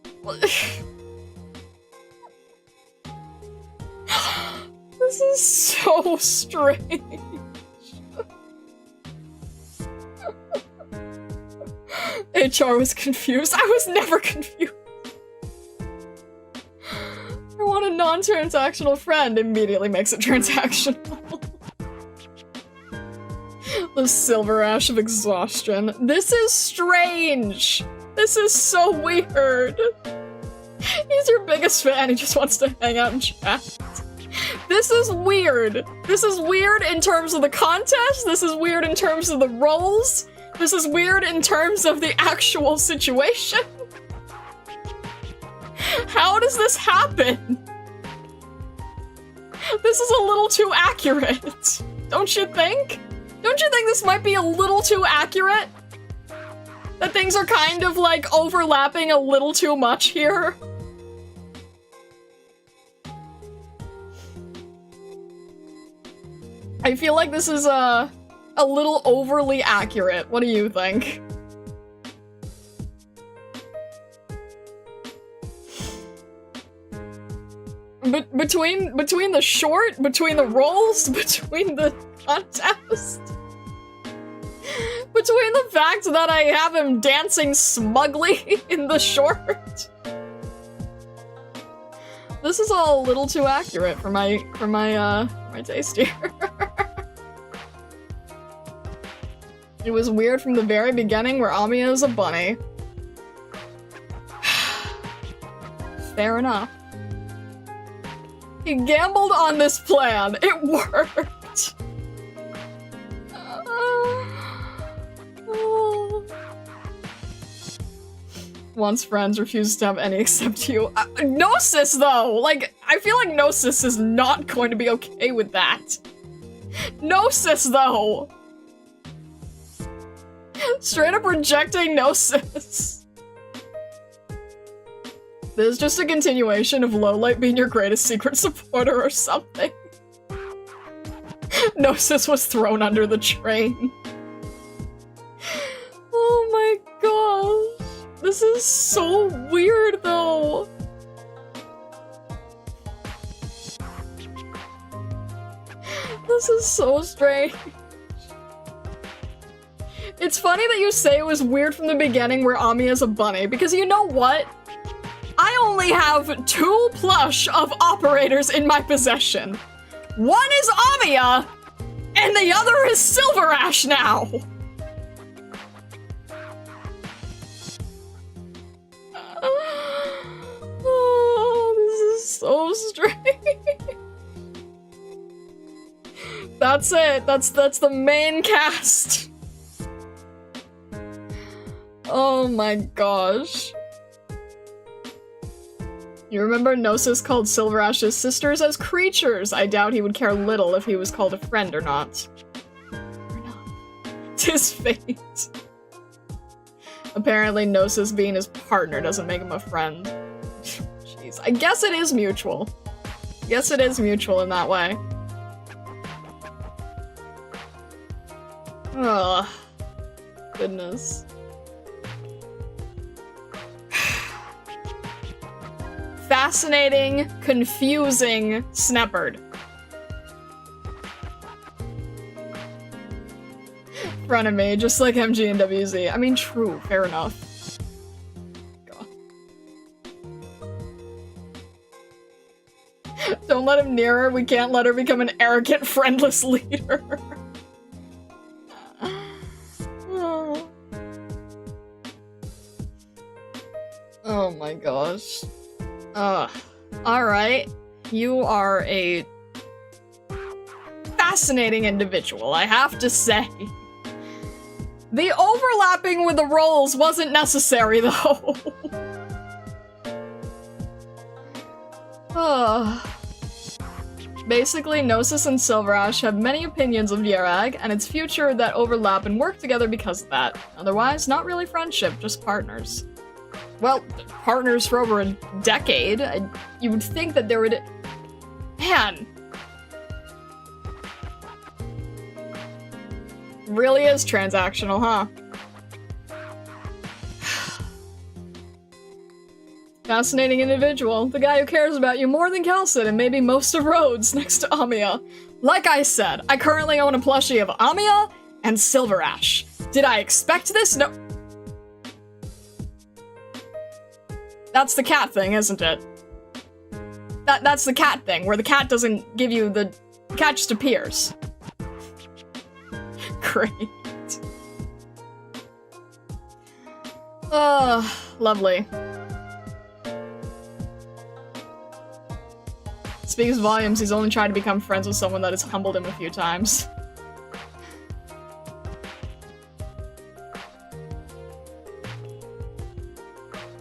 This is so strange. HR was confused. I was never confused. I want a non-transactional friend. Immediately makes it transactional. The Silver Ash of Exhaustion. This is strange. This is so weird. He's your biggest fan. He just wants to hang out and chat. This is weird. This is weird in terms of the contest. This is weird in terms of the roles. This is weird in terms of the actual situation. How does this happen? This is a little too accurate. Don't you think? Don't you think this might be a little too accurate? That things are kind of like overlapping a little too much here? I feel like this is a little overly accurate. What do you think? Between the short, between the roles, between the contest, between the fact that I have him dancing smugly in the short. This is all a little too accurate for my taste here. It was weird from the very beginning where Amiya is a bunny. Fair enough. He gambled on this plan. It worked. Once friends refuses to have any except you. Gnosis, though! Like, I feel like Gnosis is not going to be okay with that. Gnosis, though! Straight up rejecting Gnosis. This is just a continuation of Lowlight being your greatest secret supporter or something. Gnosis was thrown under the train. Oh my gosh. This is so weird, though. This is so strange. It's funny that you say it was weird from the beginning where Amiya's a bunny, because you know what? I only have 2 plush of operators in my possession. One is Amiya, and the other is Silver Ash now. Oh, this is so strange. That's it. That's the main cast. Oh my gosh. You remember Gnosis called Silver Ash's sisters as creatures. I doubt he would care little if he was called a friend or not. Tis fate. Apparently Gnosis being his partner doesn't make him a friend. Jeez, I guess it is mutual. Guess it is mutual in that way. Ugh. Goodness. Fascinating, confusing Sneppard. Front of me, just like MG and WZ. I mean, true, fair enough. God. Don't let him near her. We can't let her become an arrogant, friendless leader. Oh. Oh my gosh. Alright. You are a fascinating individual, I have to say. The overlapping with the roles wasn't necessary, though. Basically, Gnosis and Silver Ash have many opinions of Yerag and its future that overlap and work together because of that. Otherwise, not really friendship, just partners. Well, partners for over a decade. You would think that there would... Man. Really is transactional, huh? Fascinating individual. The guy who cares about you more than Kelson and maybe most of Rhodes next to Amiya. Like I said, I currently own a plushie of Amiya and Silver Ash. Did I expect this? No. That's the cat thing, isn't it? That's the cat thing, where the cat doesn't give you the... The cat just appears. Great. Lovely. Speaks volumes, he's only tried to become friends with someone that has humbled him a few times.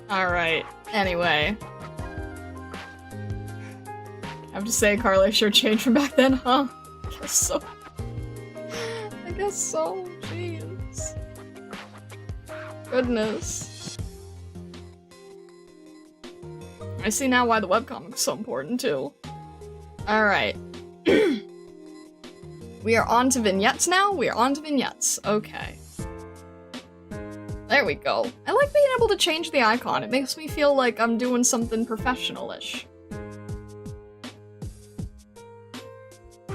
Alright, anyway. I have to say, Carly sure changed from back then, huh? I guess so. I guess so, jeez. Goodness. I see now why the webcomic is so important, too. Alright. We are on to vignettes now? We are on to vignettes. Okay. There we go. I like being able to change the icon. It makes me feel like I'm doing something professional-ish.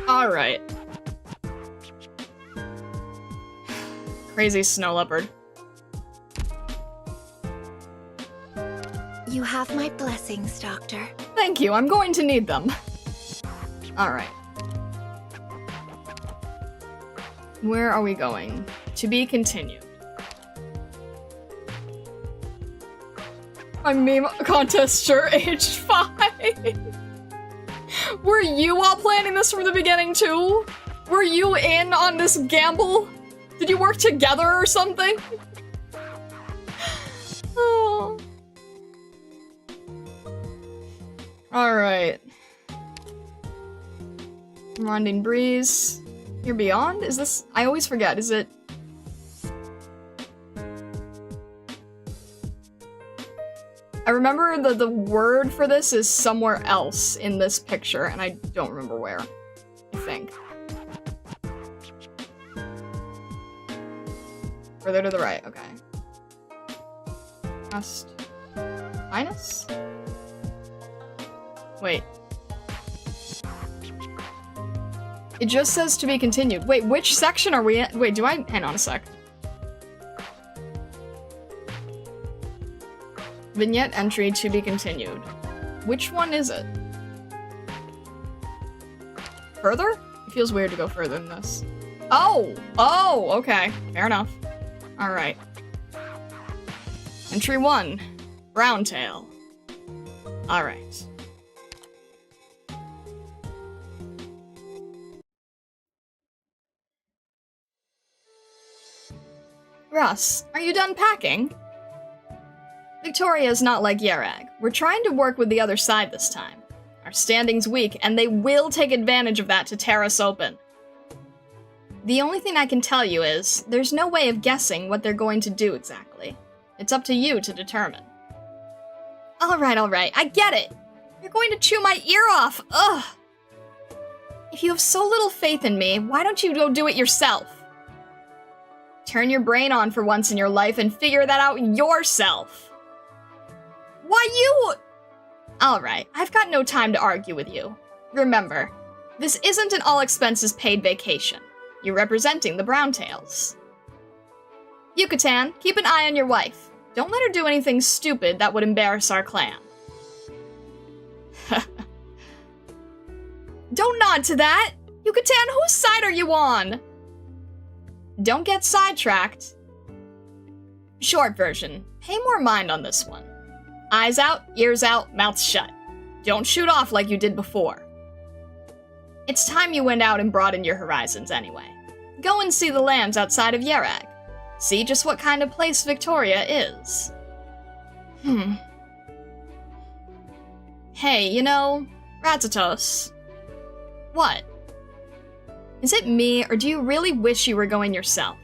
Alright. Crazy snow leopard. You have my blessings, Doctor. Thank you, I'm going to need them. Alright. Where are we going? To be continued. My meme contest sure aged 5. Were you all planning this from the beginning too? Were you in on this gamble? Did you work together or something? Oh. Alright. Rondine Breeze. You're beyond? Is this? I always forget, is it? I remember the word for this is somewhere else in this picture, and I don't remember where. I think. Further to the right, okay. Past... minus? Wait. It just says to be continued. Wait, which section are we in? Wait, do I... hang on a sec. Vignette entry to be continued. Which one is it? Further? It feels weird to go further than this. Oh! Oh, okay. Fair enough. Alright. Entry 1. Browntail. Alright. Russ, are you done packing? Victoria is not like Yerag. We're trying to work with the other side this time. Our standing's weak, and they will take advantage of that to tear us open. The only thing I can tell you is, there's no way of guessing what they're going to do exactly. It's up to you to determine. Alright, I get it! You're going to chew my ear off! Ugh! If you have so little faith in me, why don't you go do it yourself? Turn your brain on for once in your life and figure that out yourself! Why you? Alright, I've got no time to argue with you. Remember, this isn't an all-expenses-paid vacation. You're representing the Browntails. Yucatan, keep an eye on your wife. Don't let her do anything stupid that would embarrass our clan. Don't nod to that! Yucatan, whose side are you on? Don't get sidetracked. Short version, pay more mind on this one. Eyes out, ears out, mouth shut. Don't shoot off like you did before. It's time you went out and broadened your horizons anyway. Go and see the lands outside of Yerag. See just what kind of place Victoria is. Hey, you know, Ratatos. What? Is it me, or do you really wish you were going yourself?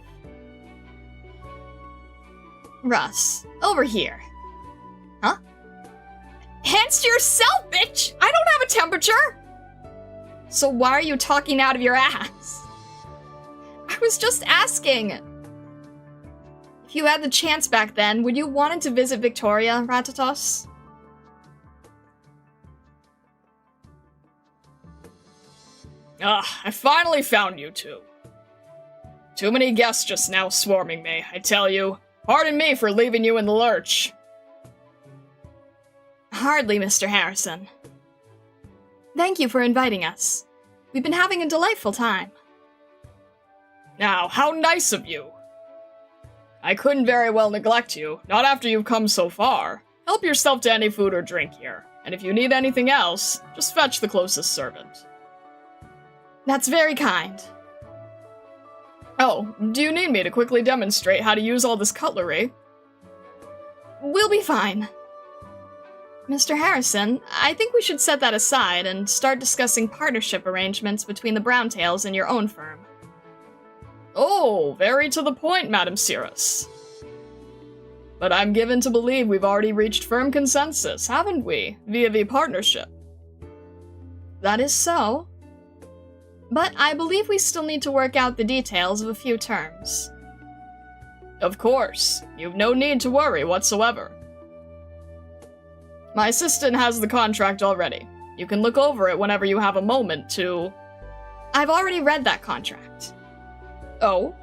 Russ, over here. Huh? Hands to yourself, bitch! I don't have a temperature! So why are you talking out of your ass? I was just asking. If you had the chance back then, would you wanted to visit Victoria, Ratatos? I finally found you two. Too many guests just now swarming me, I tell you. Pardon me for leaving you in the lurch. Hardly, Mr. Harrison. Thank you for inviting us. We've been having a delightful time. Now, how nice of you. I couldn't very well neglect you, not after you've come so far. Help yourself to any food or drink here. And if you need anything else, just fetch the closest servant. That's very kind. Oh, do you need me to quickly demonstrate how to use all this cutlery? We'll be fine. Mr. Harrison, I think we should set that aside and start discussing partnership arrangements between the Browntails and your own firm. Oh, very to the point, Madam Cirrus. But I'm given to believe we've already reached firm consensus, haven't we, via the partnership? That is so. But I believe we still need to work out the details of a few terms. Of course, you've no need to worry whatsoever. My assistant has the contract already. You can look over it whenever you have a moment to... I've already read that contract. Oh?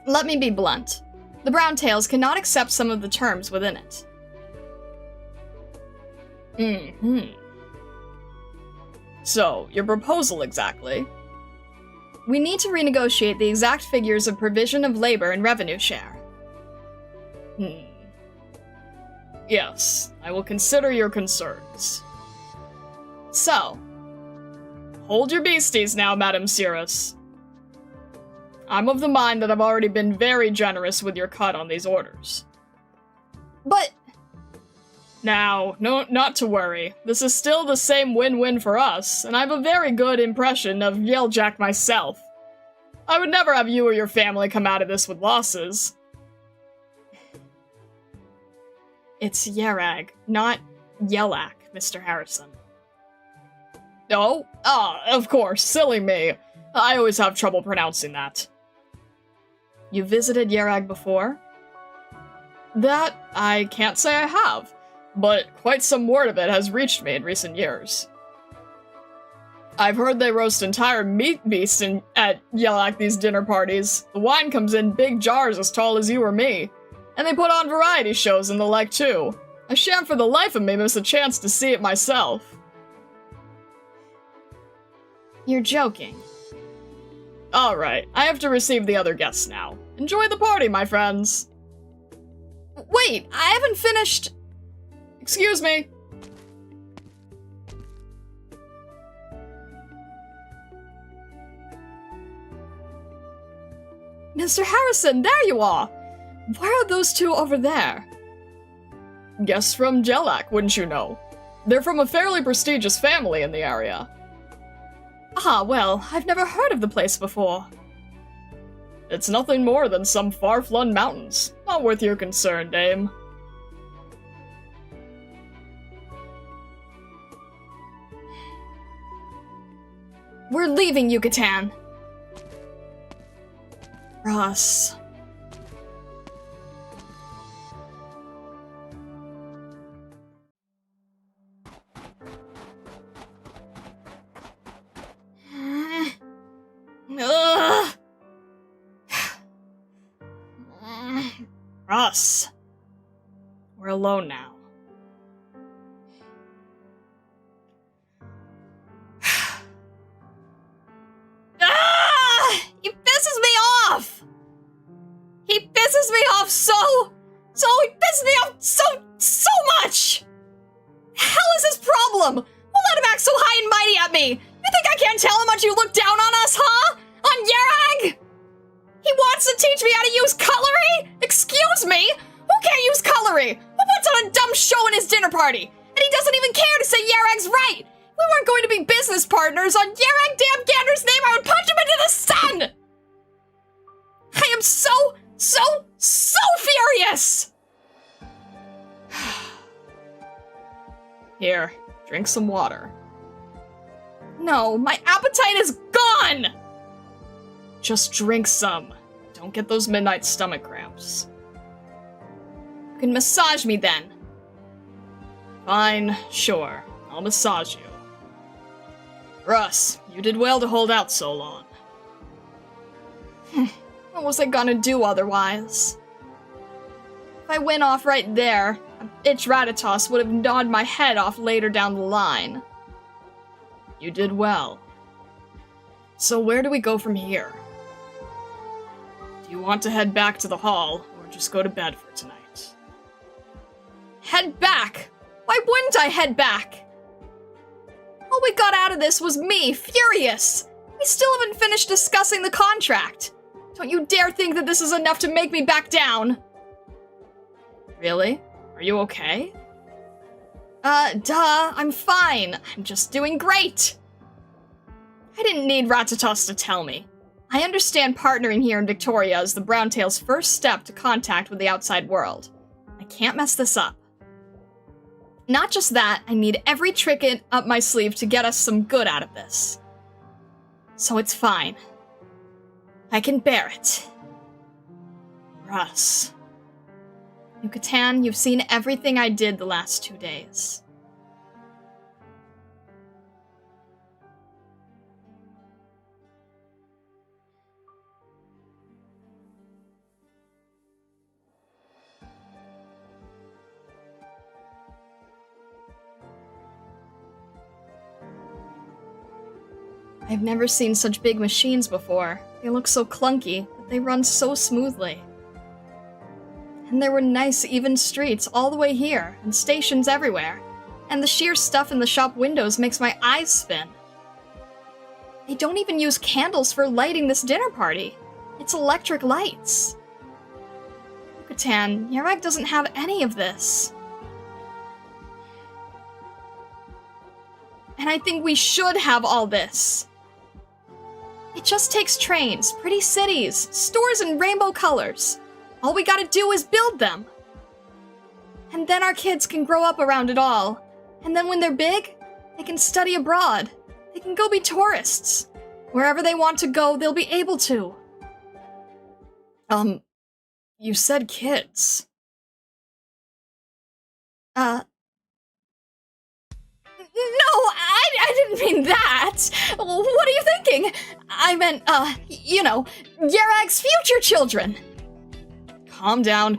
Let me be blunt. The Browntails cannot accept some of the terms within it. So, your proposal exactly? We need to renegotiate the exact figures of provision of labor and revenue share. Yes, I will consider your concerns. So, hold your beasties now, Madam Cirrus. I'm of the mind that I've already been very generous with your cut on these orders. but Now, no, not to worry. This is still the same win-win for us, and I have a very good impression of Yelljack myself. I would never have you or your family come out of this with losses. it's Yerag, not Yellak, Mr. Harrison. Oh? Of course, silly me. I always have trouble pronouncing that. You visited Yerag before? That, I can't say I have, but quite some word of it has reached me in recent years. I've heard they roast entire meat beasts at Yellak these dinner parties. The wine comes in big jars as tall as you or me. And they put on variety shows and the like too. I shan't for the life of me miss a chance to see it myself. You're joking. Alright, I have to receive the other guests now. Enjoy the party, my friends. Wait, I haven't finished. Excuse me. Mr. Harrison, there you are! Why are those two over there? Guests from Yellak, wouldn't you know? They're from a fairly prestigious family in the area. Ah, well, I've never heard of the place before. It's nothing more than some far-flung mountains. Not worth your concern, dame. We're leaving Yucatan. Russ. Ugh. Russ. We're alone now. He pisses me off! He pisses me off he pisses me off so much! Hell is his problem? Who let him act so high and mighty at me? You think I can't tell how much you look down on us, huh? On Yerag? He wants to teach me how to use cutlery? Excuse me? Who can't use cutlery? Who puts on a dumb show in his dinner party? And he doesn't even care to say Yerag's right! We weren't going to be business partners. On Yerag damn Gander's name, I would punch him into the sun! I am so furious! Here, drink some water. No, my appetite is gone! Just drink some. Don't get those midnight stomach cramps. You can massage me then. Fine, sure. I'll massage you. Russ, you did well to hold out so long. What was I gonna do otherwise? If I went off right there, a bitch Ratatoss would have gnawed my head off later down the line. You did well. So where do we go from here? Do you want to head back to the hall, or just go to bed for tonight? Head back! Why wouldn't I head back? All we got out of this was me, furious. We still haven't finished discussing the contract. Don't you dare think that this is enough to make me back down. Really? Are you okay? Duh, I'm fine. I'm just doing great. I didn't need Ratatas to tell me. I understand partnering here in Victoria is the Browntail's first step to contact with the outside world. I can't mess this up. Not just that, I need every trick up my sleeve to get us some good out of this. So it's fine. I can bear it. Russ. Yucatan, you've seen everything I did the last 2 days. I've never seen such big machines before. They look so clunky, but they run so smoothly. And there were nice, even streets all the way here, and stations everywhere. And the sheer stuff in the shop windows makes my eyes spin. They don't even use candles for lighting this dinner party. It's electric lights. Yucatan, Yerag doesn't have any of this. And I think we should have all this. It just takes trains, pretty cities, stores in rainbow colors. All we gotta do is build them. And then our kids can grow up around it all. And then when they're big, they can study abroad. They can go be tourists. Wherever they want to go, they'll be able to. You said kids. No, I didn't mean that. What are you thinking? I meant, Yerag's future children. Calm down,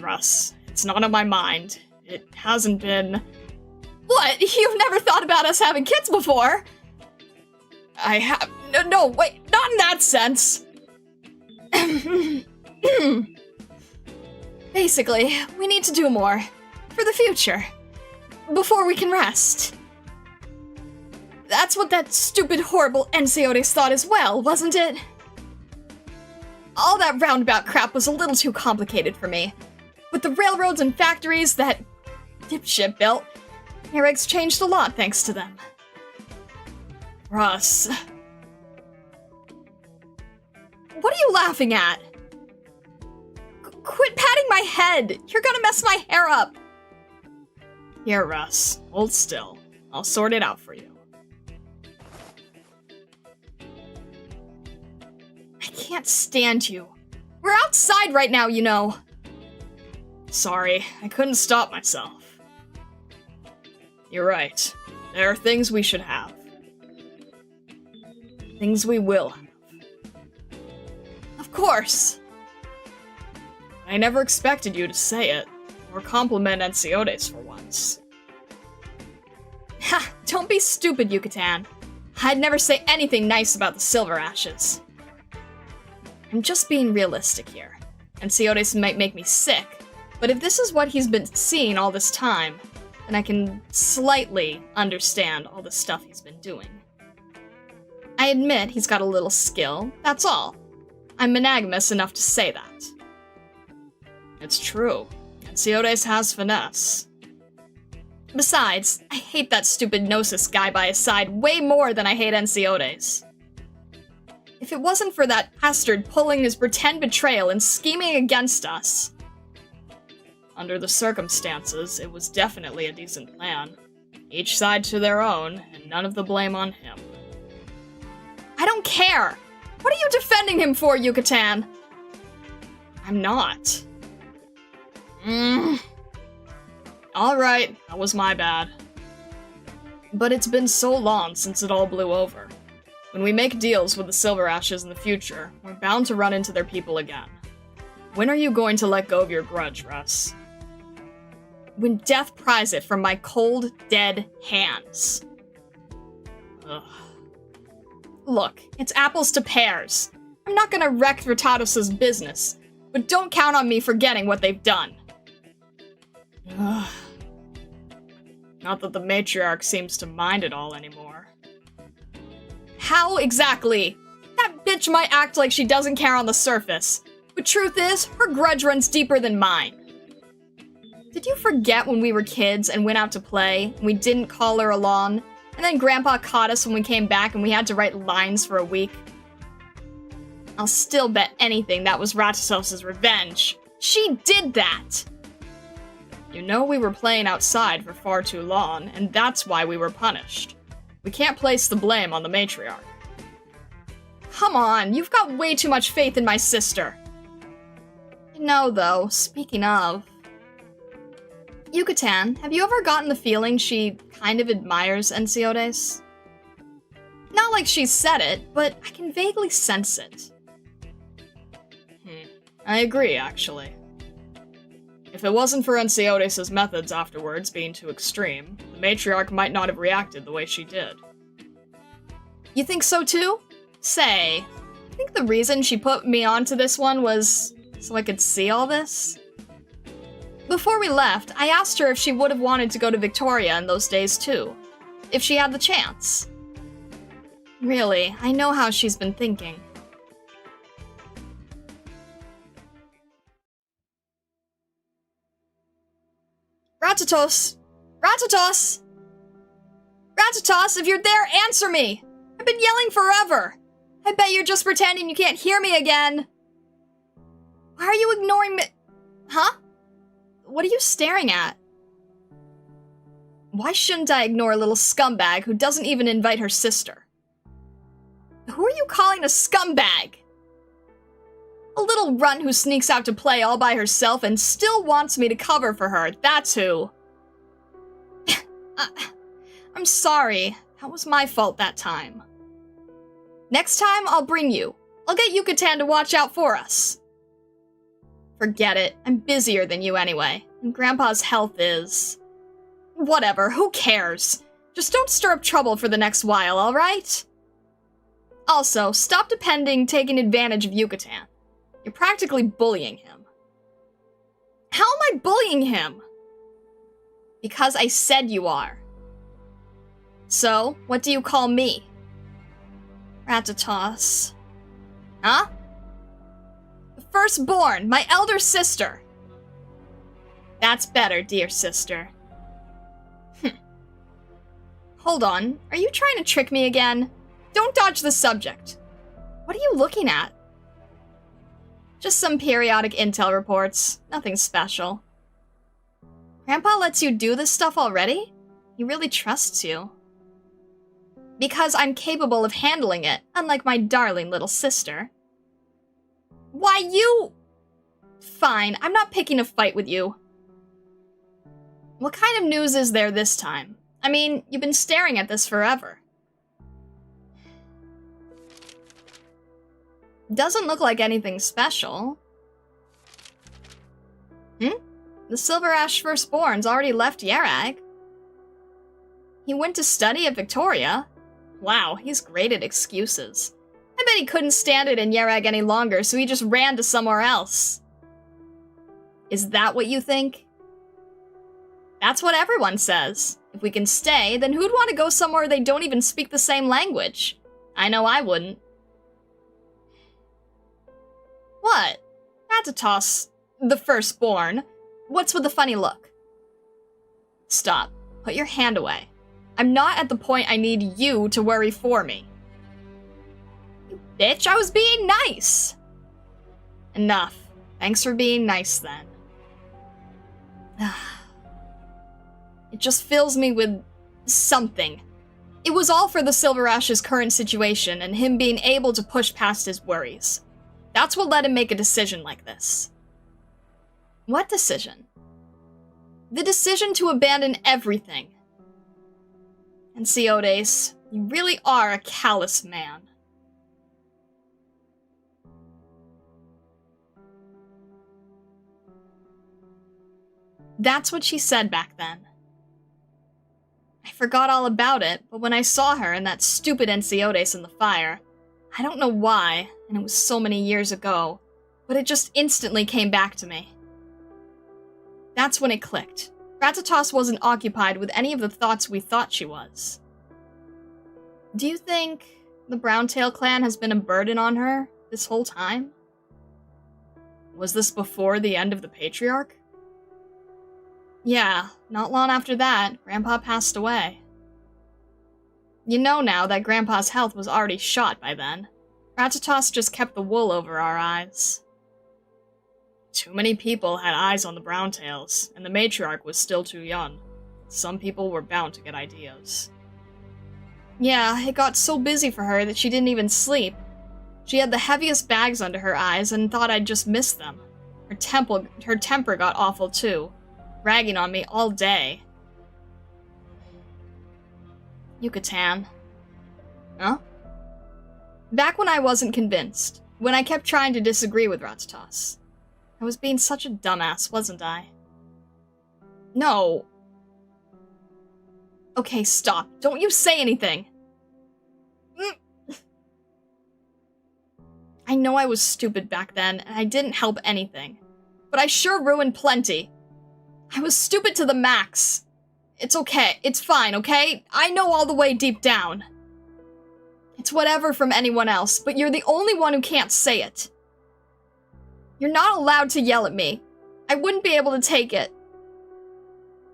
Russ. It's not on my mind. It hasn't been... What? You've never thought about us having kids before? I have... No, wait, not in that sense. Basically, we need to do more. For the future. Before we can rest. That's what that stupid, horrible Enciotes thought as well, wasn't it? All that roundabout crap was a little too complicated for me. With the railroads and factories that dipshit built, Yerag's changed a lot thanks to them. Russ. What are you laughing at? Quit patting my head! You're gonna mess my hair up! Here, Russ. Hold still. I'll sort it out for you. I can't stand you. We're outside right now, you know. Sorry, I couldn't stop myself. You're right. There are things we should have. Things we will have. Of course. I never expected you to say it, or compliment Enciotes for once. Ha! Don't be stupid, Yucatan. I'd never say anything nice about the Silver Ashes. I'm just being realistic here. Enciotes might make me sick, but if this is what he's been seeing all this time, then I can slightly understand all the stuff he's been doing. I admit he's got a little skill, that's all. I'm monogamous enough to say that. It's true. Enciotes has finesse. Besides, I hate that stupid Gnosis guy by his side way more than I hate Enciotes. If it wasn't for that bastard pulling his pretend betrayal and scheming against us. Under the circumstances, it was definitely a decent plan. Each side to their own, and none of the blame on him. I don't care! What are you defending him for, Yucatan? I'm not. Alright, that was my bad. But it's been so long since it all blew over. When we make deals with the Silver Ashes in the future, we're bound to run into their people again. When are you going to let go of your grudge, Russ? When death pries it from my cold, dead hands. Ugh. Look, it's apples to pears. I'm not gonna wreck Ratatos' business, but don't count on me forgetting what they've done. Ugh. Not that the matriarch seems to mind it all anymore. How exactly? That bitch might act like she doesn't care on the surface, but truth is, her grudge runs deeper than mine. Did you forget when we were kids and went out to play, and we didn't call her along, and then Grandpa caught us when we came back and we had to write lines for a week? I'll still bet anything that was Ratatosk's revenge. She did that! You know we were playing outside for far too long, and that's why we were punished. We can't place the blame on the matriarch. Come on, you've got way too much faith in my sister. You know, though, speaking of... Yucatan, have you ever gotten the feeling she kind of admires Ensiodes? Not like she said it, but I can vaguely sense it. I agree, actually. If it wasn't for Ensiodes' methods afterwards being too extreme, the matriarch might not have reacted the way she did. You think so too? Say, I think the reason she put me onto this one was so I could see all this. Before we left, I asked her if she would have wanted to go to Victoria in those days too, if she had the chance. Really, I know how she's been thinking. Ratatos! Ratatos! Ratatos, if you're there, answer me! I've been yelling forever! I bet you're just pretending you can't hear me again! Why are you ignoring me? Huh? What are you staring at? Why shouldn't I ignore a little scumbag who doesn't even invite her sister? Who are you calling a scumbag? A little runt who sneaks out to play all by herself and still wants me to cover for her, that's who. I'm sorry. That was my fault that time. Next time, I'll bring you. I'll get Yucatan to watch out for us. Forget it. I'm busier than you anyway. And Grandpa's health is... Whatever, who cares? Just don't stir up trouble for the next while, alright? Also, stop taking advantage of Yucatan. You're practically bullying him. How am I bullying him? Because I said you are. So, what do you call me? Ratatos. Huh? The firstborn, my elder sister. That's better, dear sister. Hold on, are you trying to trick me again? Don't dodge the subject. What are you looking at? Just some periodic intel reports. Nothing special. Grandpa lets you do this stuff already? He really trusts you. Because I'm capable of handling it, unlike my darling little sister. Why, you... Fine, I'm not picking a fight with you. What kind of news is there this time? I mean, you've been staring at this forever. Doesn't look like anything special. The Silver Ash Firstborn's already left Yarag. He went to study at Victoria. Wow, he's great at excuses. I bet he couldn't stand it in Yarag any longer, so he just ran to somewhere else. Is that what you think? That's what everyone says. If we can stay, then who'd want to go somewhere they don't even speak the same language? I know I wouldn't. What? Ratatos, the firstborn. What's with the funny look? Stop. Put your hand away. I'm not at the point I need you to worry for me. You bitch, I was being nice! Enough. Thanks for being nice, then. It just fills me with... something. It was all for the Silver Ash's current situation and him being able to push past his worries. That's what let him make a decision like this. What decision? The decision to abandon everything. Ensiodes, you really are a callous man. That's what she said back then. I forgot all about it, but when I saw her and that stupid Ensiodes in the fire, I don't know why, and it was so many years ago, but it just instantly came back to me. That's when it clicked. Ratatoss wasn't occupied with any of the thoughts we thought she was. Do you think the Browntail clan has been a burden on her this whole time? Was this before the end of the Patriarch? Yeah, not long after that, Grandpa passed away. You know now that Grandpa's health was already shot by then. Ratatoss just kept the wool over our eyes. Too many people had eyes on the Browntails, and the Matriarch was still too young. Some people were bound to get ideas. Yeah, it got so busy for her that she didn't even sleep. She had the heaviest bags under her eyes and thought I'd just miss them. Her temper got awful too, ragging on me all day. Yucatan. Huh? Back when I wasn't convinced, when I kept trying to disagree with Ratatoss. I was being such a dumbass, wasn't I? No. Okay, stop. Don't you say anything. I know I was stupid back then, and I didn't help anything. But I sure ruined plenty. I was stupid to the max. It's okay. It's fine, okay? I know all the way deep down. It's whatever from anyone else, but you're the only one who can't say it. You're not allowed to yell at me. I wouldn't be able to take it.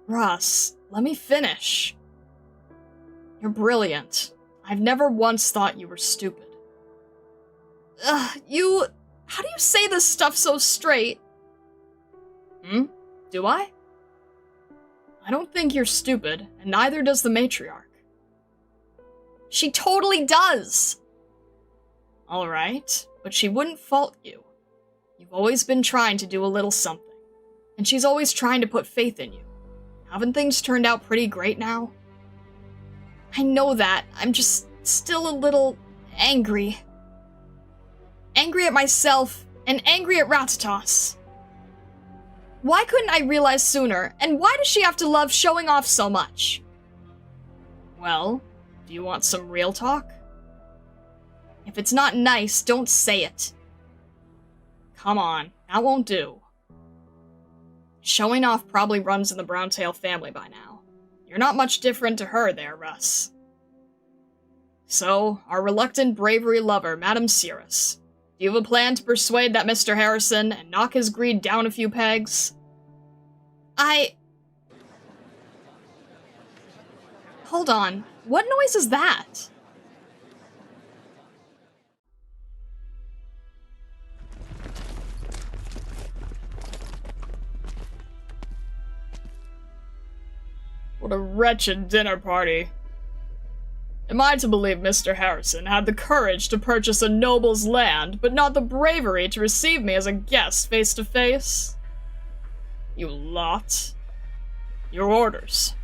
Russ, let me finish. You're brilliant. I've never once thought you were stupid. How do you say this stuff so straight? Do I? I don't think you're stupid, and neither does the Matriarch. She totally does! Alright, but she wouldn't fault you. You've always been trying to do a little something, and she's always trying to put faith in you. Haven't things turned out pretty great now? I know that. I'm just still a little angry. Angry at myself, and angry at Ratatoss. Why couldn't I realize sooner, and why does she have to love showing off so much? Well, do you want some real talk? If it's not nice, don't say it. Come on, that won't do. Showing off probably runs in the Browntail family by now. You're not much different to her there, Russ. So, our reluctant bravery lover, Madame Cirrus. Do you have a plan to persuade that Mr. Harrison and knock his greed down a few pegs? Hold on. What noise is that? What a wretched dinner party. Am I to believe Mr. Harrison had the courage to purchase a noble's land, but not the bravery to receive me as a guest face to face? You lot. Your orders.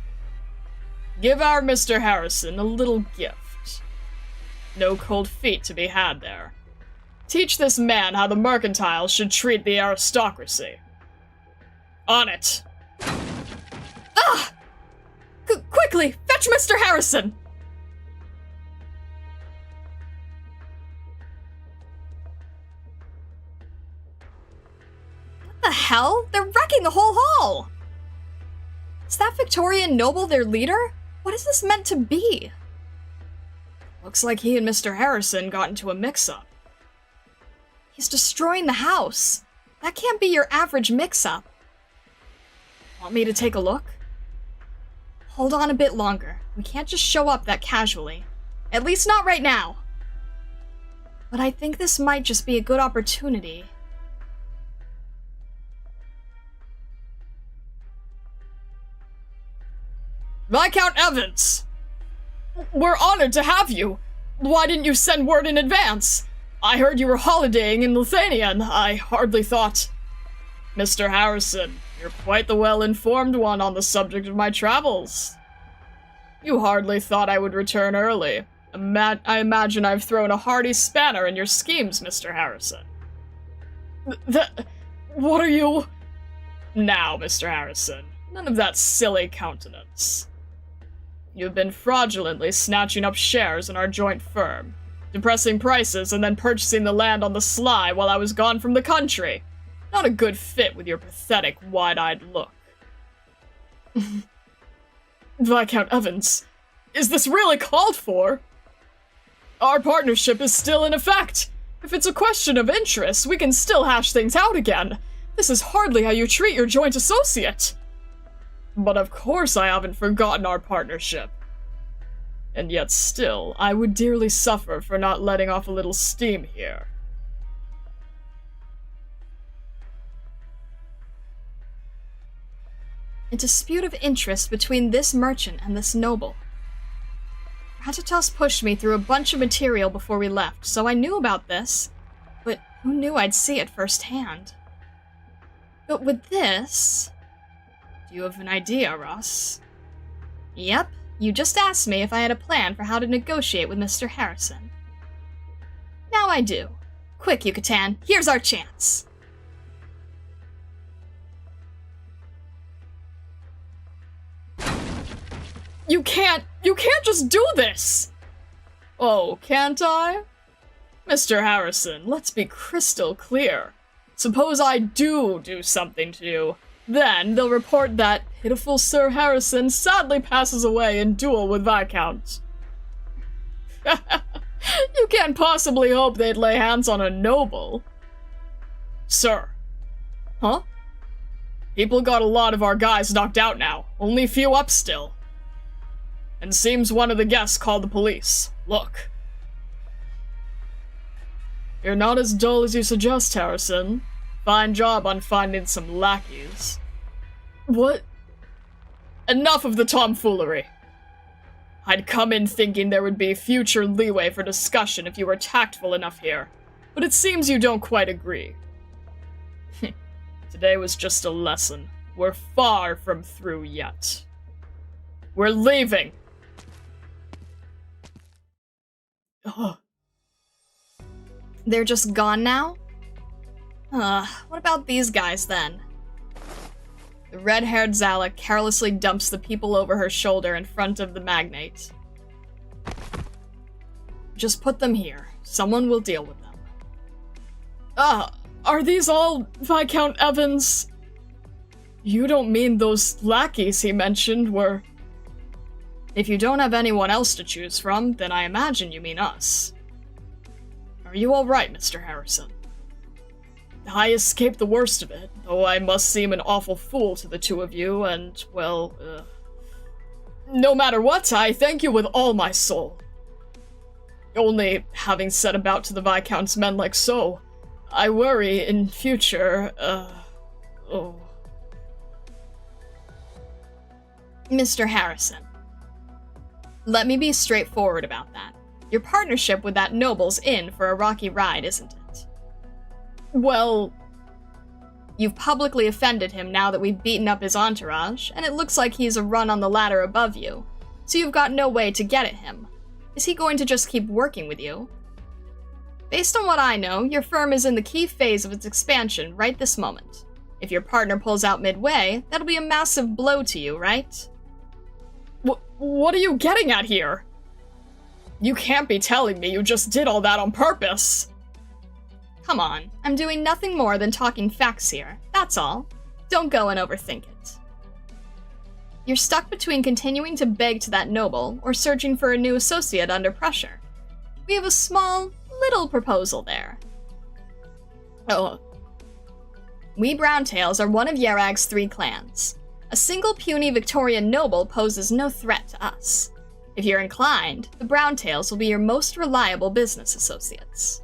Give our Mr. Harrison a little gift. No cold feet to be had there. Teach this man how the mercantiles should treat the aristocracy. On it. Ah! Quickly, fetch Mr. Harrison! What the hell? They're wrecking the whole hall! Is that Victorian noble their leader? What is this meant to be? Looks like he and Mr. Harrison got into a mix-up. He's destroying the house. That can't be your average mix-up. Want me to take a look? Hold on a bit longer. We can't just show up that casually. At least not right now. But I think this might just be a good opportunity. Viscount Evans! We're honored to have you! Why didn't you send word in advance? I heard you were holidaying in Lithuania, and I hardly thought... Mr. Harrison, you're quite the well-informed one on the subject of my travels. You hardly thought I would return early. I imagine I've thrown a hearty spanner in your schemes, Mr. Harrison. What are you... Now, Mr. Harrison, none of that silly countenance. You've been fraudulently snatching up shares in our joint firm, depressing prices and then purchasing the land on the sly while I was gone from the country. Not a good fit with your pathetic, wide-eyed look. Viscount Evans, is this really called for? Our partnership is still in effect. If it's a question of interest, we can still hash things out again. This is hardly how you treat your joint associate. But of course I haven't forgotten our partnership. And yet still, I would dearly suffer for not letting off a little steam here. A dispute of interest between this merchant and this noble. Ratatos pushed me through a bunch of material before we left, so I knew about this, but who knew I'd see it firsthand? But with this... Do you have an idea, Ross? Yep, you just asked me if I had a plan for how to negotiate with Mr. Harrison. Now I do. Quick, Yucatan, here's our chance. You can't just do this! Oh, can't I? Mr. Harrison, let's be crystal clear. Suppose I do something to you. Then they'll report that pitiful Sir Harrison sadly passes away in duel with Viscount. You can't possibly hope they'd lay hands on a noble. Sir. Huh? People got a lot of our guys knocked out now. Only a few up still. And seems one of the guests called the police. Look. You're not as dull as you suggest, Harrison. Fine job on finding some lackeys. What? Enough of the tomfoolery. I'd come in thinking there would be future leeway for discussion if you were tactful enough here, but it seems you don't quite agree. Today was just a lesson. We're far from through yet. We're leaving! Ugh. They're just gone now? What about these guys then? The red-haired Zala carelessly dumps the people over her shoulder in front of the magnate. Just put them here. Someone will deal with them. Are these all Viscount Evans? You don't mean those lackeys he mentioned were... If you don't have anyone else to choose from, then I imagine you mean us. Are you alright, Mr. Harrison? I escaped the worst of it, though I must seem an awful fool to the two of you, and, well, no matter what, I thank you with all my soul. Only, having set about to the Viscount's men like so, I worry in future, oh. Mr. Harrison, let me be straightforward about that. Your partnership with that noble's in for a rocky ride, isn't it? Well, you've publicly offended him now that we've beaten up his entourage, and it looks like he's a run on the ladder above you, so you've got no way to get at him. Is he going to just keep working with you? Based on what I know, your firm is in the key phase of its expansion right this moment. If your partner pulls out midway, that'll be a massive blow to you, right? What are you getting at here? You can't be telling me you just did all that on purpose. Come on, I'm doing nothing more than talking facts here, that's all. Don't go and overthink it. You're stuck between continuing to beg to that noble or searching for a new associate under pressure. We have a small, little proposal there. Oh. We Browntails are one of Yerag's 3 clans. A single puny Victorian noble poses no threat to us. If you're inclined, the Browntails will be your most reliable business associates.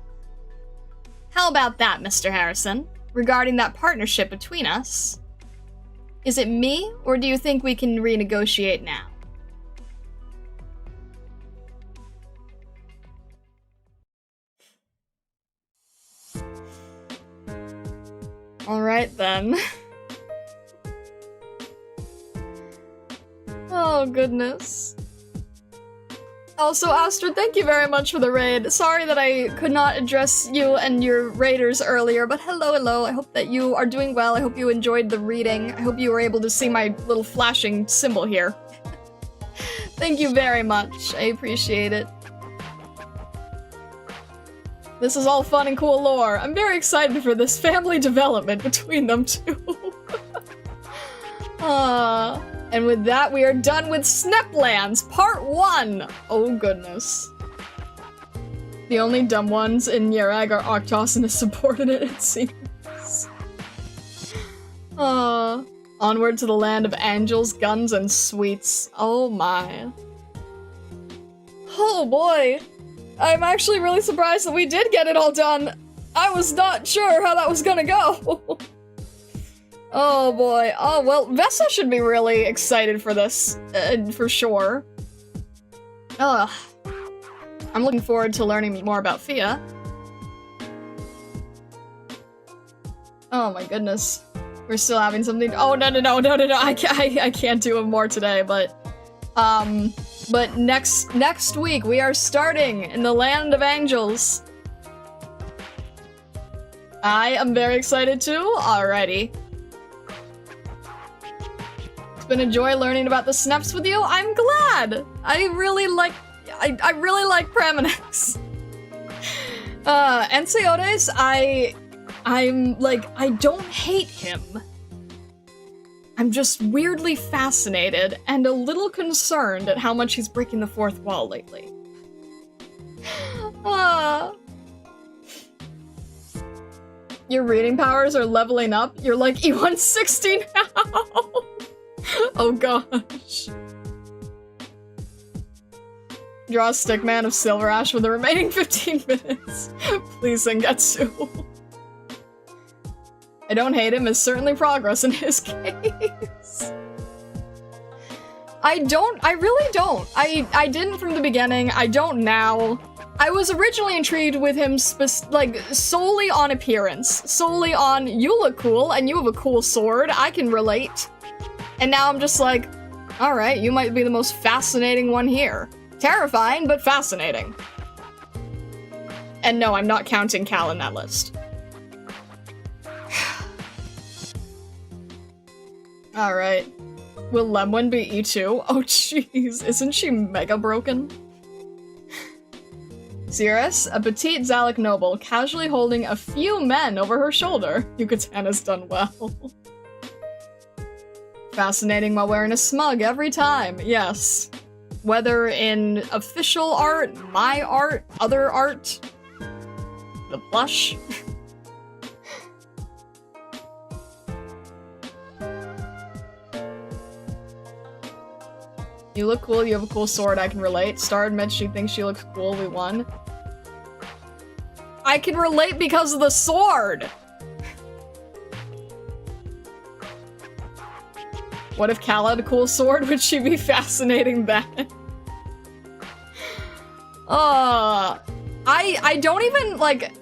How about that, Mr. Harrison? Regarding that partnership between us? Is it me, or do you think we can renegotiate now? Alright then. Oh, goodness. Also, Astrid, thank you very much for the raid. Sorry that I could not address you and your raiders earlier, but hello. I hope that you are doing well. I hope you enjoyed the reading. I hope you were able to see my little flashing symbol here. Thank you very much. I appreciate it. This is all fun and cool lore. I'm very excited for this family development between them two. And with that, we are done with Sneplands, Part 1! Oh goodness. The only dumb ones in Yerag are Arctos and his subordinate, it seems. Onward to the land of angels, guns, and sweets. Oh my. Oh boy. I'm actually really surprised that we did get it all done. I was not sure how that was gonna go. Oh boy. Oh well, Vessa should be really excited for this, for sure. Ugh. I'm looking forward to learning more about Fia. Oh my goodness. We're still having something- oh no, I can't do more today, but next week we are starting in the land of angels. I am very excited too. Alrighty. It's been a joy learning about the Sneps with you. I'm glad. I really like Praminax. Enceotes, I'm like, I don't hate him. I'm just weirdly fascinated and a little concerned at how much he's breaking the fourth wall lately. Your reading powers are leveling up. You're like E160 now. Oh gosh. Draw a stickman of Silver Ash for the remaining 15 minutes. Please, Sengetsu. I don't hate him, it's certainly progress in his case. I really don't. I didn't from the beginning, I don't now. I was originally intrigued with him solely on appearance. Solely on, you look cool and you have a cool sword, I can relate. And now I'm just like, alright, you might be the most fascinating one here. Terrifying, but fascinating. And no, I'm not counting Cal in that list. Alright. Will Lemwin be E2? Oh jeez, isn't she mega broken? Xeris, a petite Zalek noble, casually holding a few men over her shoulder. Yucatan's done well. Fascinating while wearing a smug every time, yes. Whether in official art, my art, other art, the plush. You look cool, you have a cool sword, I can relate. Star admits she thinks she looks cool, we won. I can relate because of the sword! What if Cal had a cool sword? Would she be fascinating then? I don't even, like...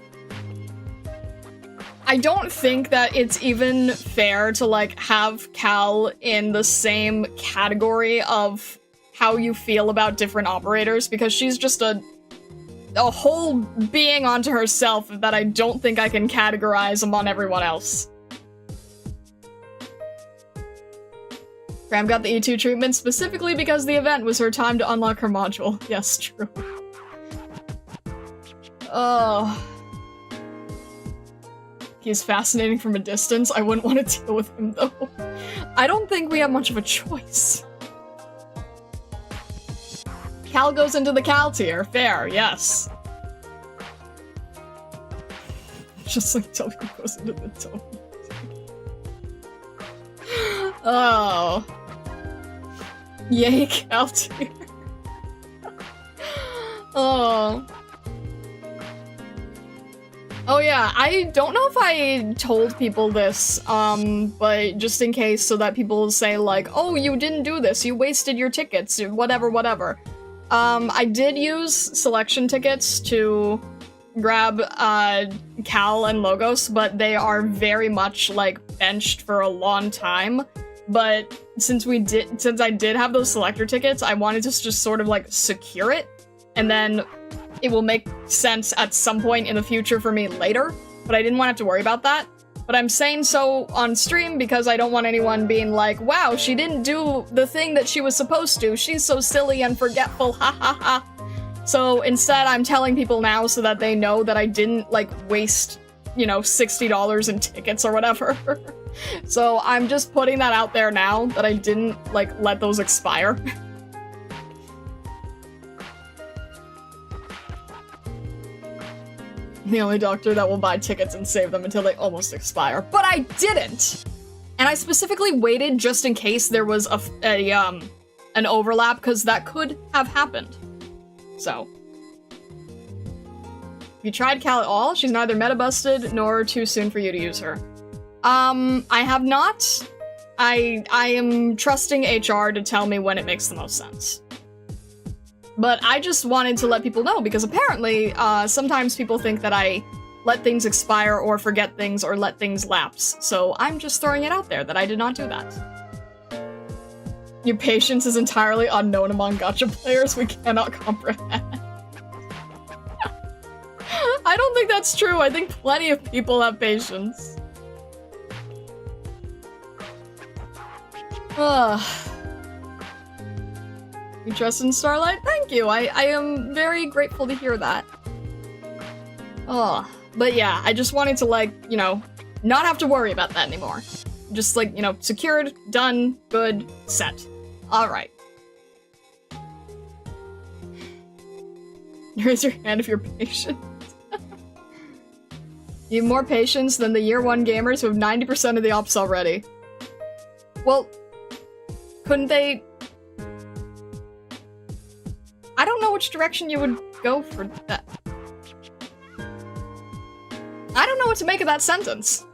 I don't think that it's even fair to, like, have Cal in the same category of how you feel about different operators, because she's just a whole being onto herself that I don't think I can categorize among everyone else. Graham got the E2 treatment specifically because the event was her time to unlock her module. Yes, true. Oh. He's fascinating from a distance. I wouldn't want to deal with him, though. I don't think we have much of a choice. Cal goes into the Cal tier. Fair, yes. Just like W goes into the W tier. Oh. Yay, Cal tier. Oh. Oh yeah, I don't know if I told people this, but just in case so that people say like, oh, you didn't do this, you wasted your tickets, whatever. I did use selection tickets to grab, Cal and Logos, but they are very much, like, benched for a long time. But since I did have those selector tickets, I wanted to just sort of, like, secure it, and then it will make sense at some point in the future for me later, but I didn't want to have to worry about that. But I'm saying so on stream because I don't want anyone being like, wow, she didn't do the thing that she was supposed to. She's so silly and forgetful, ha ha ha. So instead, I'm telling people now so that they know that I didn't, like, waste, you know, $60 in tickets or whatever. So I'm just putting that out there now that I didn't, like, let those expire. The only doctor that will buy tickets and save them until they almost expire. But I didn't! And I specifically waited just in case there was an overlap, because that could have happened. So. You tried Cal at all? She's neither meta-busted nor too soon for you to use her. I have not. I am trusting HR to tell me when it makes the most sense. But I just wanted to let people know, because apparently, sometimes people think that I let things expire or forget things or let things lapse. So I'm just throwing it out there that I did not do that. Your patience is entirely unknown among gacha players. We cannot comprehend. I don't think that's true. I think plenty of people have patience. Ugh. You trust in Starlight? Thank you. I am very grateful to hear that. Ugh. But yeah, I just wanted to, like, you know, not have to worry about that anymore. Just, like, you know, secured, done, good, set. Alright. Raise your hand if you're patient. You have more patience than the year 1 gamers who have 90% of the ops already. Well, couldn't they... I don't know which direction you would go for that. I don't know what to make of that sentence.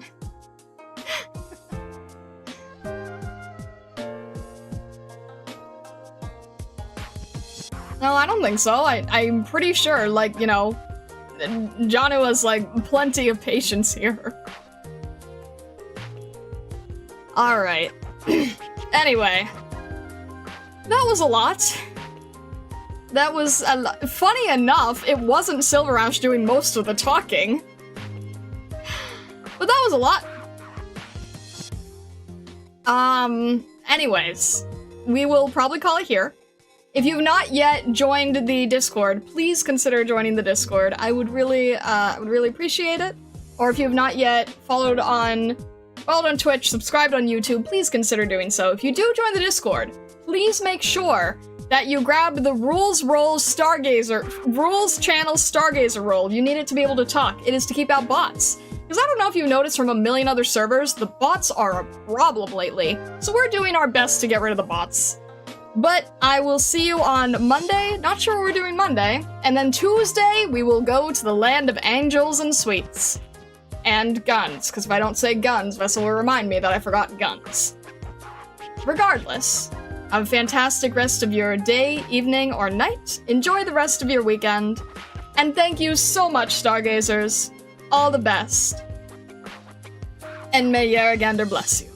No, I don't think so. I'm pretty sure, like, you know, Janu has, like, plenty of patience here. Alright. Anyway. That was a lot. That was funny enough, it wasn't Silver Ash doing most of the talking. But that was a lot. Anyways, we will probably call it here. If you've not yet joined the Discord, please consider joining the Discord. I would really appreciate it. Or if you have not yet followed on Twitch, subscribed on YouTube, please consider doing so. If you do join the Discord, please make sure that you grab the Rules Channel Stargazer role. You need it to be able to talk. It is to keep out bots. Because I don't know if you've noticed from a million other servers, the bots are a problem lately. So we're doing our best to get rid of the bots. But I will see you on Monday. Not sure what we're doing Monday. And then Tuesday, we will go to the land of angels and sweets. And guns, because if I don't say guns, Vessel will remind me that I forgot guns. Regardless, have a fantastic rest of your day, evening, or night. Enjoy the rest of your weekend. And thank you so much, Stargazers. All the best. And may Yaragander bless you.